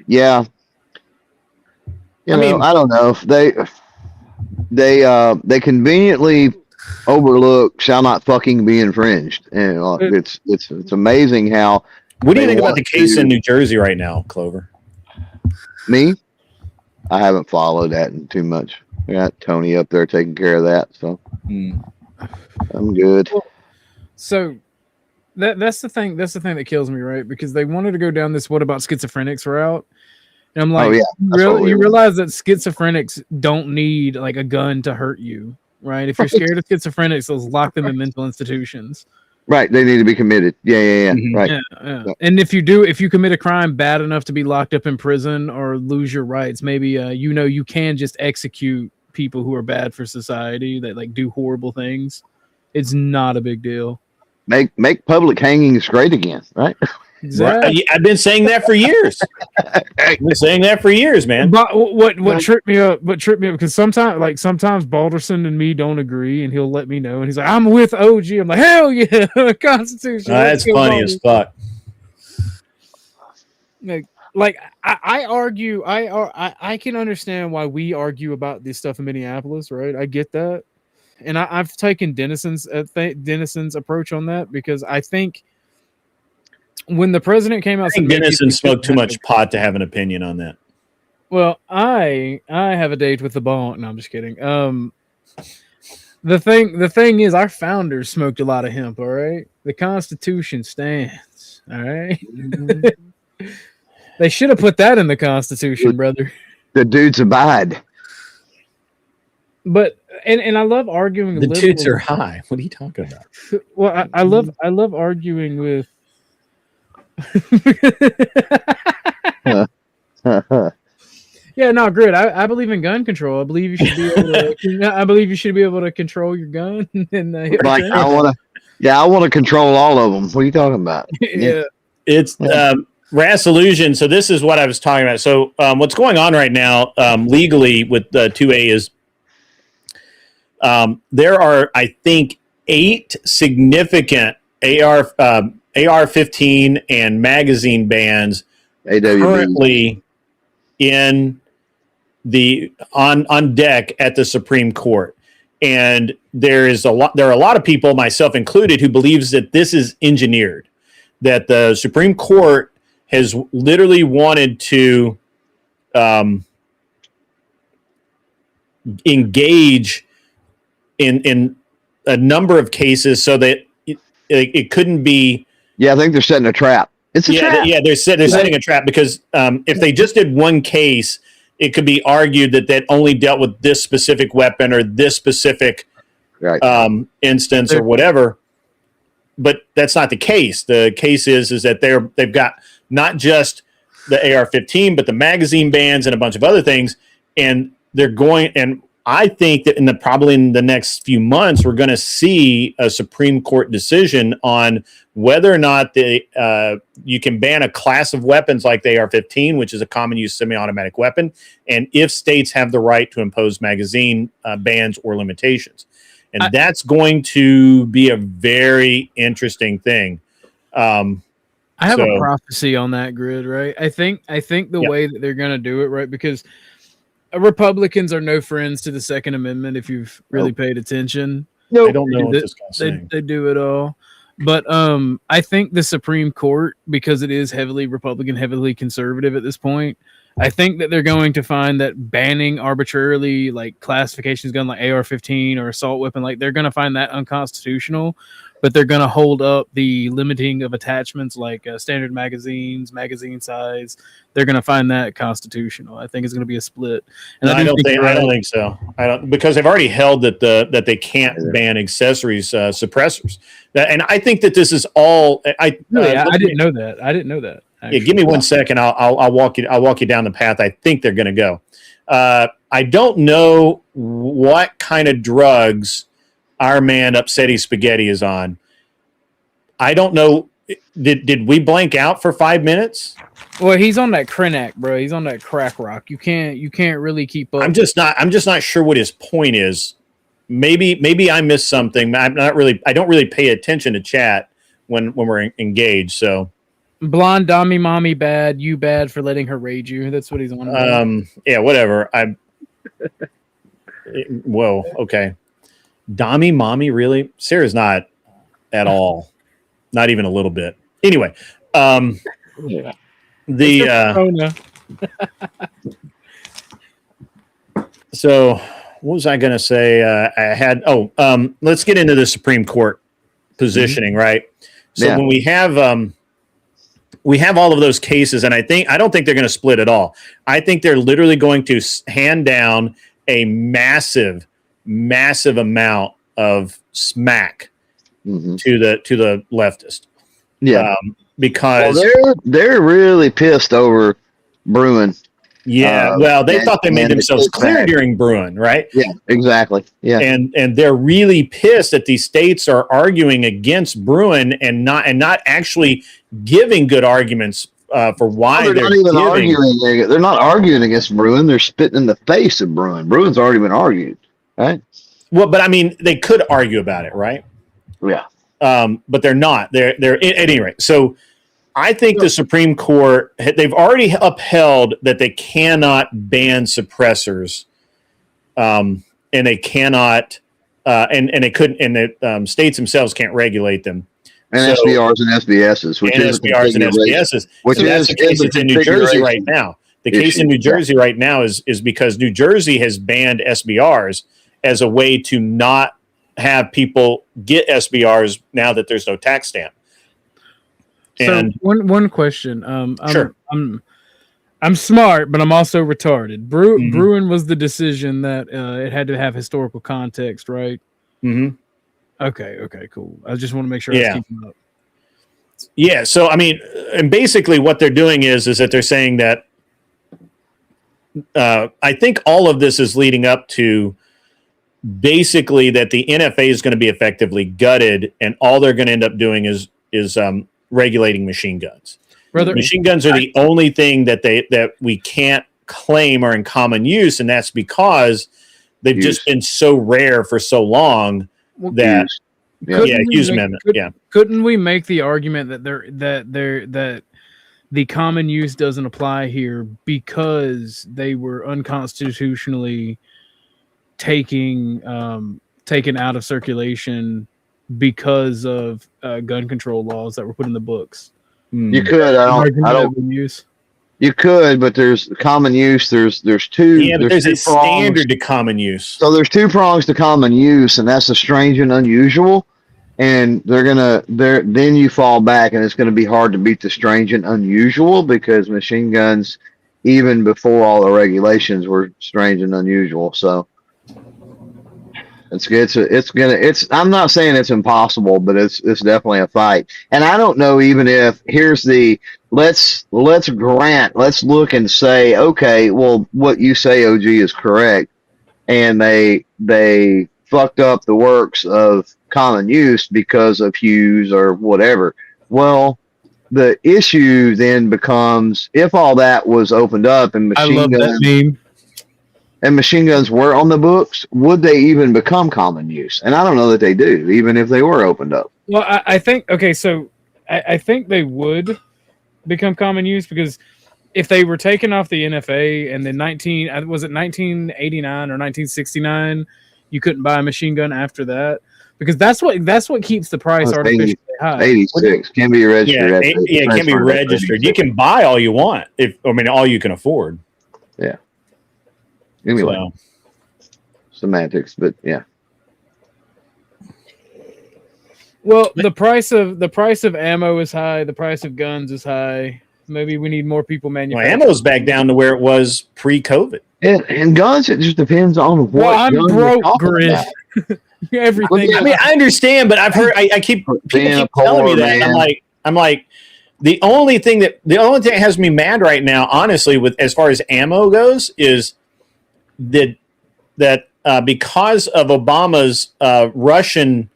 Yeah. I don't know if they conveniently overlook shall not fucking be infringed, and it's amazing how. What do you think about the case in New Jersey right now, Clover? Me, I haven't followed that too much. I got Tony up there taking care of that, so I'm good. So that's the thing. That's the thing that kills me, right? Because they wanted to go down this "what about schizophrenics" route. And I'm like, you realize that schizophrenics don't need like a gun to hurt you, right? If you're scared of schizophrenics, they'll lock them in mental institutions. Right. They need to be committed. Yeah. Mm-hmm. Right. Yeah. And if you commit a crime bad enough to be locked up in prison or lose your rights, maybe you can just execute people who are bad for society that like do horrible things. It's not a big deal. Make public hangings great again, right? Exactly. I've been saying that for years. I've been saying that for years, man. But what tripped me up? Because sometimes Balderson and me don't agree, and he'll let me know, and he's like, "I'm with OG." I'm like, "Hell yeah, Constitution." That's funny as fuck. Like I argue, I can understand why we argue about this stuff in Minneapolis, right? I get that, and I've taken Denison's approach on that because I think. When the president came out, I think Denison smoked too much pot to have an opinion on that. Well, I have a date with the bone. No, I'm just kidding. The thing is, our founders smoked a lot of hemp. All right, the Constitution stands. All right, they should have put that in the Constitution, brother. The dudes abide. But and I love arguing. The dudes are high. What are you talking about? Well, I love arguing with. Yeah, no, Grid. I believe in gun control. I believe you should be able to. I believe you should be able to control your gun and I want to control all of them. What are you talking about? Yeah, it's RAS illusion. So this is what I was talking about. So what's going on right now legally with 2A is there are, I think, 8 significant AR-15 and magazine bans currently in on deck at the Supreme Court, and there are a lot of people, myself included, who believes that this is engineered, that the Supreme Court has literally wanted to engage in a number of cases so that it couldn't be. Yeah, I think they're setting a trap. It's a trap. They're setting a trap because if they just did one case, it could be argued that that only dealt with this specific weapon or this specific instance or whatever. But that's not the case. The case is that they've got not just the AR-15, but the magazine bans and a bunch of other things, and they're going. And I think that probably in the next few months, we're going to see a Supreme Court decision on whether or not you can ban a class of weapons like the AR-15, which is a common use semi-automatic weapon, and if states have the right to impose magazine bans or limitations. And that's going to be a very interesting thing. I have a prophecy on that, Grid, right? I think the way that they're going to do it, right, because Republicans are no friends to the Second Amendment. If you've really paid attention, I don't know what this guy's saying. They do it all, but I think the Supreme Court, because it is heavily Republican, heavily conservative at this point, I think that they're going to find that banning arbitrarily like classifications gun like AR-15 or assault weapon, like they're going to find that unconstitutional, but they're going to hold up the limiting of attachments like standard magazines, magazine size. They're going to find that constitutional. I think it's going to be a split. And I don't think so. Because they've already held that they can't ban accessories suppressors. And I think that this is all. I didn't know that. I didn't know that. Actually. Yeah, give me 1 second. I'll walk you down the path I think they're going to go. I don't know what kind of drugs our man Upsetty Spaghetti is on. I don't know. Did we blank out for 5 minutes? Well, he's on that Krenak, bro. He's on that crack rock. You can't really keep up. I'm just not sure what his point is. Maybe I missed something. I don't really pay attention to chat when we're engaged. So. Blonde Dami Mommy bad, you bad for letting her raid you. That's what he's on. Yeah, whatever. Whoa, okay. Dami Mommy, really? Sarah's not at all. Not even a little bit. Anyway, so what was I going to say? Let's get into the Supreme Court positioning, right? So when we have all of those cases, and I don't think they're going to split at all. I think they're literally going to hand down a massive amount of smack to the leftist. Yeah, because they're really pissed over Bruin. Yeah, they thought they made themselves clear during Bruin, right? Yeah, exactly. Yeah, and they're really pissed that these states are arguing against Bruin and not actually giving good arguments for why they're not even arguing. They're not arguing against Bruin. They're spitting in the face of Bruin. Bruin's already been argued, right? Well, but I mean, they could argue about it, right? Yeah. But they're not. They're at any rate. So I think the Supreme Court, they've already upheld that they cannot ban suppressors, and they cannot, and they couldn't, and the states themselves can't regulate them. And SBRs and SBSs, which is SBRs and SBSs, which is the case in New Jersey right now. The case in New Jersey right now is because New Jersey has banned SBRs as a way to not have people get SBRs now that there's no tax stamp. And so one question. Sure. I'm smart, but I'm also retarded. Bruin was the decision that it had to have historical context, right? Mm-hmm. Okay, cool. I just want to make sure I was keeping up. Yeah, so I mean, and basically what they're doing is that they're saying that I think all of this is leading up to basically that the NFA is going to be effectively gutted, and all they're going to end up doing is regulating machine guns. Machine guns are the only thing that we can't claim are in common use, and that's because they've just been so rare for so long that use amendment. Couldn't we make the argument that that the common use doesn't apply here because they were unconstitutionally taken out of circulation because of gun control laws that were put in the books? You could. I don't use. You could, but there's common use. There's two. Yeah, but there's a standard to common use. So there's two prongs to common use, and that's the strange and unusual. And then you fall back, and it's going to be hard to beat the strange and unusual because machine guns even before all the regulations were strange and unusual. So I'm not saying it's impossible, but it's definitely a fight. And I don't know even if let's look and say, okay, well, what you say, OG, is correct, and they fucked up the works of common use because of Hughes or whatever. Well, the issue then becomes, if all that was opened up and machine guns were on the books, would they even become common use? And I don't know that they do, even if they were opened up. Well, I think, okay, so I think they would become common use, because if they were taken off the NFA and then 1989 or 1969, you couldn't buy a machine gun after that, because that's what keeps the price artificially high. 86 can be registered. It can be registered. You can buy all you want, all you can afford. Yeah. Anyway, semantics, but yeah. Well, the price of ammo is high. The price of guns is high. Maybe we need more people manufacturing. Well, ammo's back down to where it was pre-COVID. And guns, it just depends on what. Well, I'm broke, Grid. Everything. I mean, I understand, but I've heard. I keep people keep telling me that. And I'm like, the only thing that has me mad right now, honestly, with as far as ammo goes, is that because of Obama's Russian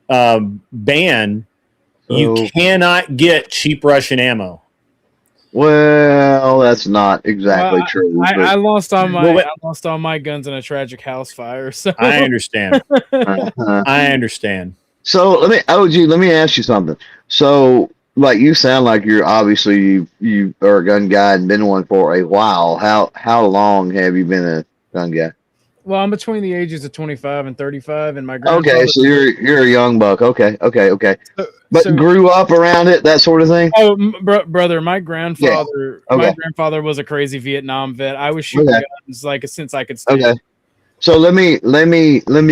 ban, you cannot get cheap Russian ammo. Well, that's not exactly true. I lost all my guns in a tragic house fire. So I understand. I understand. So let me ask you something. So, like, you sound like you're obviously you are a gun guy and been one for a while. How long have you been a gun guy? Well, I'm between the ages of 25 and 35, and my grandfather. Okay, so you're a young buck. Okay. But grew up around it, that sort of thing. Oh, brother, my grandfather, my grandfather was a crazy Vietnam vet. I was shooting guns since I could stand. Okay. So let me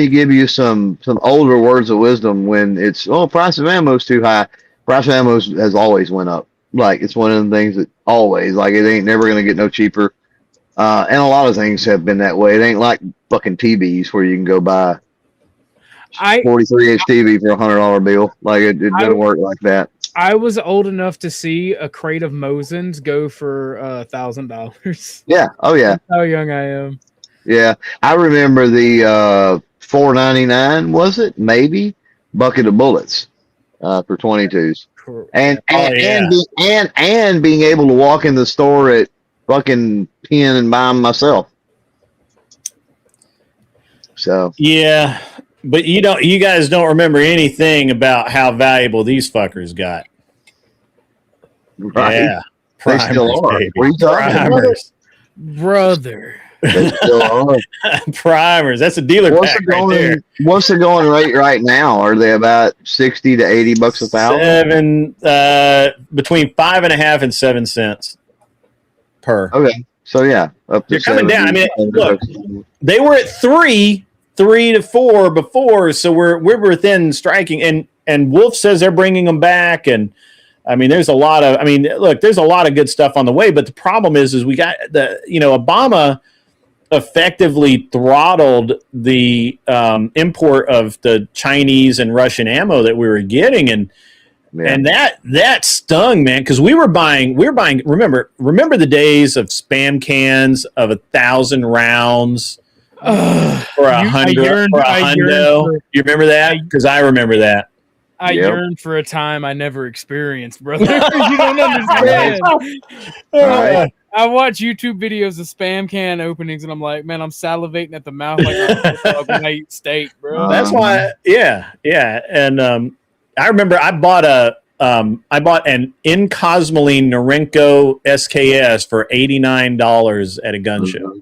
give you some older words of wisdom. When it's price of ammo is too high. Price of ammo has always went up. Like, it's one of the things that always, like, it ain't never gonna get no cheaper. And a lot of things have been that way. It ain't like fucking TVs where you can go buy 43-inch TV for $100 bill. Like, it doesn't work like that. I was old enough to see a crate of Mosins go for $1,000. Yeah. Oh yeah. That's how young I am. Yeah, I remember the $4.99, was it? Maybe bucket of bullets for 22s, and being able to walk in the store at fucking Penn and buy them myself. So yeah, but you guys don't remember anything about how valuable these fuckers got. Right. Yeah, they still are. Baby. What are you talking about? Brother? They still are. Primers. That's a dealer pack right there. What's the going rate right now? Are they about $60 to $80 a thousand? Between 5.5 and 7 cents per. Okay, so yeah, up to. You're coming down. I mean, look, they were at 3 to 4 before, so we're within striking. And Wolf says they're bringing them back, and I mean, there's a lot of good stuff on the way. But the problem is we got Obama effectively throttled the import of the Chinese and Russian ammo that we were getting, and that stung, man, because we were buying. Remember the days of spam cans of 1,000 rounds for $100. You remember that? Because I remember that. I yearn for a time I never experienced, brother. You don't understand. I watch YouTube videos of spam can openings, and I'm like, man, I'm salivating at the mouth like when I eat steak, bro. That's why, yeah. And I remember I bought an Incosmoline Norinco SKS for $89 at a gun show.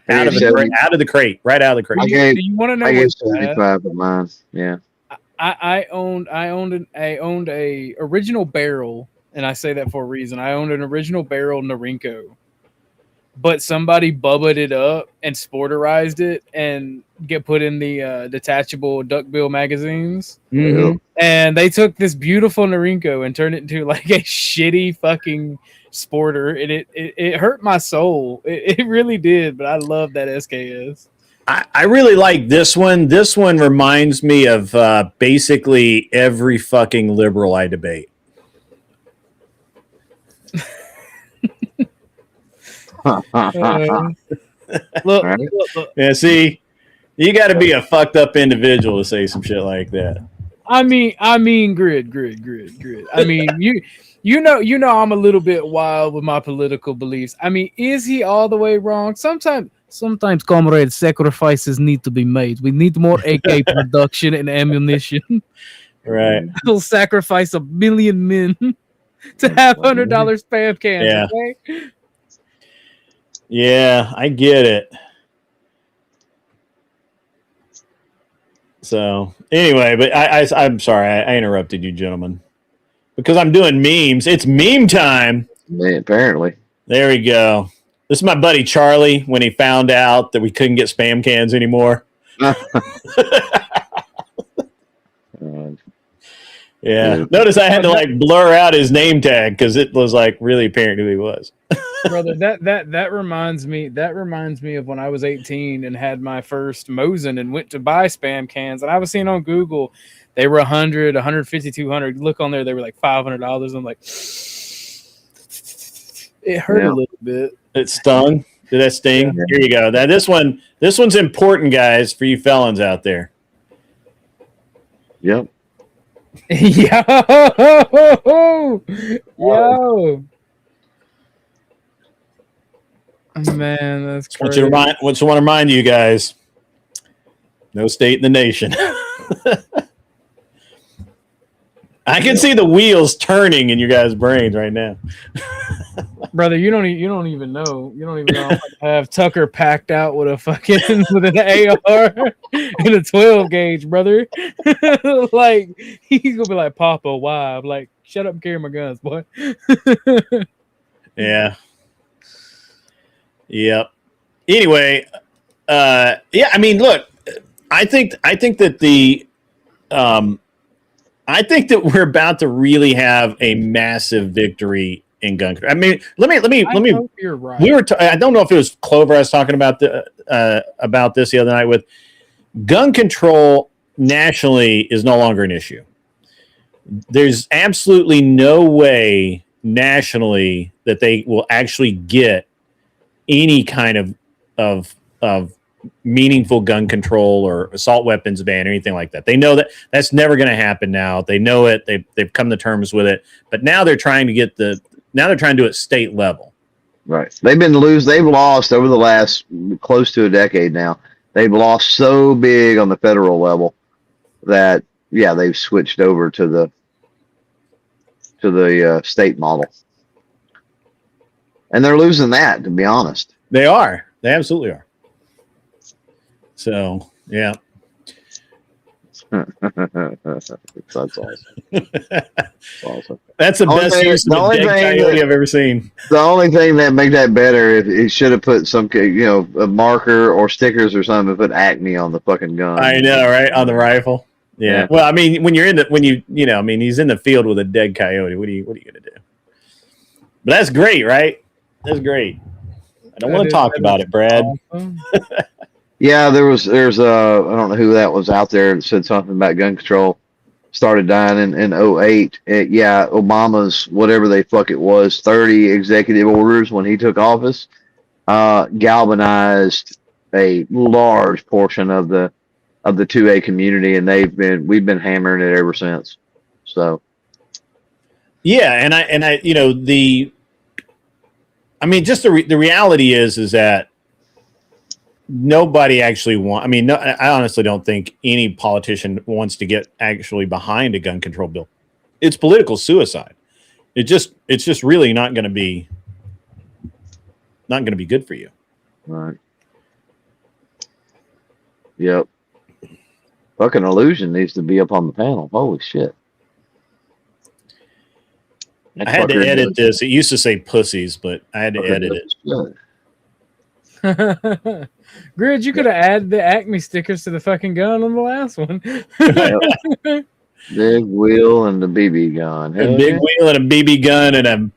Out of the crate. You want to know what's 75 for mine. Yeah. I owned a original barrel, and I say that for a reason. I owned an original barrel Norinco, but somebody bubbled it up and sporterized it and put in the detachable duckbill magazines. Mm-hmm. And they took this beautiful Norinco and turned it into like a shitty fucking sporter, and it hurt my soul. It really did, but I love that SKS. I really like this one. This one reminds me of basically every fucking liberal I debate. Look, Right. look. Yeah, see, you got to be a fucked up individual to say some shit like that. I mean, grid. I mean, you know, I'm a little bit wild with my political beliefs. I mean, is he all the way wrong? Sometimes, comrades, sacrifices need to be made. We need more AK production and ammunition. Right. We'll sacrifice 1 million men to have $100 spam cans. Yeah. Okay? Yeah, I get it. So anyway, but I'm sorry I interrupted you, gentlemen, because I'm doing memes. It's meme time. Yeah, apparently. There we go. This is my buddy Charlie when he found out that we couldn't get spam cans anymore. Yeah. Notice I had to like blur out his name tag because it was like really apparent who he was. Brother, that reminds me of when I was 18 and had my first Mosin and went to buy spam cans, and I was seeing on Google they were 100, 150, 200. Look on there, they were like $500. I'm like, it hurt a little bit. It stung. Did that sting? Yeah. Here you go. Now this one's important, guys, for you felons out there. Yep. Yo. Man, that's crazy. Want to remind you guys, no state in the nation. I can see the wheels turning in your guys' brains right now. Brother, you don't even know. You don't even know if I have Tucker packed out with a fucking with an AR and a 12 gauge, brother. Like he's gonna be like, Papa, why? I'm like, shut up and carry my guns, boy. Yeah. Yep. Anyway, yeah, I mean, look, I think that I think that we're about to really have a massive victory in gun control. I mean, let me. Hope you're right. I don't know if it was Clover I was talking about about this the other night with gun control nationally is no longer an issue. There's absolutely no way nationally that they will actually get any kind of meaningful gun control or assault weapons ban or anything like that. They know that that's never going to happen now. They know it. They've come to terms with it. But now they're trying to do it state level. Right. They've lost over the last close to a decade now. They've lost so big on the federal level that they've switched over to the state model. And they're losing that, to be honest. They are. They absolutely are. So, yeah. That's awesome. That's awesome. That's the best use of a dead coyote I've ever seen. The only thing that make that better, if it should have put some, a marker or stickers or something, put Acme on the fucking gun. I know, right? On the rifle. Yeah. Well, I mean, he's in the field with a dead coyote. What are you gonna do? But that's great, right? That's great. I don't want to talk about it, Brad. Awesome. Yeah, there's I don't know who that was out there that said something about gun control started dying in 08. Obama's whatever the fuck it was, 30 executive orders when he took office, galvanized a large portion of the 2A community, and we've been hammering it ever since. So yeah, the reality is that nobody actually I honestly don't think any politician wants to get actually behind a gun control bill. It's political suicide. It's just really not going to be good for you. Right. Yep. Fucking Illusion needs to be up on the panel. Holy shit. I had to edit this. It used to say pussies, but I had to edit it. Grid, you could have added the Acme stickers to the fucking gun on the last one. Big wheel and the BB gun. A Hell big yeah. wheel and a BB gun and I'm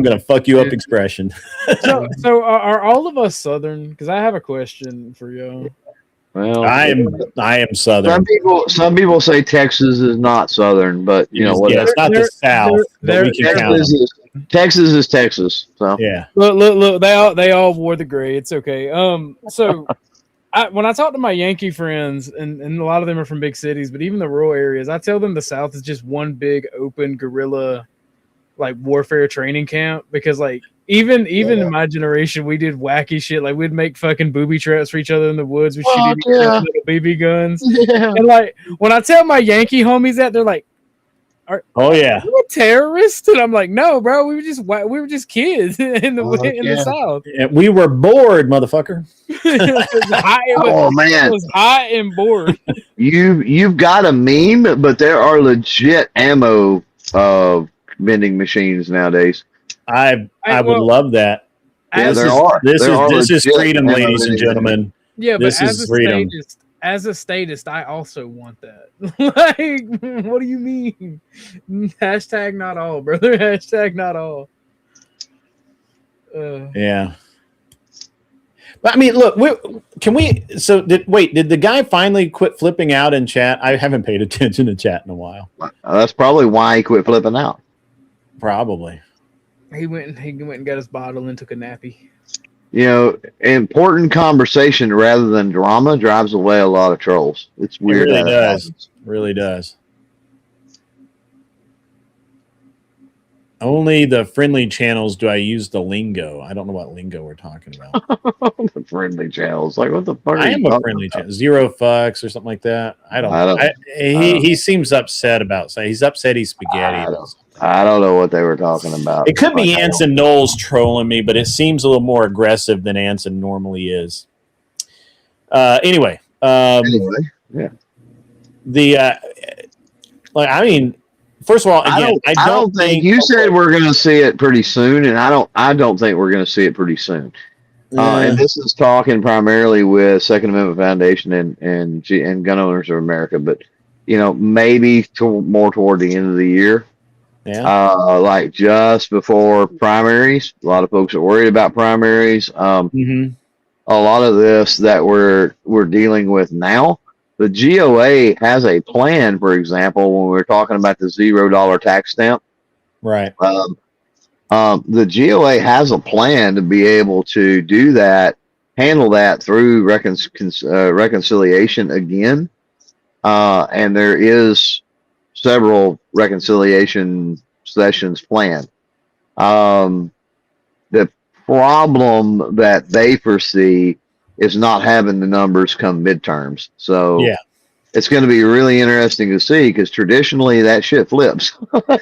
gonna fuck you up expression. So are all of us Southern? Because I have a question for you. Well, I am Southern. some people say Texas is not Southern, but you know Yeah, whatever. it's not the South, but we can count them. Texas is Texas. So Yeah. Look. They all wore the gray. It's okay. So when I talk to my Yankee friends, and a lot of them are from big cities, but even the rural areas, I tell them the South is just one big open guerrilla like warfare training camp, because like even in my generation we did wacky shit, like we'd make fucking booby traps for each other in the woods with shitty little BB guns. Yeah. And like when I tell my Yankee homies that, they're like, Oh yeah. "Are you a terrorist?" And I'm like, "No, bro, we were just kids in the South." And we were bored, motherfucker. Man, it was hot and bored. You've got a meme, but there are legit ammo vending machines nowadays. I would love that. Yeah, there are. This is legit freedom, ammo ladies and vending gentlemen. Yeah, but This is freedom. as a statist, I also want that. Like, what do you mean? Hashtag not all, brother. Hashtag not all. Yeah. But I mean, look, did the guy finally quit flipping out in chat? I haven't paid attention to chat in a while. That's probably why he quit flipping out. Probably. He went and got his bottle and took a nappy. You know, important conversation rather than drama drives away a lot of trolls. It's weird. It really how that does. happens. Really does. Only the friendly channels do I use the lingo. I don't know what lingo we're talking about. The friendly channels, like what the fuck? I am a friendly channel. Zero fucks or something like that. He seems upset about saying he's upset he's spaghetti. I don't know what they were talking about. It could be Anson Knowles trolling me, but it seems a little more aggressive than Anson normally is. Anyway, yeah. First of all, again, I don't think you said we're going to see it pretty soon, and I don't think we're going to see it pretty soon. And this is talking primarily with Second Amendment Foundation and Gun Owners of America, but you know, maybe more toward the end of the year. Yeah. Like just before primaries. A lot of folks are worried about primaries. A lot of this that we're dealing with now, the GOA has a plan. For example, when we're talking about the $0 tax stamp, right? The GOA has a plan to be able to do that, handle that through reconciliation again, and there is several reconciliation sessions planned. The problem that they foresee is not having the numbers come midterms. So yeah, it's going to be really interesting to see, because traditionally that shit flips.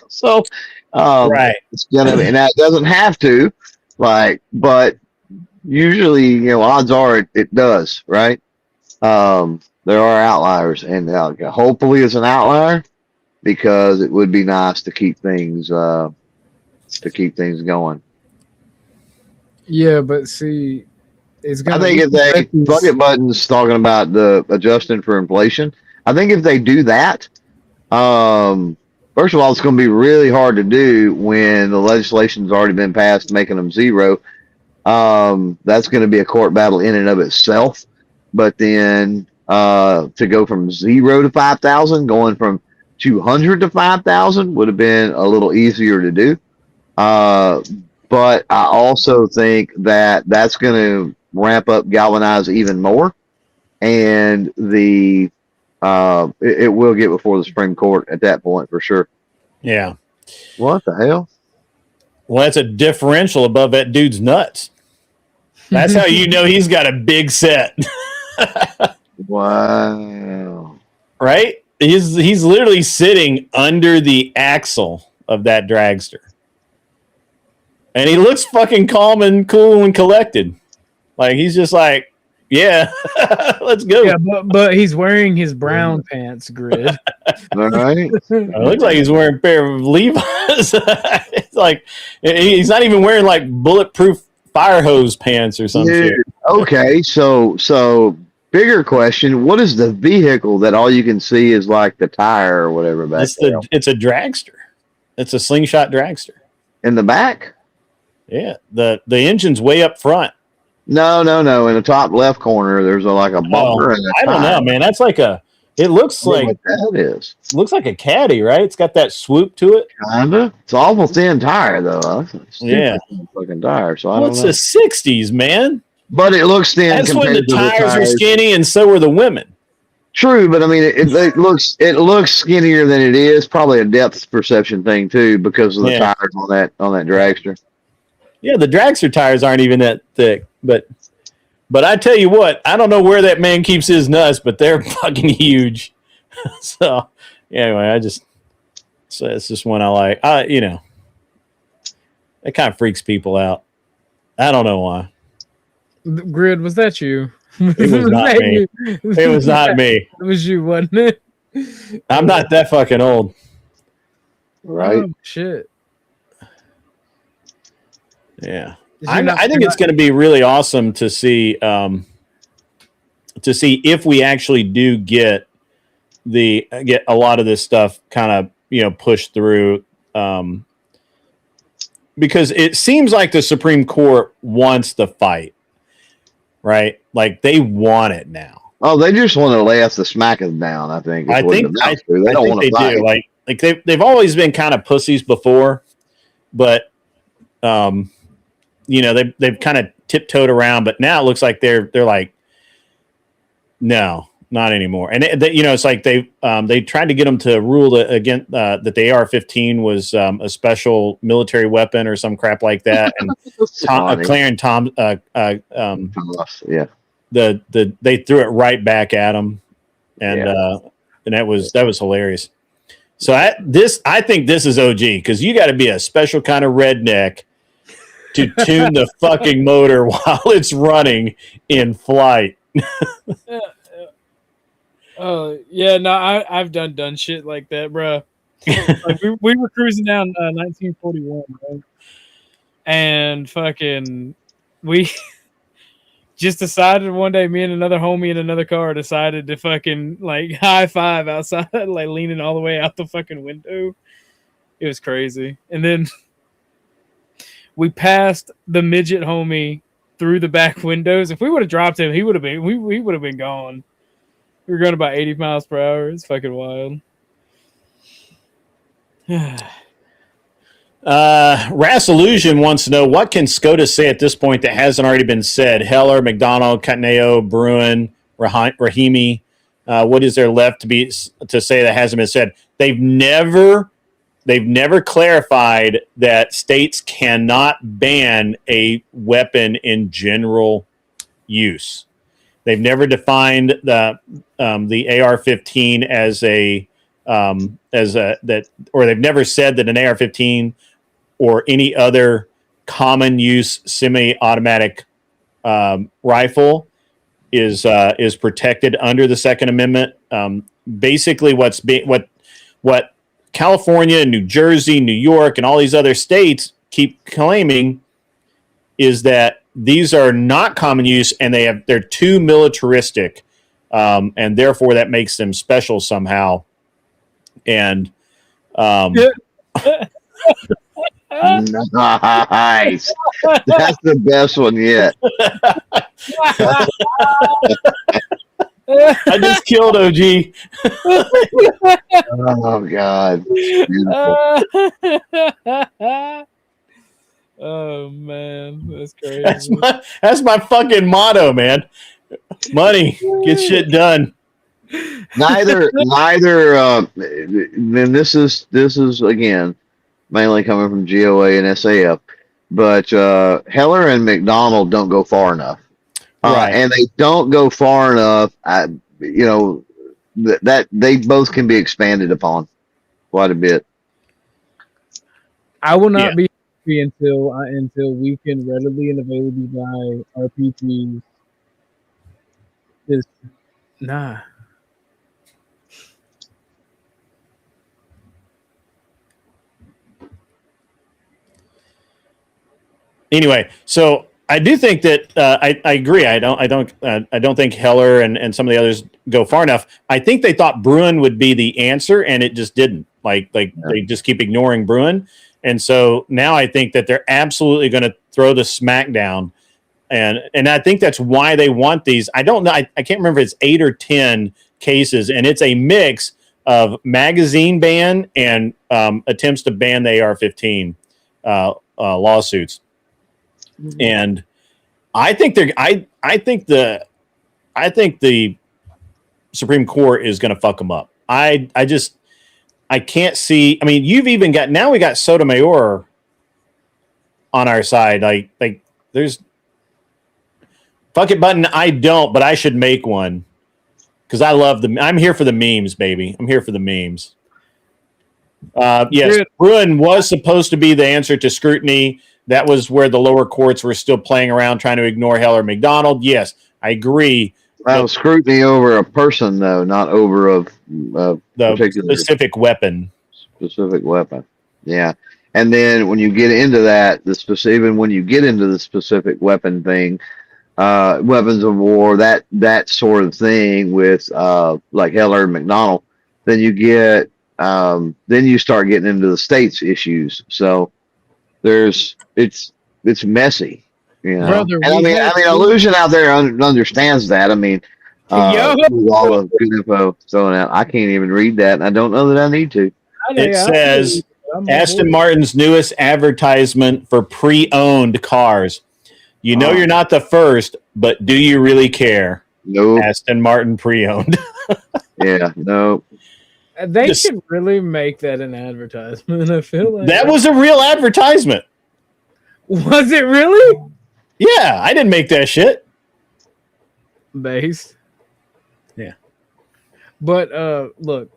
So right, it's gonna be, and that doesn't have to, but usually, you know, odds are it does, right? There are outliers, and hopefully it's an outlier, because it would be nice to keep things going. Yeah, but see, it's gonna. I think if they bucket buttons talking about the adjusting for inflation, I think if they do that, first of all, it's going to be really hard to do when the legislation's already been passed making them zero. That's going to be a court battle in and of itself. But then to go from 0 to 5,000, going from 200 to 5,000 would have been a little easier to do. But I also think that that's going to ramp up, galvanize even more, and it will get before the Supreme Court at that point for sure. Yeah. What the hell? Well, that's a differential above that dude's nuts. That's how you know he's got a big set. Wow. Right? He's literally sitting under the axle of that dragster. And he looks fucking calm and cool and collected. Like, he's just like, yeah, let's go. Yeah, but he's wearing his brown pants, Grid. All right. It looks like he's wearing a pair of Levi's. It's like, he's not even wearing like bulletproof fire hose pants or something. Okay, so Bigger question: what is the vehicle that all you can see is like the tire or whatever back there It's a dragster. It's a slingshot dragster. in the back? Yeah, the engine's way up front. No. In the top left corner, there's like a bumper and a I don't tire. know, man. That's like a. It looks I don't know like what that is. looks like a caddy, right? It's got that swoop to it. Kinda. It's an awful thin tire though. That's a super Yeah. thin fucking tire. So I Well, don't it's know. the '60s, man. But it looks thin That's when compared the to tires were tires. skinny, and so were the women. True, but I mean, it looks skinnier than it is. Probably a depth perception thing too, because of the Yeah. tires on that dragster. Yeah, the dragster tires aren't even that thick, but I tell you what, I don't know where that man keeps his nuts, but they're fucking huge. So anyway, it's just one I like. It kind of freaks people out. I don't know why. Grid, was that you? It was not me. It was not me. It was you, wasn't it? I'm not that fucking old. Right? Oh, shit. Yeah. Did you not I think it's going to be really awesome to see if we actually do get a lot of this stuff kind of pushed through, because it seems like the Supreme Court wants the fight, right? Like they want it now. Oh, they just want to lay us the smackers down. I think. I think they don't want to fight. do. Like they've always been kind of pussies before, but they've kind of tiptoed around, but now it looks like they're like, no, not anymore. And it's like they tried to get them to rule that the AR-15 was a special military weapon or some crap like that. And Clarence Tom, yeah, they threw it right back at them, and that was hilarious. So I think this is OG, because you got to be a special kind of redneck to tune the fucking motor while it's running in flight. Oh yeah, no, I've done shit like that, bro. Like we were cruising down 1941, right? And fucking we just decided one day, me and another homie in another car decided to fucking like high five outside, like leaning all the way out the fucking window. It was crazy. And then we passed the midget homie through the back windows. If we would have dropped him, we would have been gone. We were going about 80 miles per hour. It's fucking wild. Rasillusion wants to know, what can SCOTUS say at this point that hasn't already been said? Heller, McDonald, Cataneo, Bruin, Rahimi. What is there left to say that hasn't been said? They've never clarified that states cannot ban a weapon in general use. They've never defined the AR-15 or they've never said that an AR-15 or any other common use semi-automatic rifle is protected under the Second Amendment. Basically, what California and New Jersey, New York, and all these other states keep claiming is that these are not common use, and they're too militaristic, and therefore that makes them special somehow. And nice. That's the best one yet. I just killed OG. Oh God. Oh man, that's crazy. That's my fucking motto, man. Money, get shit done. Neither. Then this is again mainly coming from GOA and SAF, but Heller and McDonald don't go far enough, Right. and they don't go far enough. That they both can be expanded upon quite a bit. I will not be happy until we can readily and availably buy RPGs. Nah. Anyway, so I do think that I agree. I don't think Heller and some of the others go far enough. I think they thought Bruin would be the answer, and it just didn't. They just keep ignoring Bruin, and so now I think that they're absolutely going to throw the smackdown, and I think that's why they want these. I don't know. I can't remember if it's 8 or 10 cases, and it's a mix of magazine ban and attempts to ban the AR-15 lawsuits. And I think the Supreme Court is going to fuck them up. I can't see. I mean, you've even got now we got Sotomayor on our side. Like there's fuck it button. I don't, but I should make one because I love I'm here for the memes, baby. I'm here for the memes. Yes, Bruin was supposed to be the answer to scrutiny. That was where the lower courts were still playing around trying to ignore Heller McDonald. Yes, I agree. That was scrutiny over a person, though, not over a particular specific weapon. Specific weapon. Yeah. And then when you get into that, even when you get into the specific weapon thing, weapons of war, that sort of thing with like Heller and McDonald, then you get then you start getting into the states issues. So it's messy, you know. Brother, and I mean, Illusion out there understands that. I mean, with all the good info thrown out, I can't even read that, and I don't know that I need to. It says Aston Martin's newest advertisement for pre-owned cars. You know you're not the first, but do you really care? No. Nope. Aston Martin pre-owned. Yeah, no. They should really make that an advertisement. I feel like that was a real advertisement. Was it really? Yeah, I didn't make that shit. Based. Yeah. But look,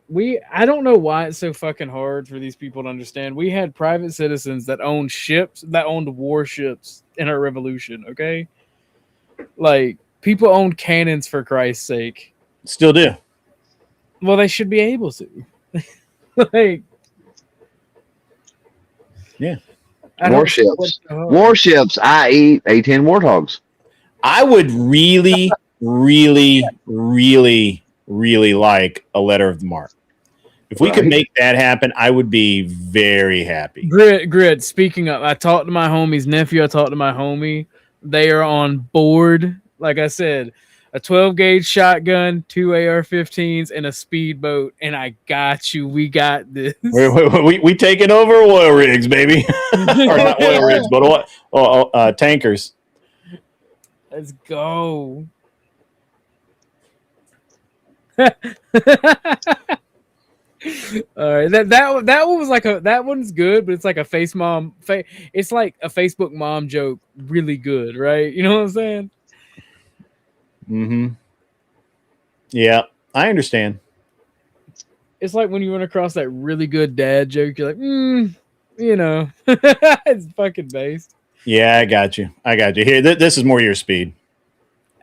I don't know why it's so fucking hard for these people to understand. We had private citizens that owned ships, that owned warships in our revolution, okay? Like, people owned cannons, for Christ's sake. Still do. Well, they should be able to. Like, yeah. Warships, i.e. A-10 Warthogs. I would really, really, really, really like a letter of the mark. If we could make that happen, I would be very happy. Grid, speaking of, I talked to my homie's nephew. I talked to my homie. They are on board. Like I said, a 12-gauge shotgun, 2 AR-15s, and a speedboat. And I got you. We got this. We taking over oil rigs, baby. Or not oil rigs, but tankers. Let's go. All right, that one was like that one's good, but it's like a it's like a Facebook mom joke, really good, right? You know what I'm saying? Mm-hmm. Yeah, I understand. It's like when you run across that really good dad joke, you're like, you know, it's fucking based. Yeah, I got you. Here, this is more your speed.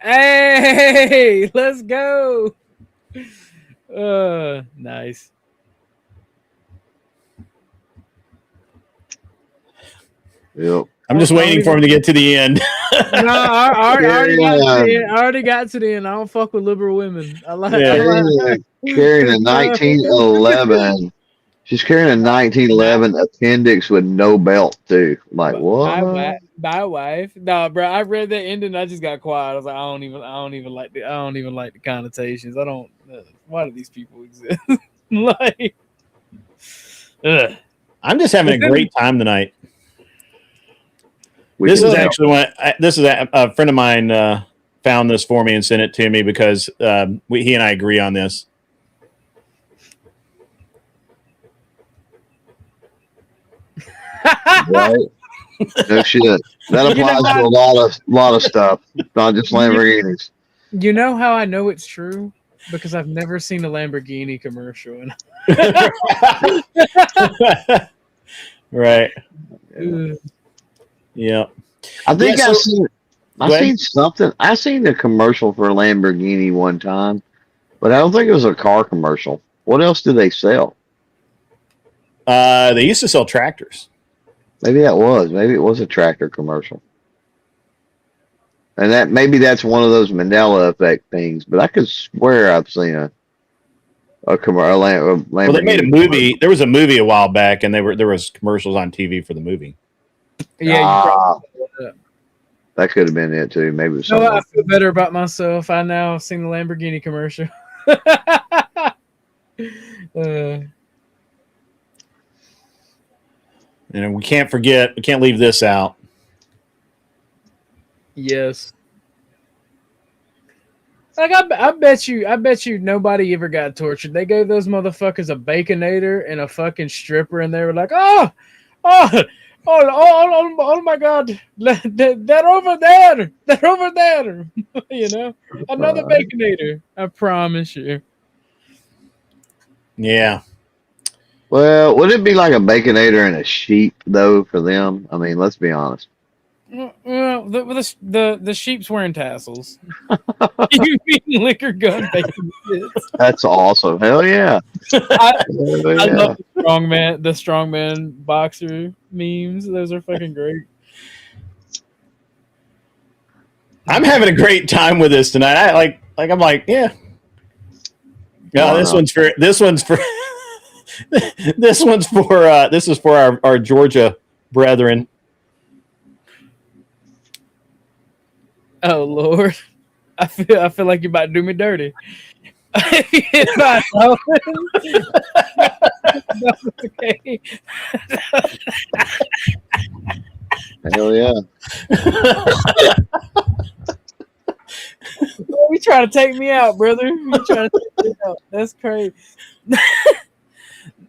Hey, let's go. Nice. Yep. I'm just waiting for him to get to the end. No, I already got to the end. I don't fuck with liberal women. Carrying a 1911. She's carrying a 1911 appendix with no belt too. Like what? My wife. No, bro. I read that ending. I just got quiet. I was like, I don't even like the connotations. I don't. Why do these people exist? Like, I'm just having a great time tonight. This is actually a friend of mine found this for me and sent it to me because he and I agree on this. Right? No shit. That applies to a lot of stuff, not just Lamborghinis. You know how I know it's true? Because I've never seen a Lamborghini commercial. Right. Yeah. I think I've seen something. I seen the commercial for a Lamborghini one time, but I don't think it was a car commercial. What else do they sell? They used to sell tractors. Maybe that was. Maybe it was a tractor commercial. And that maybe that's one of those Mandela effect things, but I could swear I've seen a Lamborghini. Well, they made a movie. There was a movie a while back, and there was commercials on TV for the movie. Yeah, you probably. That could have been it too. Maybe it was No, something. I feel better about myself. I now have seen the Lamborghini commercial. And we can't leave this out. Yes. Like I bet you nobody ever got tortured. They gave those motherfuckers a baconator and a fucking stripper, and they were like, oh my god, that over there, you know, another baconator. I promise you. Yeah. Well, would it be like a baconator and a sheep though for them? I mean, let's be honest. Well, the sheep's wearing tassels. You mean liquor gun bacon bits? That's awesome. Hell yeah. I love the strongman boxer memes. Those are fucking great. I'm having a great time with this tonight. I'm like, yeah. No, this one's for this is for our Georgia brethren. Oh Lord, I feel like you're about to do me dirty. That's okay. Hell yeah. You trying to take me out, brother? You trying to take me out? That's crazy.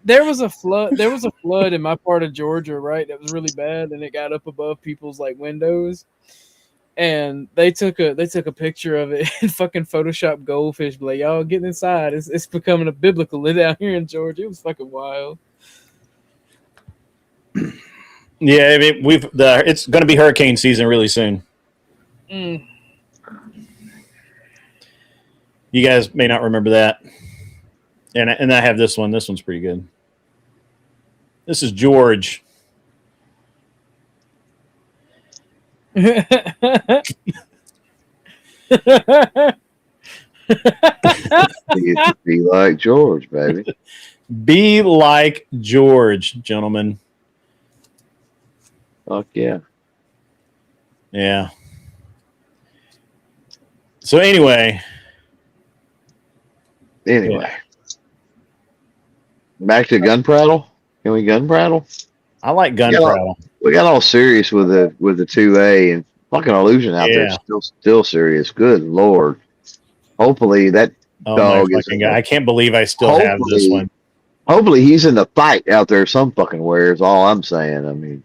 There was a flood in my part of Georgia, right? That was really bad, and it got up above people's like windows. And they took a picture of it and fucking Photoshop goldfish. Like, y'all getting inside. It's becoming a biblical down here in Georgia. It was fucking wild. Yeah, I mean, it's going to be hurricane season really soon. Mm. You guys may not remember that. And I have this one. This one's pretty good. This is George. Be like George, baby. Be like George, gentlemen. Fuck yeah. Yeah. So anyway. Back to gun prattle. Can we gun prattle? I like gun prattle. We got all serious with the 2A, and fucking Illusion out there still serious. Good Lord. Hopefully that dog is. I can't believe I still have this one. Hopefully he's in the fight out there some fucking where is all I'm saying. I mean.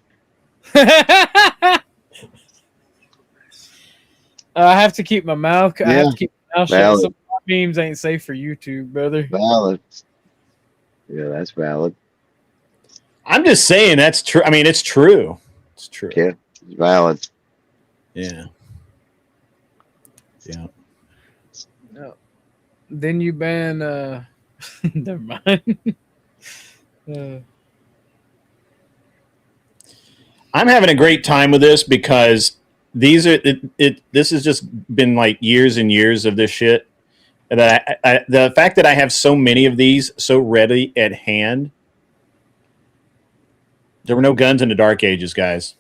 I have to keep my mouth. I have to keep my mouth shut. Some memes ain't safe for YouTube, brother. Valid. Yeah, that's valid. I'm just saying that's true. I mean, it's true. It's true. Yeah, it's valid. Yeah. Yeah. No. Then you ban. Never mind. I'm having a great time with this because these are this has just been like years and years of this shit. And the fact that I have so many of these so ready at hand. There were no guns in the Dark Ages, guys.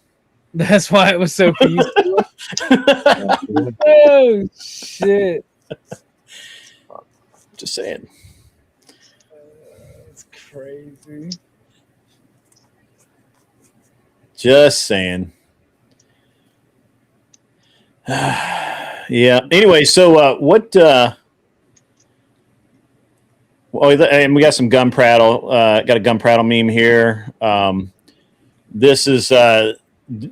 That's why it was so peaceful. Oh shit! Just saying. That's crazy. Just saying. Yeah. Anyway, so what? And we got some gun prattle. Got a gun prattle meme here. This is. I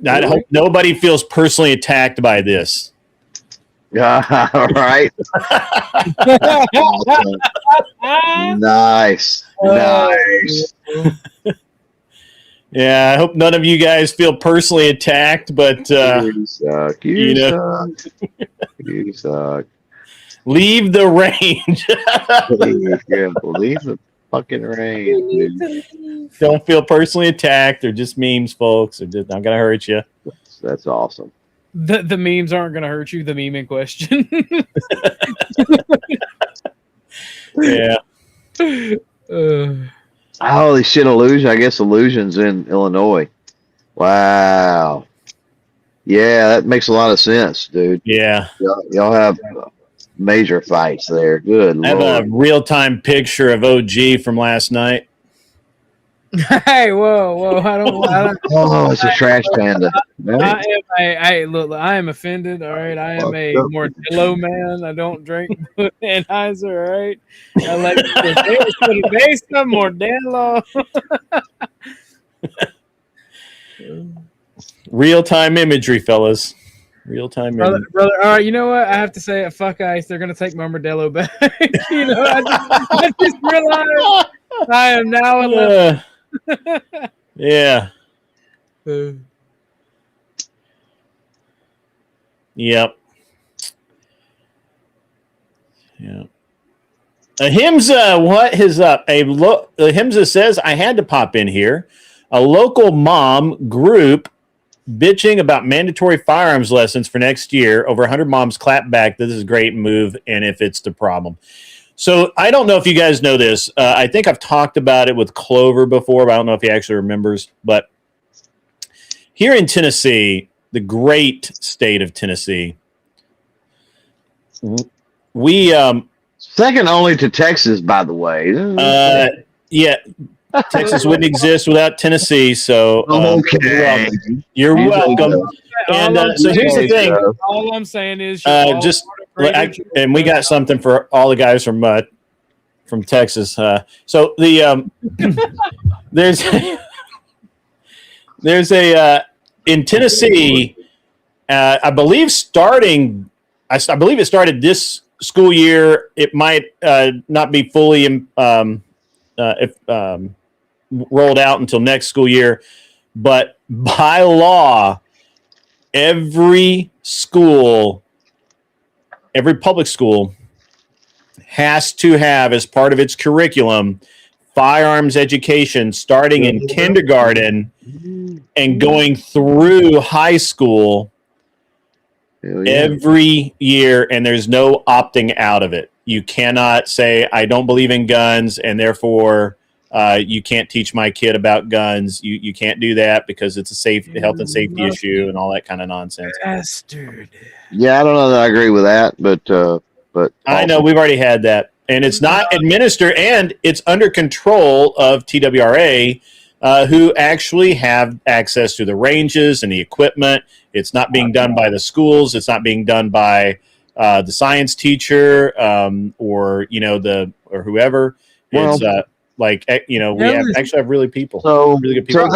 hope nobody feels personally attacked by this. Yeah. Right. Nice. Nice. Yeah, I hope none of you guys feel personally attacked, but you suck. You suck. You suck. Leave the range. Leave the fucking range, dude. Don't feel personally attacked. They're just memes, folks. They're just not gonna hurt you. That's awesome. The memes aren't going to hurt you. The meme in question. Yeah. Holy shit, Illusion. I guess Illusion's in Illinois. Wow. Yeah, that makes a lot of sense, dude. Yeah. Y'all have major fights there. Good I have Lord. a real-time picture of OG from last night. Hey, whoa! I don't. Oh, it's a trash panda. Right? Look, I am offended. All right, I am a Mordello man. I don't drink Anheuser. All right, I like based on Mordello. Real-time imagery, fellas. Real-time imagery. Brother. All right, you know what? I have to say, fuck ice. They're gonna take my Mordello back. You know, I just realized I am now in yeah. Yep. Yeah. Himza, what is up? Himza says, I had to pop in here. A local mom group bitching about mandatory firearms lessons for next year. Over 100 moms clap back. This is a great move, and if it's the problem. So I don't know if you guys know this. I think I've talked about it with Clover before, but I don't know if he actually remembers. But here in Tennessee, the great state of Tennessee, we second only to Texas, by the way. yeah, Texas wouldn't exist without Tennessee. So Okay. you're welcome. And so here's the thing. All I'm saying is and we got something for all the guys from Texas. So the there's a in Tennessee, I believe I believe it started this school year. It might not be fully rolled out until next school year, but by law, every public school has to have, as part of its curriculum, firearms education starting in kindergarten and going through high school every year, and there's no opting out of it. You cannot say, I don't believe in guns, and therefore you can't teach my kid about guns. You can't do that because it's a health and safety issue and all that kind of nonsense. Bastard. Yeah, I don't know that I agree with that, but I know we've already had that, and it's not administered, and it's under control of TWRA, who actually have access to the ranges and the equipment. It's not being done by the schools. It's not being done by the science teacher or whoever. It's we actually have really people. So, really good people.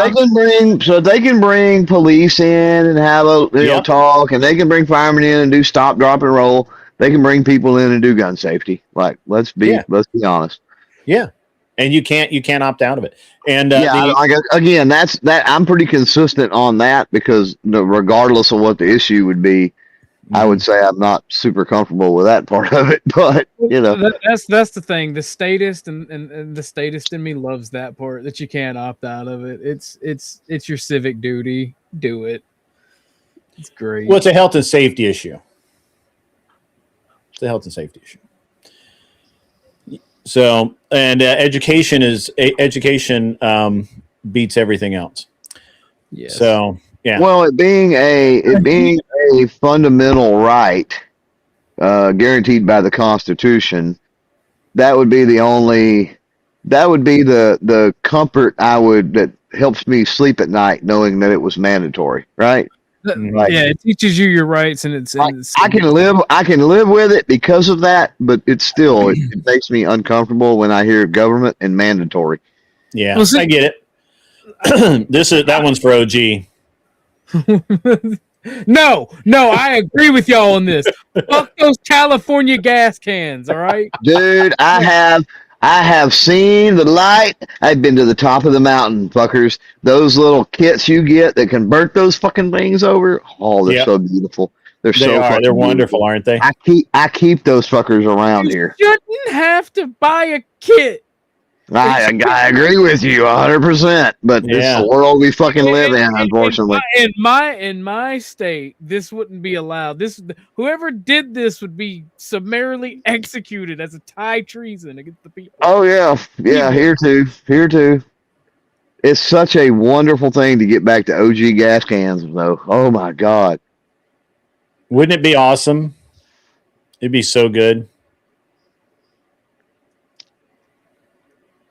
So they can bring police in and have a talk, and they can bring firemen in and do stop, drop, and roll. They can bring people in and do gun safety. Like, let's be honest. Yeah, and you can't opt out of it. And again, I'm pretty consistent on that because regardless of what the issue would be, I would say I'm not super comfortable with that part of it, but that's the thing. The statist and the statist in me loves that part, that you can't opt out of it. It's your civic duty. Do it. It's great. Well, it's a health and safety issue. It's a health and safety issue. So, and education beats everything else. Yes. So, yeah. Well, it being a fundamental right guaranteed by the Constitution, that would be the comfort that helps me sleep at night, knowing that it was mandatory, right? It teaches you your rights, and I can live with it because of that, but it's still it makes me uncomfortable when I hear government and mandatory. Yeah, I get it. That one's for OG. No, I agree with y'all on this. Fuck those California gas cans, all right? Dude, I have seen the light. I've been to the top of the mountain, fuckers. Those little kits you get that convert those fucking things over. Oh, they're so beautiful. They're wonderful, aren't they? I keep those fuckers around here. You shouldn't have to buy a kit. I agree with you 100%, but this is the world we fucking live in, unfortunately. In my state, this wouldn't be allowed. Whoever did this would be summarily executed as a high treason against the people. Oh yeah, here too. It's such a wonderful thing to get back to OG gas cans, though. Oh my god, wouldn't it be awesome? It'd be so good.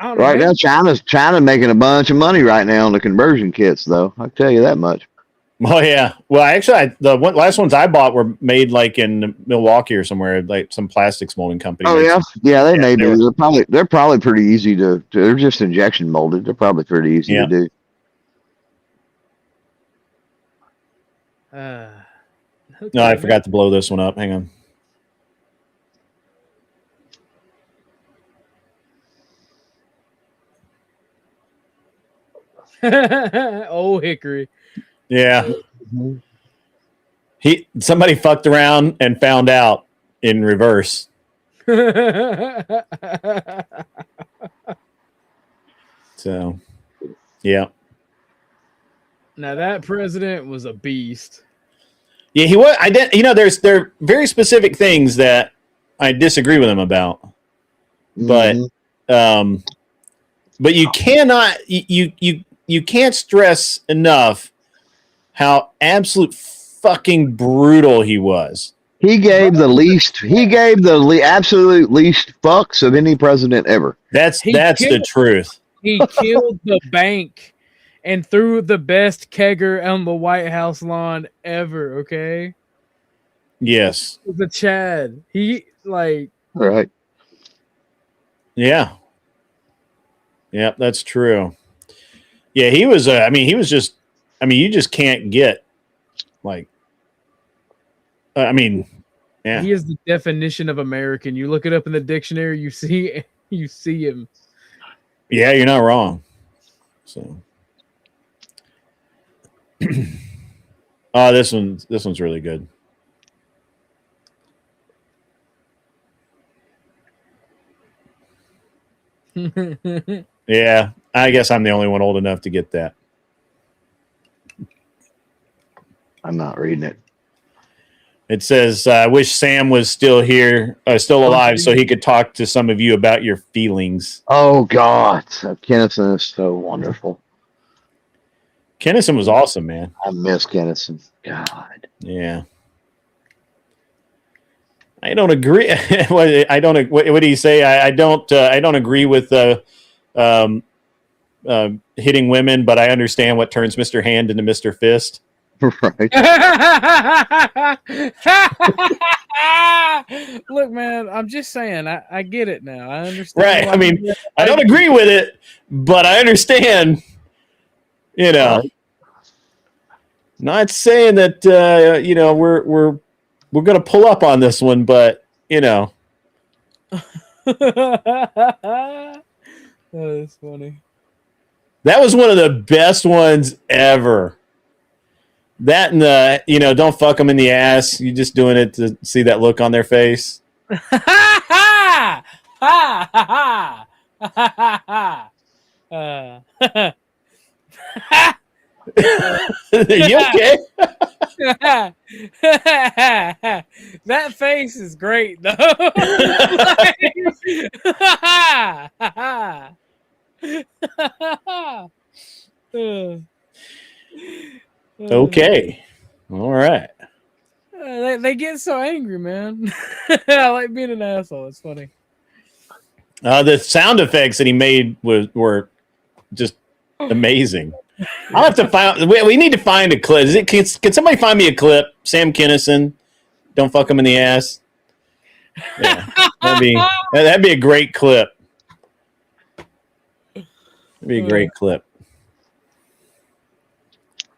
Right now, China's making a bunch of money right now on the conversion kits, though. I'll tell you that much. Oh yeah. Well, actually, last ones I bought were made like in Milwaukee or somewhere, like some plastics molding company. Oh yeah, they may be. They're probably pretty easy to. They're just injection molded. They're probably pretty easy to do. Okay. No, I forgot to blow this one up. Hang on. Oh, Hickory. Yeah. Somebody fucked around and found out in reverse. So, yeah. Now that president was a beast. Yeah, he was. There are very specific things that I disagree with him about, but you cannot you can't stress enough how absolute fucking brutal he was. He gave the absolute least fucks of any president ever. That's the truth. He killed the bank and threw the best kegger on the White House lawn ever, okay? Yes. The Chad. Right. Yeah. Yeah, that's true. Yeah, he was you just can't get yeah. He is the definition of American. You look it up in the dictionary, you see him. Yeah, you're not wrong. So this one's really good. Yeah, I guess I'm the only one old enough to get that. I'm not reading it. It says, I wish Sam was still alive, so he could talk to some of you about your feelings. Oh, God. Kennison is so wonderful. Kennison was awesome, man. I miss Kennison. God. Yeah. I don't agree. What do you say? I don't agree with hitting women, but I understand what turns Mr. Hand into Mr. Fist. Right. Look, man, I'm just saying, I get it now. I understand. Right. I mean, I don't agree with it, but I understand. Not saying that we're gonna pull up on this one, but That is funny. That was one of the best ones ever. That and the, don't fuck them in the ass. You're just doing it to see that look on their face. You okay? That face is great, though. Okay. All right. They get so angry, man. I like being an asshole. It's funny. The sound effects that he made were just amazing. I'll have to find. We need to find a clip. Can somebody find me a clip? Sam Kinison, don't fuck him in the ass. Yeah, that'd be a great clip. That'd be a great clip.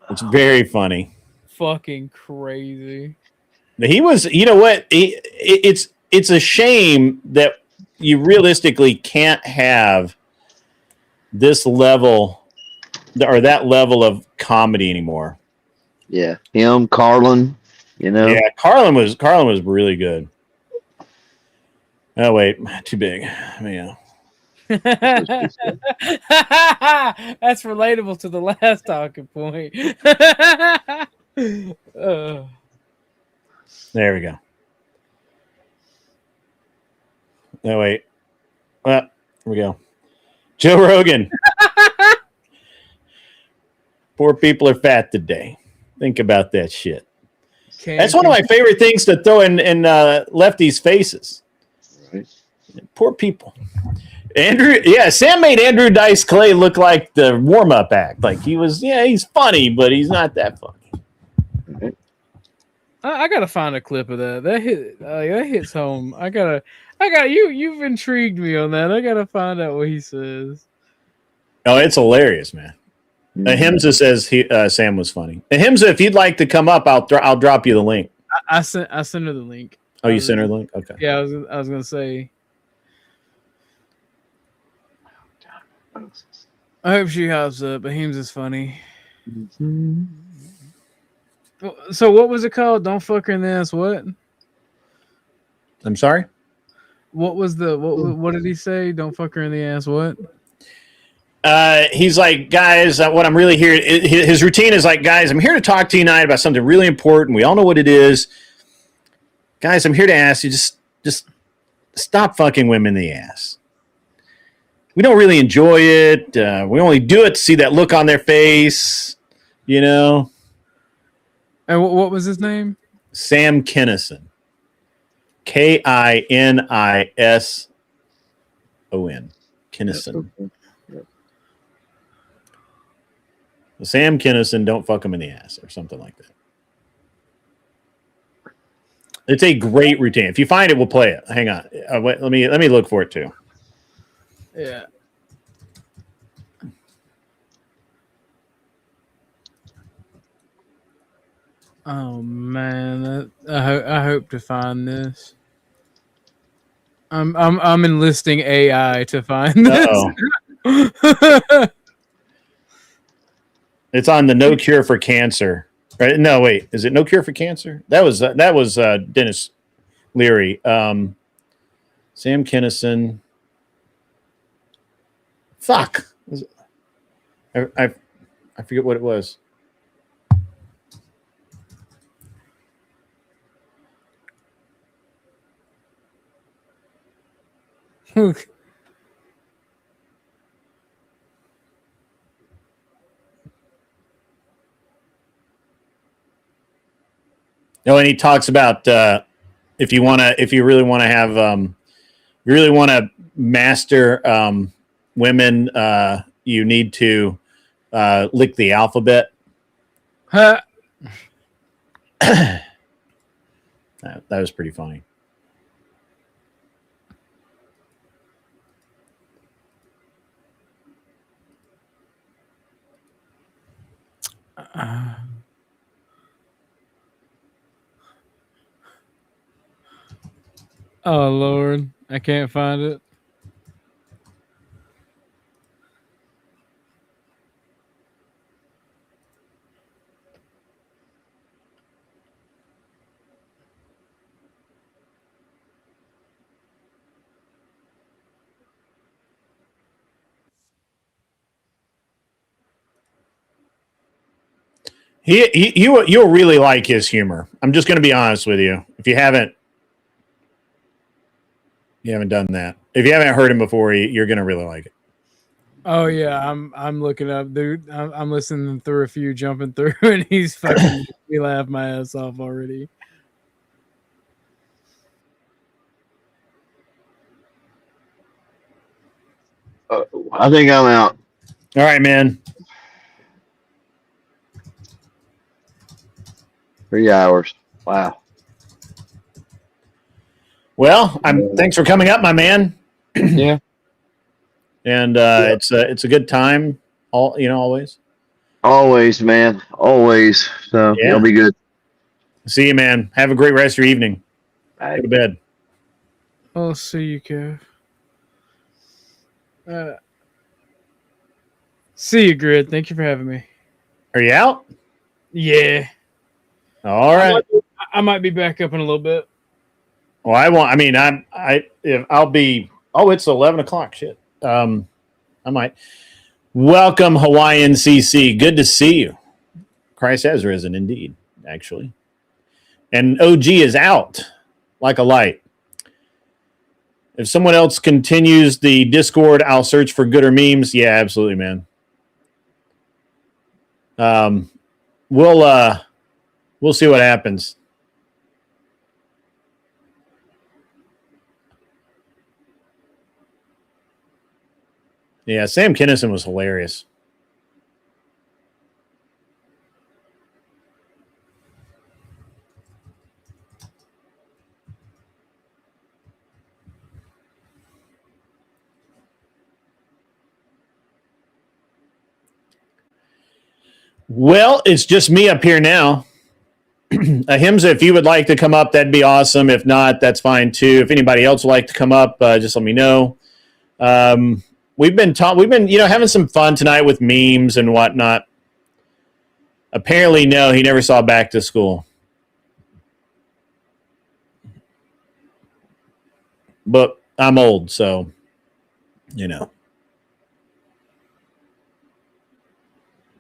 It's very funny. Fucking crazy. He was. You know what? It's a shame that you realistically can't have this level or that level of comedy anymore. Yeah, him, Carlin, Yeah, Carlin was really good. Oh wait, too big. Yeah. relatable to the last talking point. There we go. Oh, wait. Here we go. Joe Rogan. Poor people are fat today. Think about that shit. That's one of my favorite things to throw in lefties' faces. Right. Poor people. Sam made Andrew Dice Clay look like the warm-up act. Like he's funny, but he's not that funny. Right. I gotta find a clip of that. That hits home. I got you've intrigued me on that. I gotta find out what he says. Oh, it's hilarious, man. Himza says Sam was funny. And Himza, if you'd like to come up, I'll drop you the link. I sent her the link. Oh, you sent her the link? Okay. Yeah, I was gonna say. I hope she hops up, but Himza's funny. So what was it called? Don't fuck her in the ass. What? I'm sorry? What was what did he say? Don't fuck her in the ass. What? He's like, guys, what I'm really here. His routine is like, guys, I'm here to talk to you tonight about something really important. We all know what it is. Guys, I'm here to ask you, just stop fucking women in the ass. We don't really enjoy it. We only do it to see that look on their face, you know. And what was his name? Sam Kinison. Kinison. Kinison. Sam Kinison, don't fuck him in the ass or something like that. It's a great routine. If you find it, we'll play it. Hang on. Wait, let me look for it too. Yeah. Oh man, I hope to find this. I'm enlisting AI to find this. It's on the No Cure for Cancer. Right? No, wait. Is it No Cure for Cancer? That was Dennis Leary. Sam Kinison. Fuck. I forget what it was. No, and he talks about if you really want to master women, you need to lick the alphabet. Huh. That was pretty funny. Oh Lord, I can't find it. You'll really like his humor. I'm just going to be honest with you. If you haven't done that, if you haven't heard him before, you're going to really like it. Oh yeah, I'm looking up, dude. I'm listening through a few, jumping through, and he's fucking making me laugh my ass off already. I think I'm out. All right, man. 3 hours. Wow. Well, thanks for coming up, my man. Yeah. And it's a good time. Always. Always, man. Always. So Yeah. it'll be good. See you, man. Have a great rest of your evening. Bye. Go to bed. I'll see you, Kev. See you, Grid. Thank you for having me. Are you out? Yeah. All right. I might be back up in a little bit. Well, I won't. I mean, I'll be. Oh, it's 11 o'clock. Shit. I might. Welcome, Hawaiian CC. Good to see you. Christ has risen, indeed, actually. And OG is out like a light. If someone else continues the Discord, I'll search for gooder memes. Yeah, absolutely, man. We'll see what happens. Yeah, Sam Kinison was hilarious. Well, it's just me up here now. Ahimsa, if you would like to come up, that'd be awesome. If not, that's fine too. If anybody else would like to come up, just let me know. We've been having some fun tonight with memes and whatnot. Apparently, no, he never saw Back to School. But I'm old, so you know.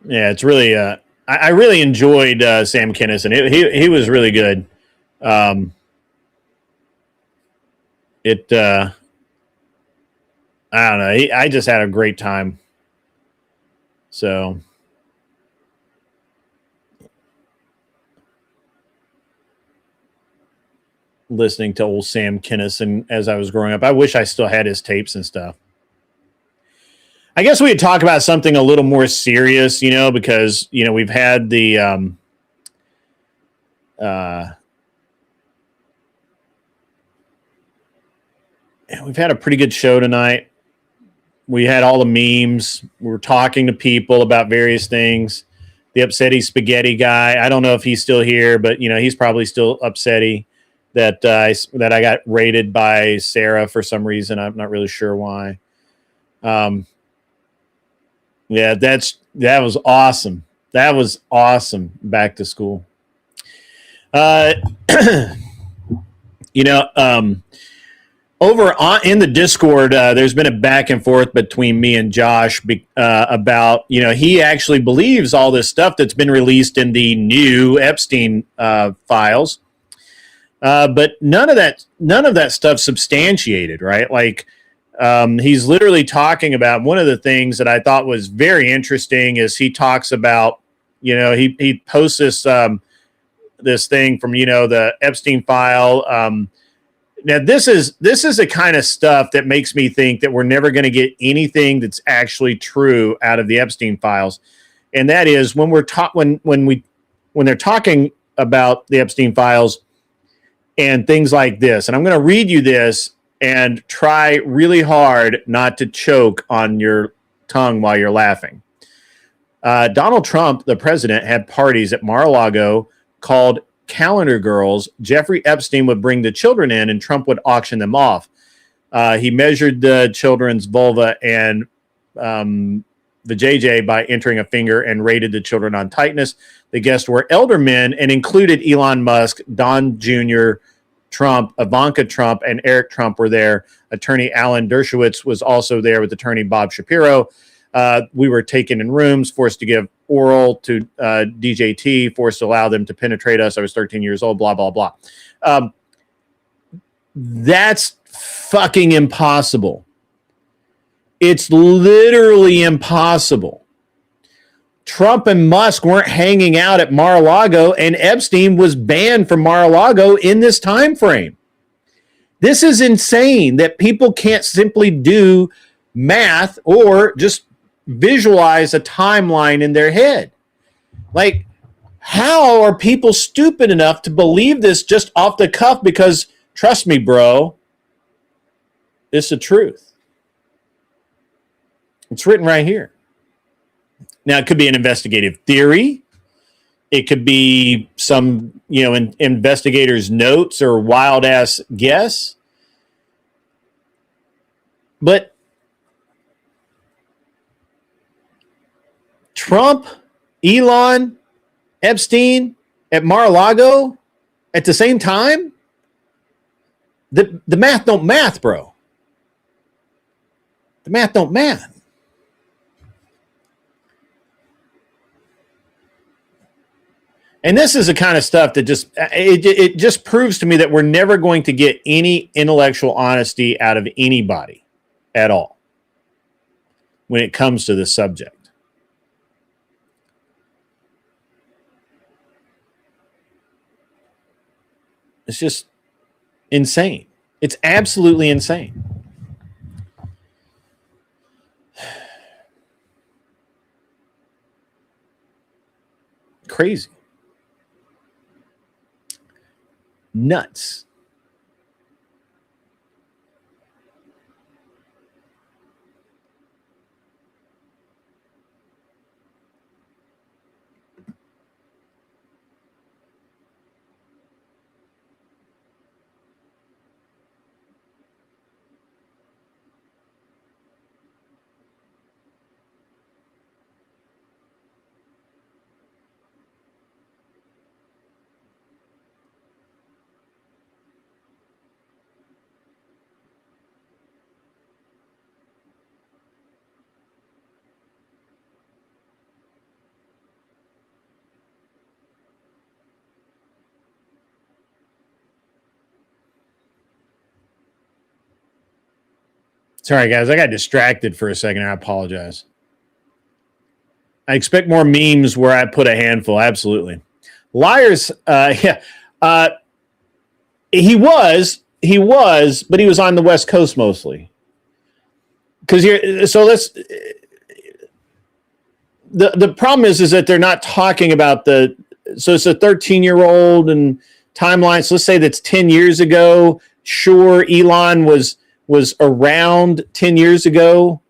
Yeah, it's really. I really enjoyed Sam Kinison. He was really good. I don't know. I just had a great time. So. Listening to old Sam Kinison as I was growing up. I wish I still had his tapes and stuff. I guess we would talk about something a little more serious, because, we've had the we've had a pretty good show tonight. We had all the memes. We were talking to people about various things. The upsetty spaghetti guy. I don't know if he's still here, but he's probably still upsetty that I got raided by Sarah for some reason. I'm not really sure why. Yeah, that was awesome. That was awesome. Back to school. Over in the Discord, there's been a back and forth between me and Josh about, he actually believes all this stuff that's been released in the new Epstein files. But none of that stuff substantiated, right? Like, he's literally talking about one of the things that I thought was very interesting is he talks about, he posts this thing from, the Epstein file. Now this is the kind of stuff that makes me think that we're never going to get anything that's actually true out of the Epstein files. And that is when they're talking about the Epstein files and things like this. And I'm going to read you this and try really hard not to choke on your tongue while you're laughing. Donald Trump, the president, had parties at Mar-a-Lago called Calendar Girls. Jeffrey Epstein would bring the children in and Trump would auction them off. He measured the children's vulva and the JJ by entering a finger and rated the children on tightness. The guests were elder men and included Elon Musk, Don Jr., Trump, Ivanka Trump, and Eric Trump were there. Attorney Alan Dershowitz was also there with attorney Bob Shapiro. We were taken in rooms, forced to give oral to DJT, forced to allow them to penetrate us. I was 13 years old, blah, blah, blah. That's fucking impossible. It's literally impossible. Trump and Musk weren't hanging out at Mar-a-Lago, and Epstein was banned from Mar-a-Lago in this time frame. This is insane that people can't simply do math or just visualize a timeline in their head. Like, how are people stupid enough to believe this just off the cuff? Because trust me, bro, it's the truth. It's written right here. Now, it could be an investigative theory. It could be some, investigator's notes or wild ass guess. But Trump, Elon, Epstein at Mar-a-Lago at the same time? The math don't math, bro. The math don't math. And this is the kind of stuff that it just proves to me that we're never going to get any intellectual honesty out of anybody at all when it comes to this subject. It's just insane. It's absolutely insane. Crazy. Nuts. Sorry, guys. I got distracted for a second. I apologize. I expect more memes where I put a handful. Absolutely. Liars. Yeah. He was, but he was on the West Coast mostly. Because here, so let's. The problem is that they're not talking about the. So it's a 13-year-old and timeline. So let's say that's 10 years ago. Sure, Elon was around 10 years ago,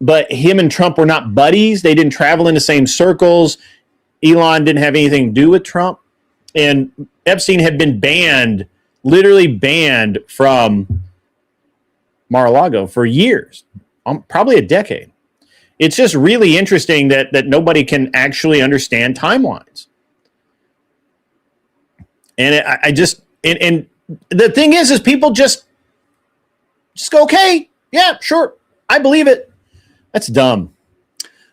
but him and Trump were not buddies. They didn't travel in the same circles. Elon didn't have anything to do with Trump. And Epstein had been banned, literally banned from Mar-a-Lago for years, probably a decade. It's just really interesting that nobody can actually understand timelines. And and the thing is people just go, okay, yeah, sure, I believe it. That's dumb.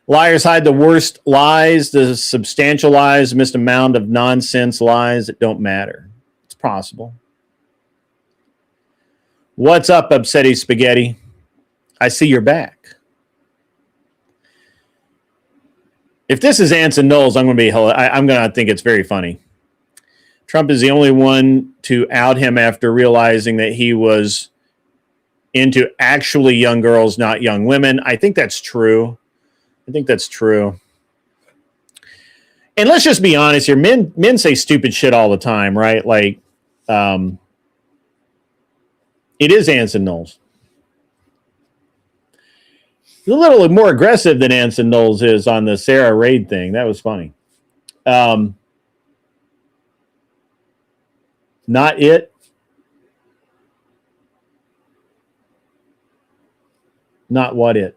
Liars hide the worst lies, the substantial lies, missed amount of nonsense lies that don't matter. It's possible. What's up, Upsetty Spaghetti? I see you're back. If this is ants and knolls, I'm going to think it's very funny. Trump is the only one to out him after realizing that he was into actually young girls, not young women. I think that's true. And let's just be honest here. Men say stupid shit all the time, right? Like, it is ants and knolls. A little more aggressive than ants and knolls is on the Sarah Raid thing. That was funny. Not it. Not what it.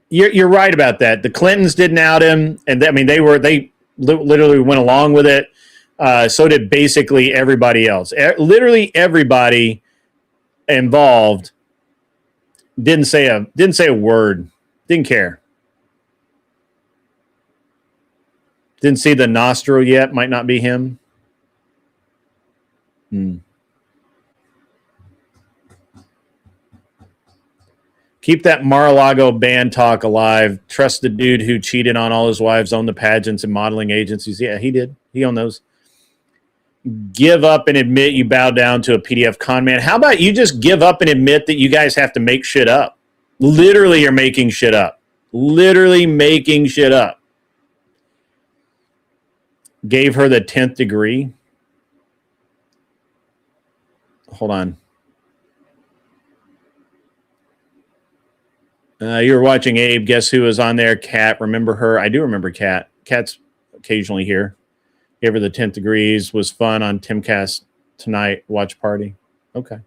You're right about that. The Clintons didn't out him, and they literally went along with it. So did basically everybody else. Literally everybody involved didn't say a word. Didn't care. Didn't see the nostril yet. Might not be him. Keep that Mar-a-Lago band talk alive. Trust the dude who cheated on all his wives, owned the pageants and modeling agencies. Yeah, he did. He owned those. Give up and admit you bow down to a PDF con man. How about you just give up and admit that you guys have to make shit up? Literally, you're making shit up. Literally making shit up. Gave her the 10th degree. Hold on. You were watching Abe. Guess who was on there? Kat. Remember her? I do remember Kat. Kat's occasionally here. Gave her the 10th degrees. Was fun on Timcast tonight. Watch party. Okay.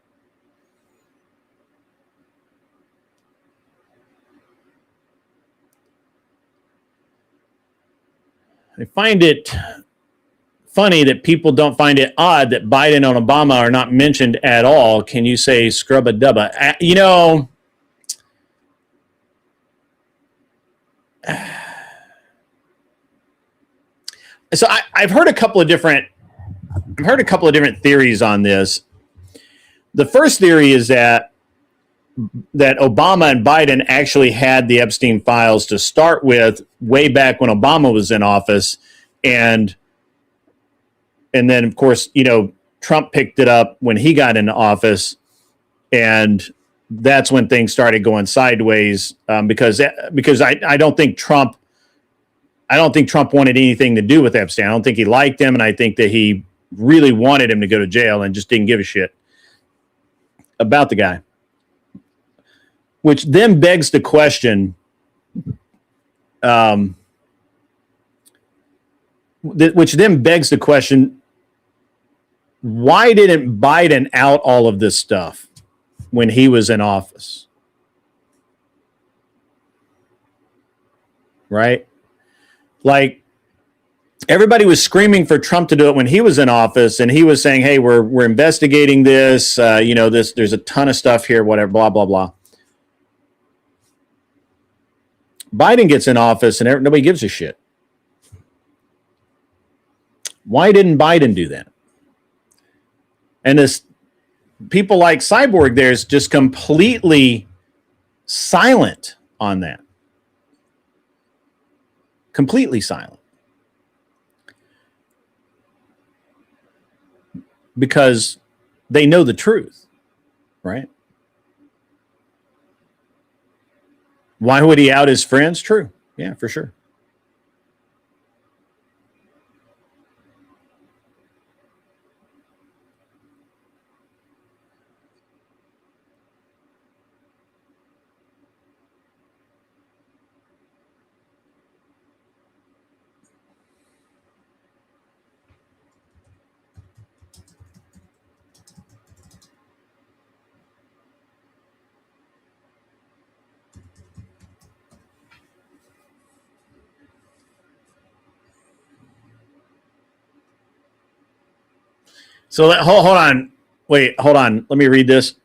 I find it funny that people don't find it odd that Biden and Obama are not mentioned at all. Can you say scrubba-dubba? You know, so I've heard a couple of different theories on this. The first theory is that Obama and Biden actually had the Epstein files to start with way back when Obama was in office, and then of course, you know, Trump picked it up when he got into office, and that's when things started going sideways. Because I don't think Trump wanted anything to do with Epstein. I don't think he liked him, and I think that he really wanted him to go to jail and just didn't give a shit about the guy. Which then begs the question, why didn't Biden out all of this stuff when he was in office? Right? Like, everybody was screaming for Trump to do it when he was in office, and he was saying, "Hey, we're investigating this. You know, there's a ton of stuff here, whatever, blah blah blah." Biden gets in office, and nobody gives a shit. Why didn't Biden do that? And this people like Cyborg there is just completely silent on that. Completely silent. Because they know the truth, right? Why would he out his friends? True. Yeah, for sure. So hold on. Wait, hold on. Let me read this.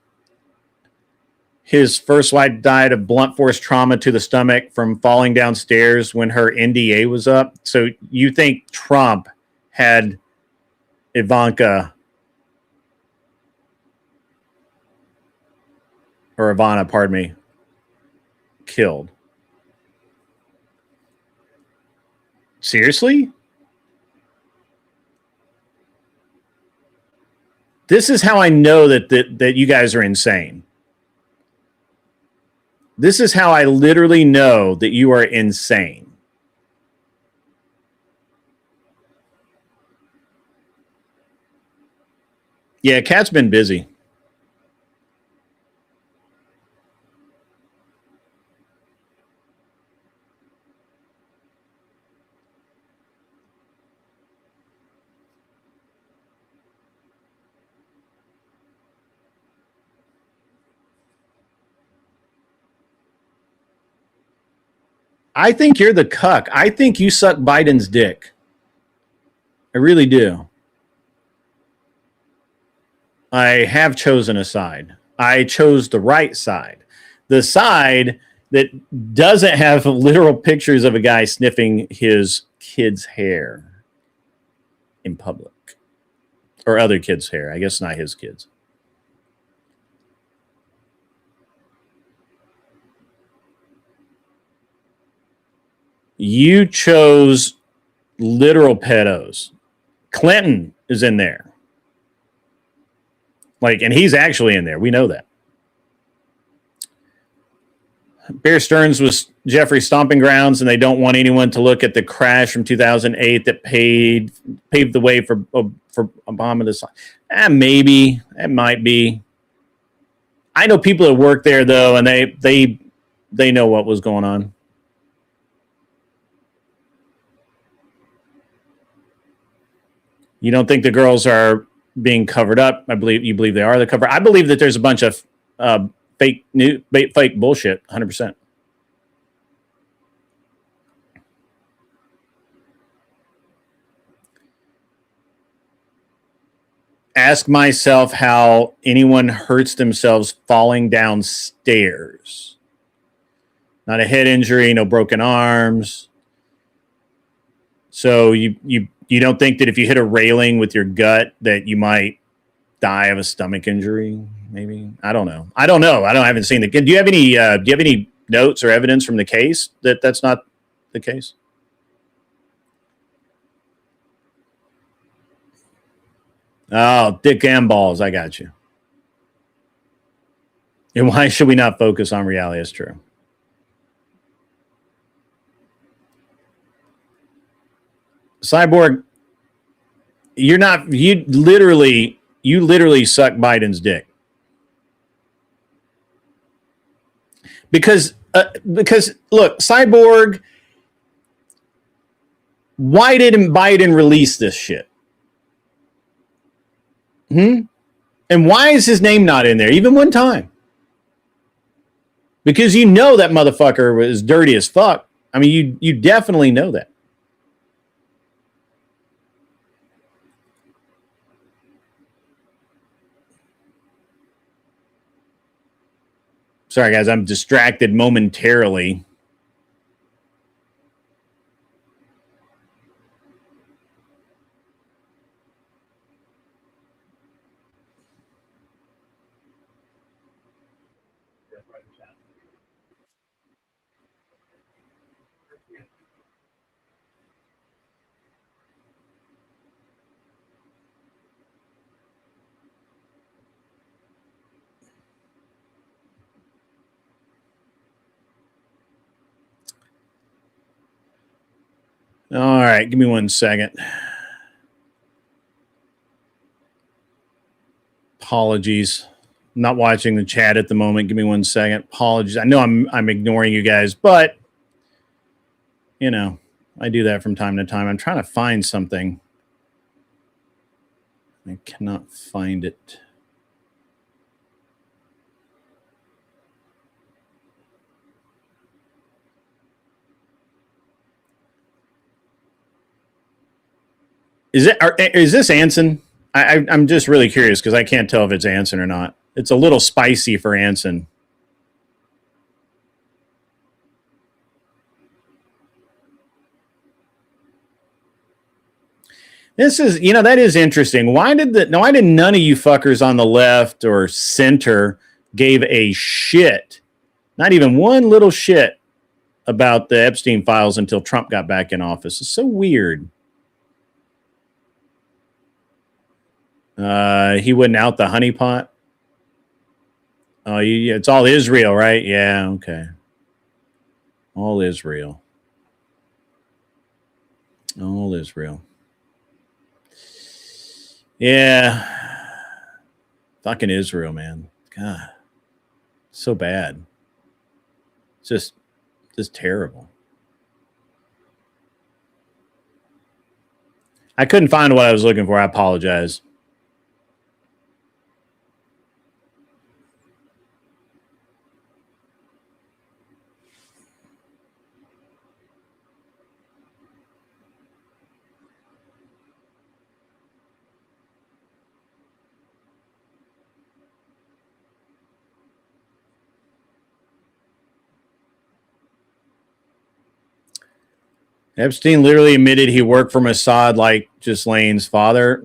His first wife died of blunt force trauma to the stomach from falling downstairs when her NDA was up. So you think Trump had Ivanka or Ivana, pardon me, killed? Seriously? This is how I know that you guys are insane. This is how I literally know that you are insane. Yeah, Kat's been busy. I think you're the cuck. I think you suck Biden's dick. I really do. I have chosen a side. I chose the right side. The side that doesn't have literal pictures of a guy sniffing his kid's hair in public. Or other kids' hair. I guess not his kids. You chose literal pedos. Clinton is in there. Like, and he's actually in there. We know that. Bear Stearns was Jeffrey's stomping grounds, and they don't want anyone to look at the crash from 2008 that paved the way for Obama to sign. Maybe. It might be. I know people that work there, though, and they know what was going on. You don't think the girls are being covered up? You believe they are the cover. I believe that there's a bunch of fake bullshit. 100%. ask myself how anyone hurts themselves falling downstairs. Not a head injury, no broken arms. So you don't think that if you hit a railing with your gut that you might die of a stomach injury? Maybe. I don't know. I haven't seen the. Do you have any notes or evidence from the case that that's not the case? Oh, dick and balls. I got you. And why should we not focus on reality? It's true. Cyborg, you literally suck Biden's dick. Because look, Cyborg, why didn't Biden release this shit? And why is his name not in there even one time? Because you know that motherfucker was dirty as fuck. I mean, you definitely know that. Sorry, guys, I'm distracted momentarily. All right, give me 1 second. Apologies. I'm not watching the chat at the moment. Give me 1 second. Apologies. I know I'm ignoring you guys, but you know, I do that from time to time. I'm trying to find something. I cannot find it. Is this Anson? I'm just really curious because I can't tell if it's Anson or not. It's a little spicy for Anson. This is, that is interesting. Why did none of you fuckers on the left or center gave a shit, not even one little shit, about the Epstein files until Trump got back in office? It's so weird. He wouldn't out the honeypot. Oh, yeah, it's all Israel, right? Yeah, okay. All Israel. All Israel. Yeah. Fucking Israel, man. God. So bad. Just terrible. I couldn't find what I was looking for. I apologize. Epstein literally admitted he worked for Mossad like Ghislaine's father.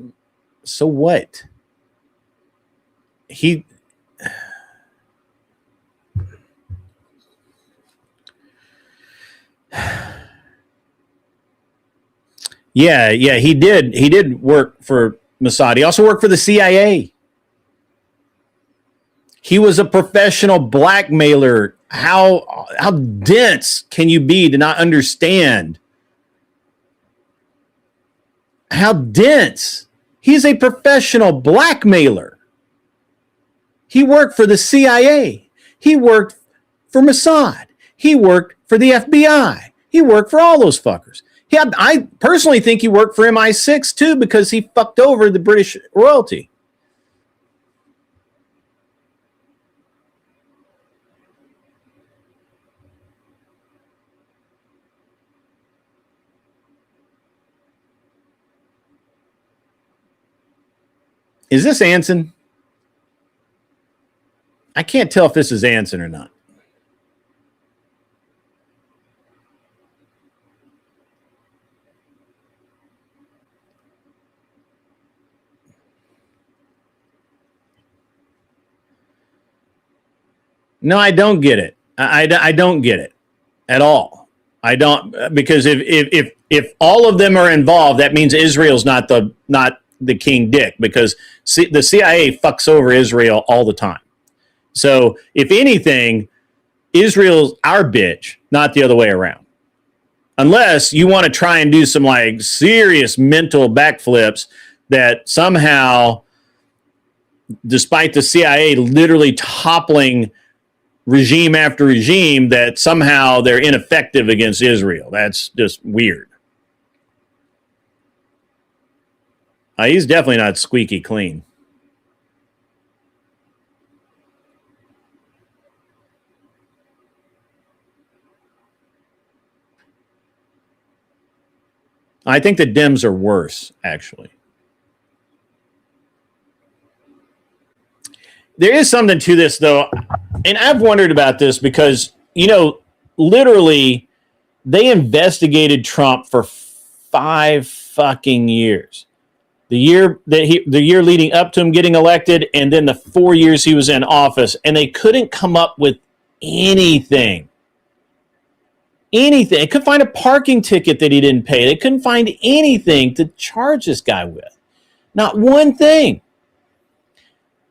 So what? Yeah, he did. He did work for Mossad. He also worked for the CIA. He was a professional blackmailer. How dense can you be to not understand? How dense? He's a professional blackmailer. He worked for the CIA. He worked for Mossad. He worked for the FBI. He worked for all those fuckers. I personally think he worked for MI6 too because he fucked over the British royalty. Is this Anson? I can't tell if this is Anson or not. No, I don't get it. I don't get it at all. I don't, because if all of them are involved, that means Israel's not the king dick, because the CIA fucks over Israel all the time. So if anything, Israel's our bitch, not the other way around. Unless you want to try and do some like serious mental backflips that somehow, despite the CIA literally toppling regime after regime, that somehow they're ineffective against Israel. That's just weird. He's definitely not squeaky clean. I think the Dems are worse, actually. There is something to this, though, and I've wondered about this because, you know, literally they investigated Trump for 5 fucking years. The year leading up to him getting elected, and then the 4 years he was in office, and they couldn't come up with anything. Anything. They couldn't find a parking ticket that he didn't pay. They couldn't find anything to charge this guy with. Not one thing.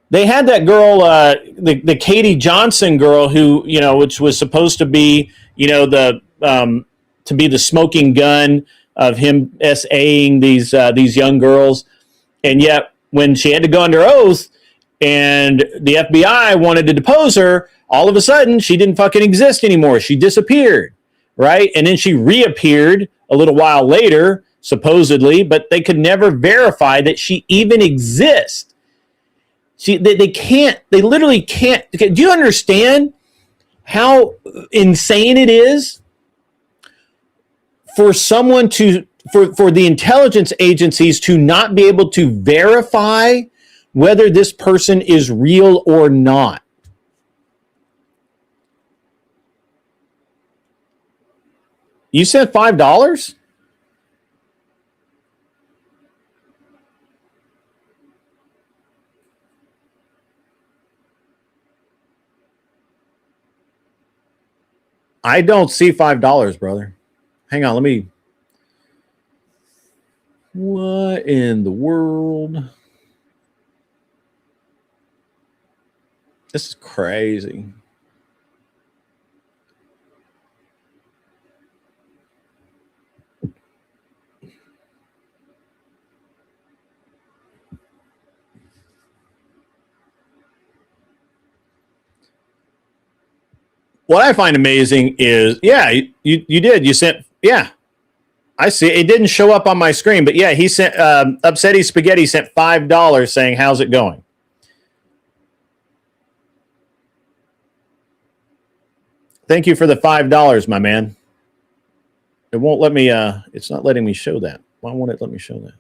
They had that girl, the Katie Johnson girl, who, you know, which was supposed to be, you know, to be the smoking gun of him SAing these young girls, and yet when she had to go under oath and the FBI wanted to depose her, all of a sudden she didn't fucking exist anymore. She disappeared, right? And then she reappeared a little while later, supposedly, but they could never verify that she even exists. See, they can't, they literally can't. Do you understand how insane it is for someone for the intelligence agencies to not be able to verify whether this person is real or not? You sent $5? I don't see $5, brother. Hang on, let me. What in the world? This is crazy. What I find amazing is, yeah, you did. You sent, yeah, I see. It didn't show up on my screen, but yeah, he sent, Upsetty Spaghetti sent $5 saying, how's it going? Thank you for the $5, my man. It won't let me, it's not letting me show that. Why won't it let me show that?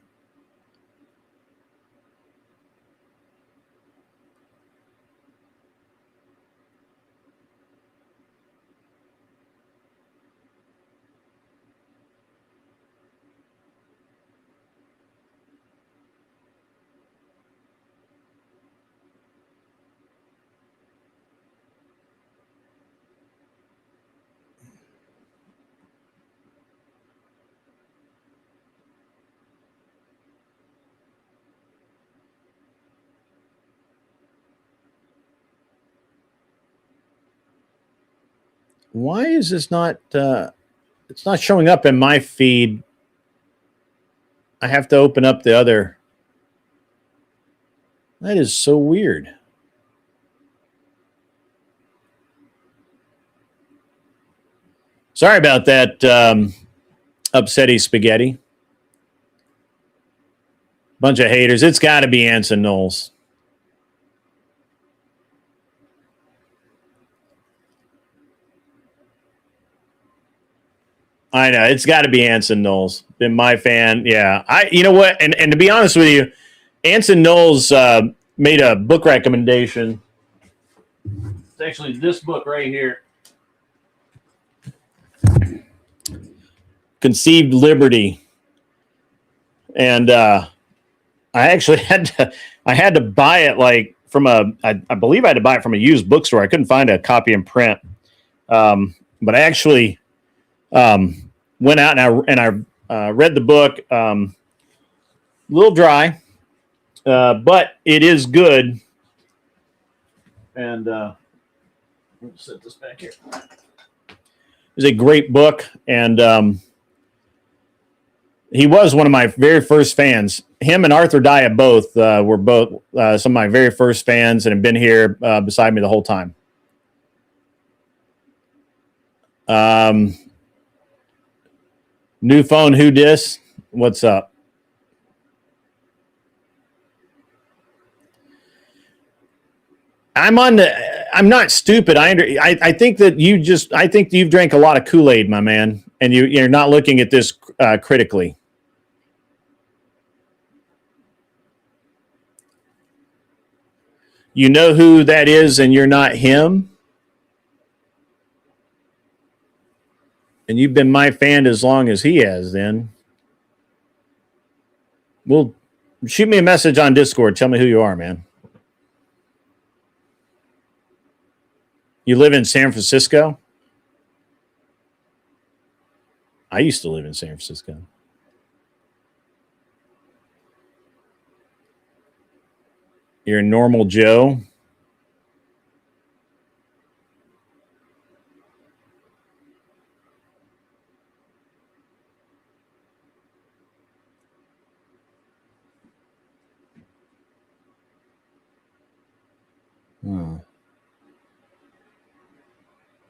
Why is this not, it's not showing up in my feed? I have to open up the other. That is so weird. Sorry about that, Upsetty Spaghetti. Bunch of haters. It's got to be Anson Knowles. I know, it's got to be Anson Knowles. Been my fan. Yeah. You know what? And to be honest with you, Anson Knowles made a book recommendation. It's actually this book right here. Conceived Liberty. And I actually had to buy it like from I believe I had to buy it from a used bookstore. I couldn't find a copy in print. But I actually went out and I read the book. A little dry, but it is good. And let's set this back here. It's a great book, and he was one of my very first fans. Him and Arthur Daya both were both some of my very first fans and have been here beside me the whole time. New phone, who dis? What's up? I'm not stupid. I think that I think you've drank a lot of Kool-Aid, my man, and you're not looking at this critically. You know who that is, and you're not him. And you've been my fan as long as he has, then. Well, shoot me a message on Discord. Tell me who you are, man. You live in San Francisco? I used to live in San Francisco. You're a normal Joe?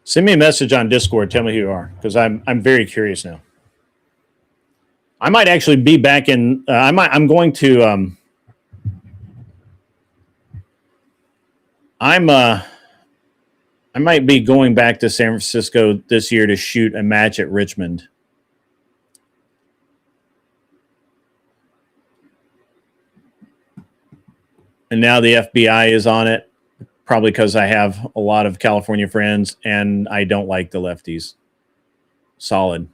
Send me a message on Discord. Tell me who you are, because I'm very curious now. I might actually be back in. I'm going to. I might be going back to San Francisco this year to shoot a match at Richmond. And now the FBI is on it, probably because I have a lot of California friends and I don't like the lefties. Solid.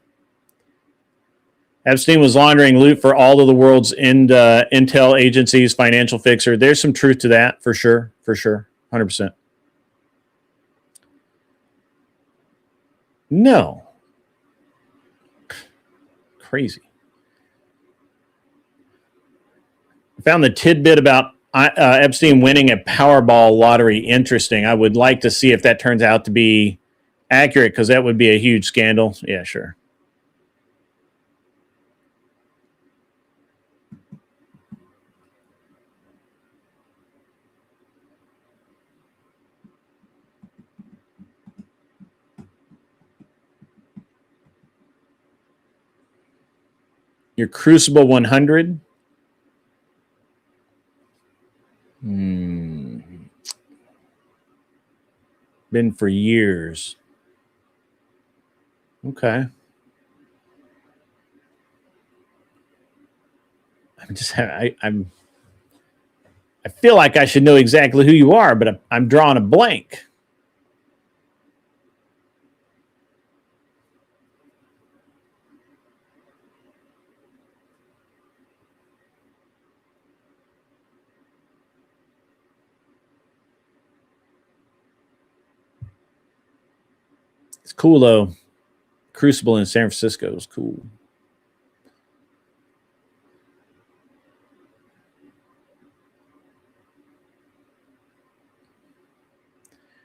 Epstein was laundering loot for all of the world's intel agencies, financial fixer. There's some truth to that, for sure. 100%. No. Crazy. I found the tidbit about Epstein winning a Powerball lottery interesting. I would like to see if that turns out to be accurate, because that would be a huge scandal. Yeah, sure. Your Crucible 100? Been for years. Okay. I feel like I should know exactly who you are, but I'm drawing a blank. It's cool though. Crucible in San Francisco is cool.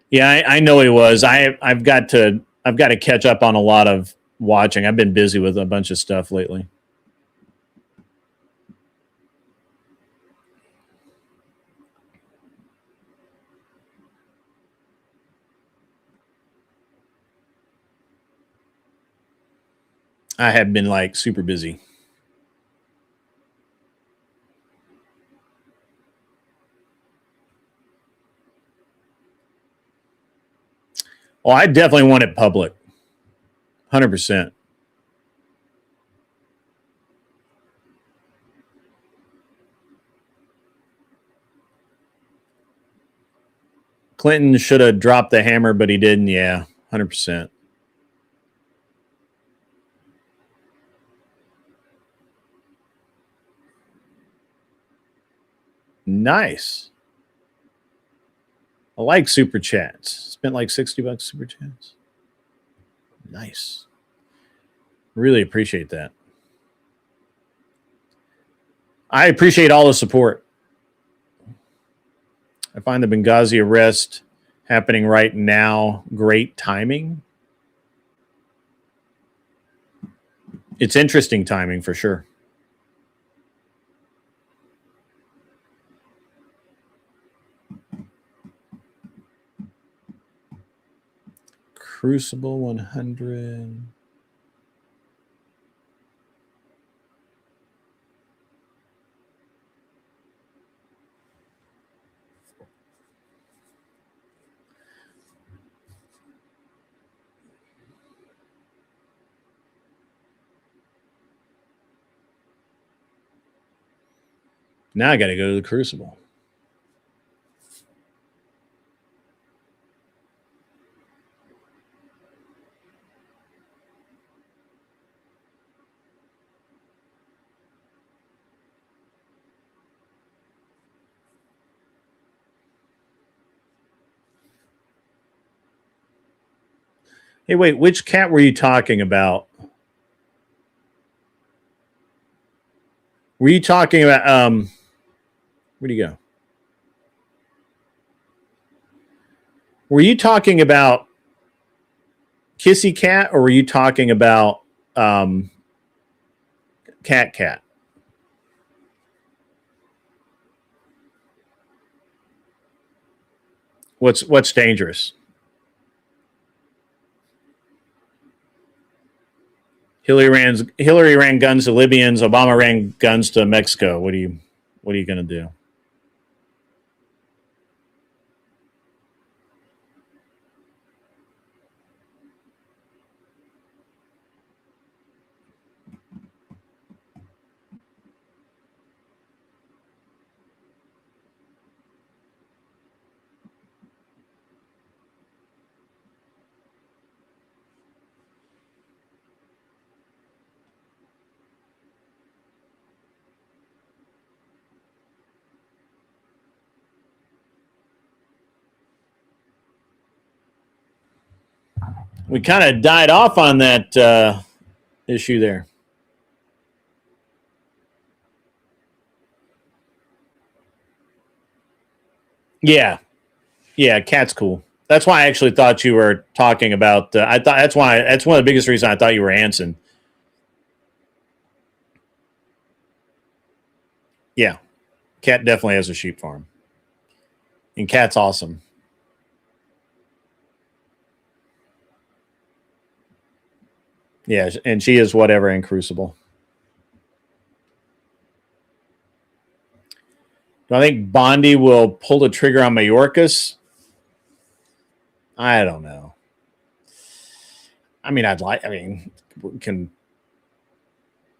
Yeah, I know he was. I've got to catch up on a lot of watching. I've been busy with a bunch of stuff lately. I have been like super busy. Well, I definitely want it public. 100%. Clinton should have dropped the hammer, but he didn't. Yeah, 100%. Nice. I like super chats. Spent like $60 super chats. Nice. Really appreciate that. I appreciate all the support. I find the Benghazi arrest happening right now great timing. It's interesting timing for sure. Crucible 100. Now I got to go to the Crucible. Hey, wait, which cat were you talking about? Were you talking about where'd he go? Were you talking about Kissy Cat, or were you talking about Cat? What's dangerous? Hillary ran guns to Libyans. Obama ran guns to Mexico. What are you going to do? We kind of died off on that issue there. Yeah, Cat's cool. That's why I actually thought you were talking about. I thought that's one of the biggest reasons I thought you were Anson. Yeah, Cat definitely has a sheep farm, and Cat's awesome. Yeah, and she is whatever in Crucible. Do I think Bondi will pull the trigger on Mayorkas? I don't know. I mean,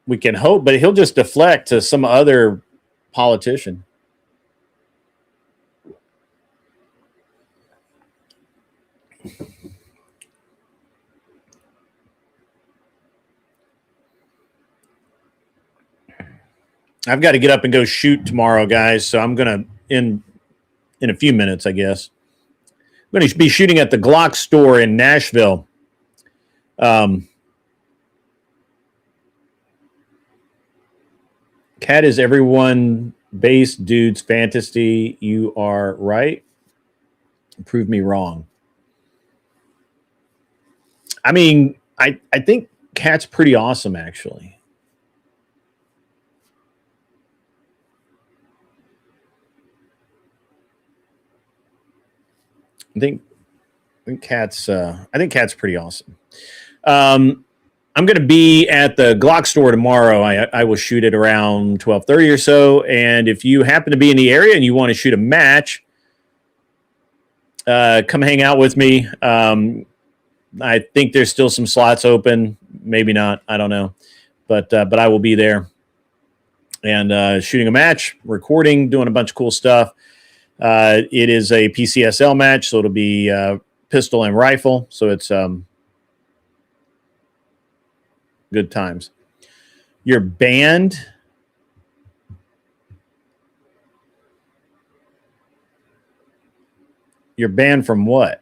we can hope, but he'll just deflect to some other politician. I've got to get up and go shoot tomorrow, guys. So I'm gonna in a few minutes, I guess. I'm going to be shooting at the Glock store in Nashville. Cat is everyone base dude's fantasy. You are right. Prove me wrong. I mean, I think Cat's pretty awesome, actually. I think Cat's pretty awesome. I'm going to be at the Glock store tomorrow. I will shoot it around 12:30 or so. And if you happen to be in the area and you want to shoot a match, come hang out with me. I think there's still some slots open. Maybe not. I don't know. But I will be there and shooting a match, recording, doing a bunch of cool stuff. It is a PCSL match, so it'll be pistol and rifle. So it's good times. You're banned. You're banned from what?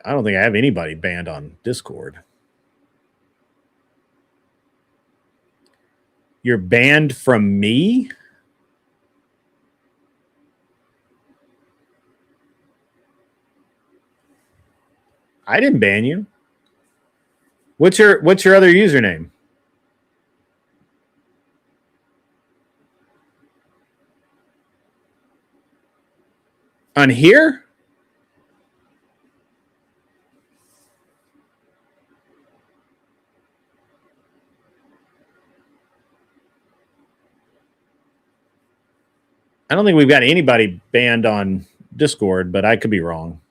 I don't think I have anybody banned on Discord. You're banned from me? I didn't ban you. What's your other username? On here? I don't think we've got anybody banned on Discord, but I could be wrong.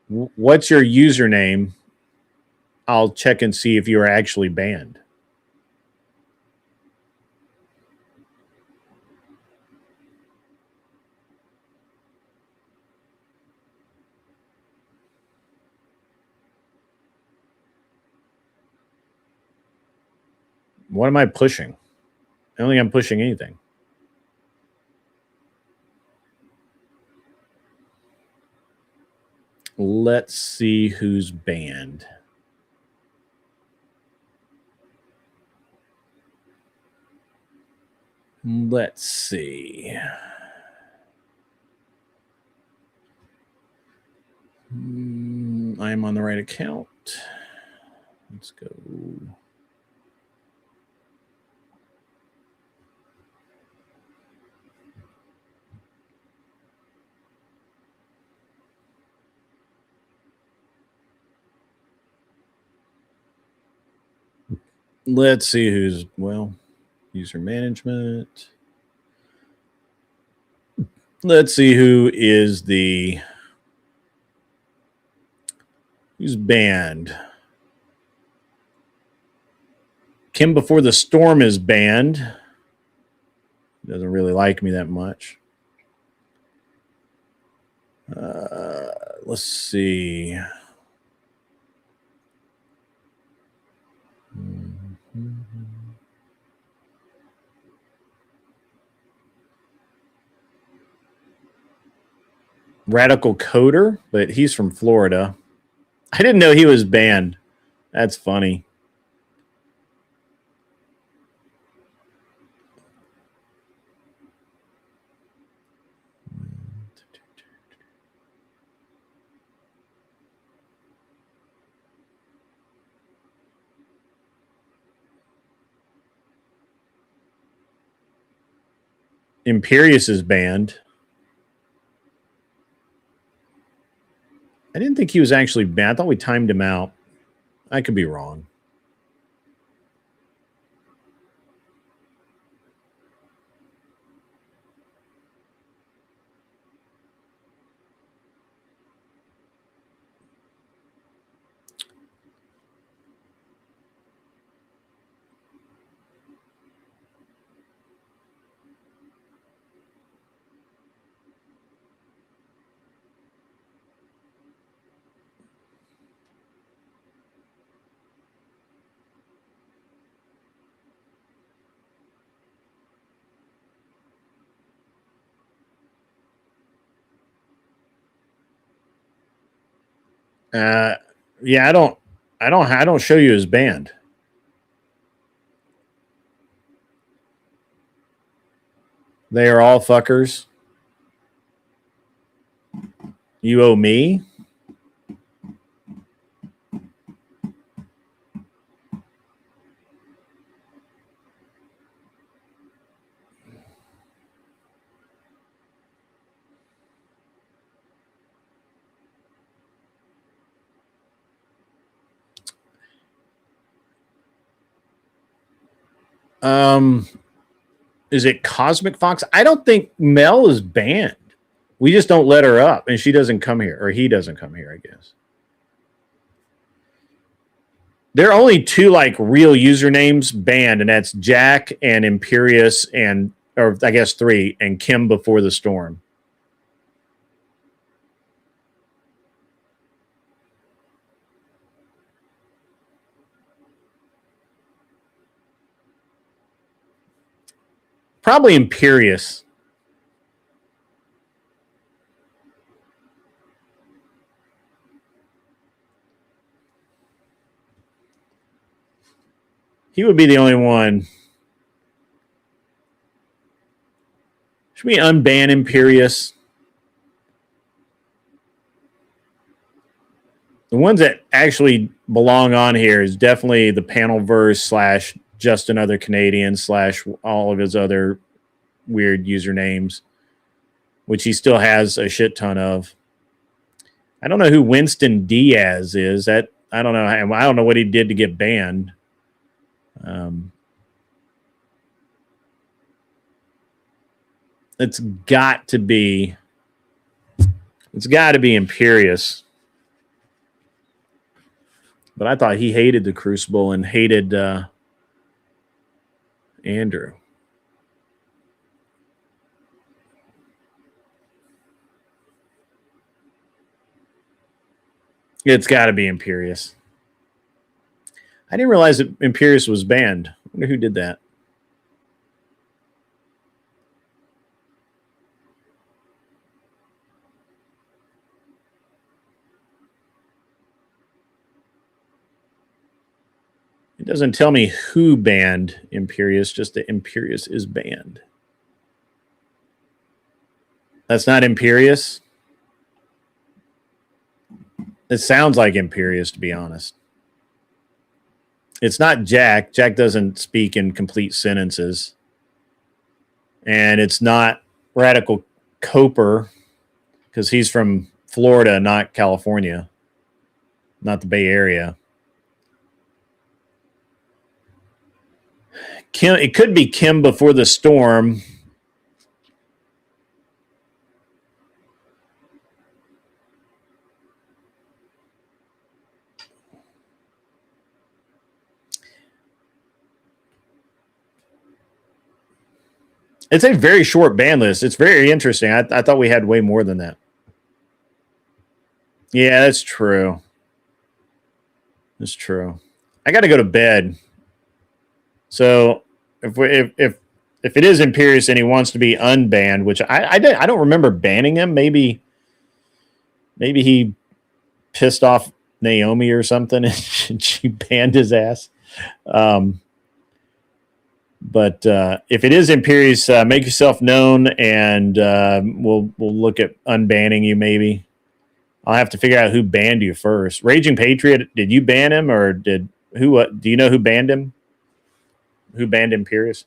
What's your username? I'll check and see if you are actually banned. What am I pushing? I don't think I'm pushing anything. Let's see who's banned. Let's see. I'm on the right account. Let's go. Let's see who's, well, user management. Let's see who is who's banned. Kim Before the Storm is banned. Doesn't really like me that much. Let's see. Radical Coder, but he's from Florida. I didn't know he was banned. That's funny. Imperius is banned. I didn't think he was actually banned. I thought we timed him out. I could be wrong. Yeah, I don't show you as banned. They are all fuckers. You owe me. Is it Cosmic Fox? I don't think Mel is banned. We just don't let her up, and she doesn't come here, or he doesn't come here, I guess. There are only two like real usernames banned, and that's Jack and Imperious, and or I guess three, and Kim Before the Storm. Probably Imperious. He would be the only one. Should we unban Imperious? The ones that actually belong on here is definitely the Panelverse / Just Another Canadian / all of his other weird usernames, which he still has a shit ton of. I don't know who Winston Diaz is. I don't know. I don't know what he did to get banned. It's got to be Imperious. But I thought he hated the Crucible and hated Andrew. It's got to be Imperious. I didn't realize that Imperious was banned. I wonder who did that. It doesn't tell me who banned Imperious, just that Imperious is banned. That's not Imperious? It sounds like Imperious, to be honest. It's not Jack. Jack doesn't speak in complete sentences. And it's not Radical Coper, because he's from Florida, not California, not the Bay Area. Kim, it could be Kim Before the Storm. It's a very short ban list. It's very interesting. I thought we had way more than that. Yeah, that's true. That's true. I got to go to bed. So if it is Imperious and he wants to be unbanned, which I don't remember banning him. Maybe he pissed off Naomi or something and she banned his ass. But if it is Imperious, make yourself known, and we'll look at unbanning you. Maybe I'll have to figure out who banned you first. Raging Patriot, did you ban him, or did who? Do you know who banned him? Who banned Imperious?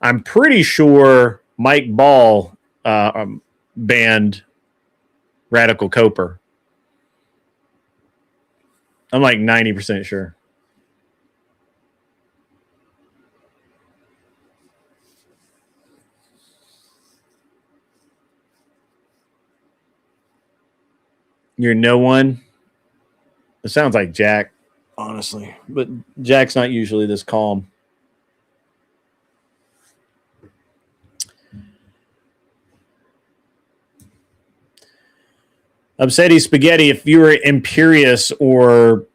I'm pretty sure Mike Ball banned Radical Coper. I'm like 90% sure. You're no one. It sounds like Jack, honestly, but Jack's not usually this calm. Upsetty Spaghetti, if you were Imperious or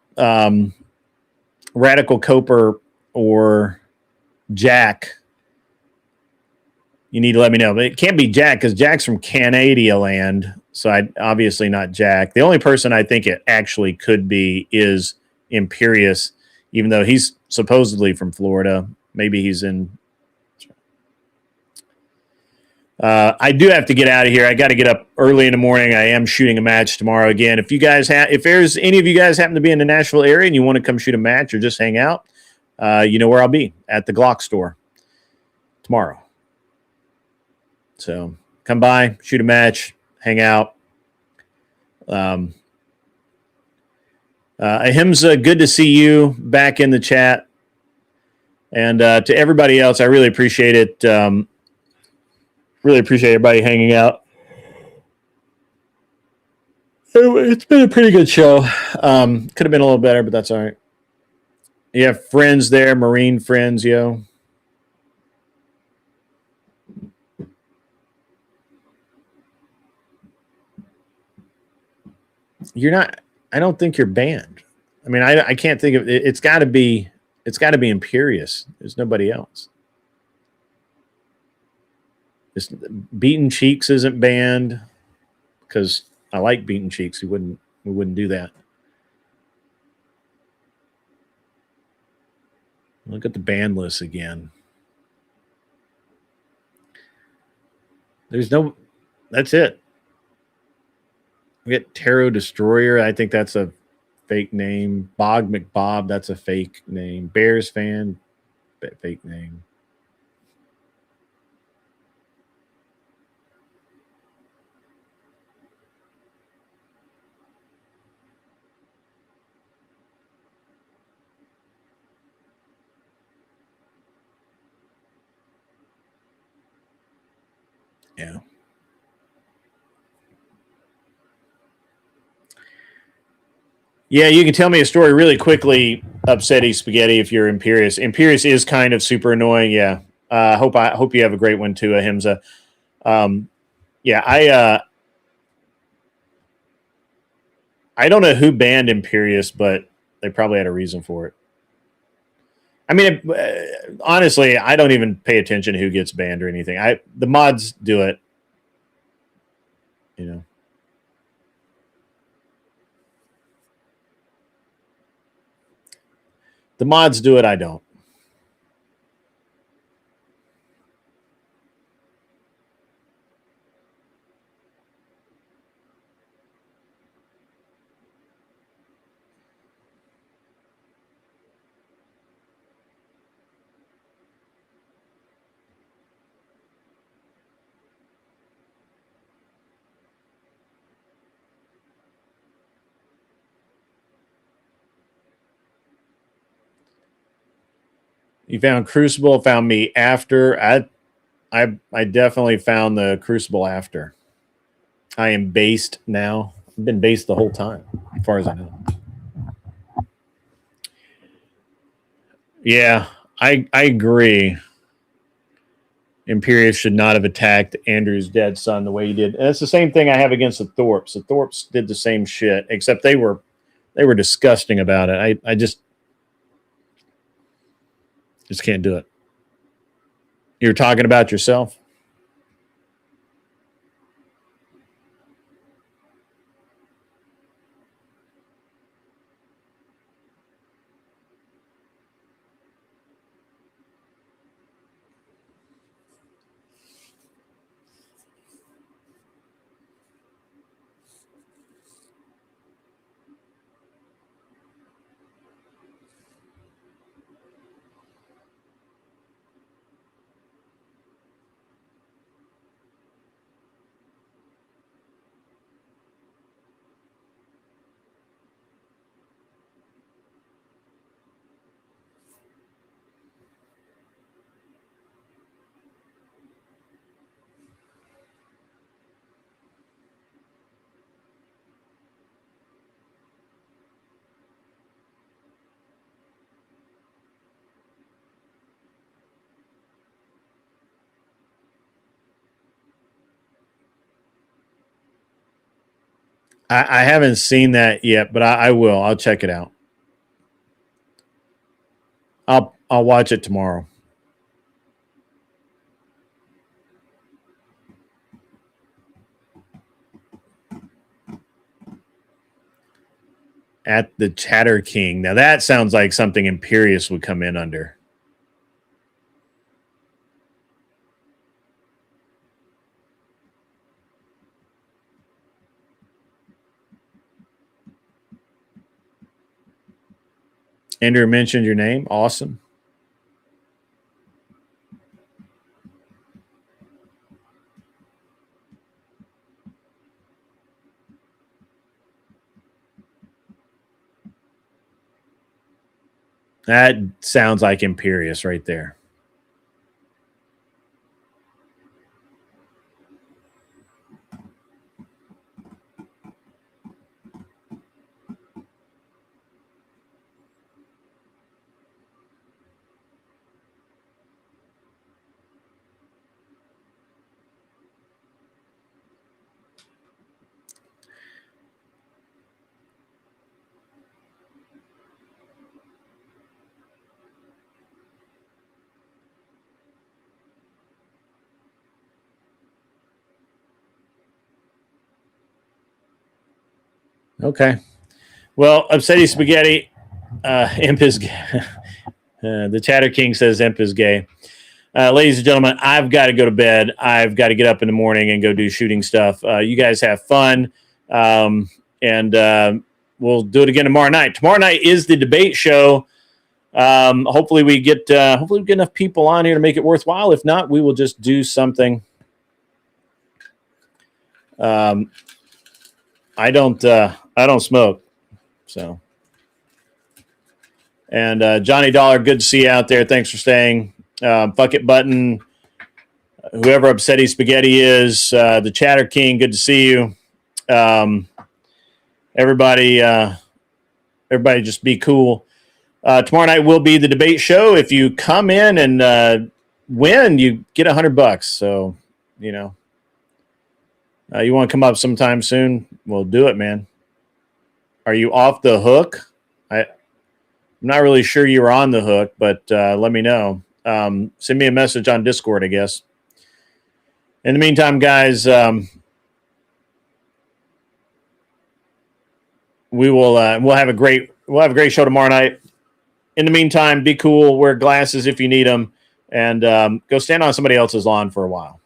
Radical Coper or Jack, you need to let me know. But it can't be Jack, because Jack's from Canada land, so obviously not Jack. The only person I think it actually could be is Imperious, even though he's supposedly from Florida. Maybe he's in... I do have to get out of here. I got to get up early in the morning. I am shooting a match tomorrow again. If there's any of you guys happen to be in the Nashville area and you want to come shoot a match or just hang out, you know where I'll be, at the Glock store tomorrow. So come by, shoot a match, hang out. Ahimsa, good to see you back in the chat. And to everybody else, I really appreciate it. Really appreciate everybody hanging out. It's been a pretty good show. Could have been a little better, but that's all right. You have friends there, Marine friends, yo. You're not. I don't think you're banned. I mean, I can't think of it. It's got to be. It's got to be Imperious. There's nobody else. This Beaten Cheeks isn't banned because I like Beaten Cheeks. We wouldn't do that. Look at the ban list again. There's no. That's it. We get Tarot Destroyer. I think that's a fake name. Bog McBob. That's a fake name. Bears fan. Fake name. Yeah. Yeah, you can tell me a story really quickly, Upsetty Spaghetti, if you're Imperious. Imperious is kind of super annoying. Yeah. Hope you have a great one too, Ahimsa. Yeah, I don't know who banned Imperious, but they probably had a reason for it. I mean, honestly, I don't even pay attention to who gets banned or anything. The mods do it, you know. The mods do it. I don't. You found Crucible, found me after. I definitely found the Crucible after. I am based now. I've been based the whole time, as far as I know. Yeah, I agree. Imperius should not have attacked Andrew's dead son the way he did. And it's the same thing I have against the Thorpes. The Thorpes did the same shit, except they were disgusting about it. I just can't do it. You're talking about yourself? I haven't seen that yet, but I will. I'll check it out. I'll watch it tomorrow. At the Chatter King. Now that sounds like something Imperius would come in under. Andrew mentioned your name. Awesome. That sounds like Imperious right there. Okay. Well, Upsetty Spaghetti, Imp is the Chatter King says Imp is gay. Ladies and gentlemen, I've got to go to bed. I've got to get up in the morning and go do shooting stuff. You guys have fun. And we'll do it again tomorrow night. Tomorrow night is the debate show. Hopefully we get enough people on here to make it worthwhile. If not, we will just do something. I don't smoke, so. And Johnny Dollar, good to see you out there. Thanks for staying. Fuck it button. Whoever Upsetty Spaghetti is, the Chatter King, good to see you. Everybody just be cool. Tomorrow night will be the debate show. If you come in and win, you get $100. So, you know, you want to come up sometime soon? We'll do it, man. Are you off the hook? I'm not really sure you were on the hook, but let me know. Send me a message on Discord, I guess. In the meantime, guys, we'll have a great show tomorrow night. In the meantime, be cool, wear glasses if you need them, and go stand on somebody else's lawn for a while.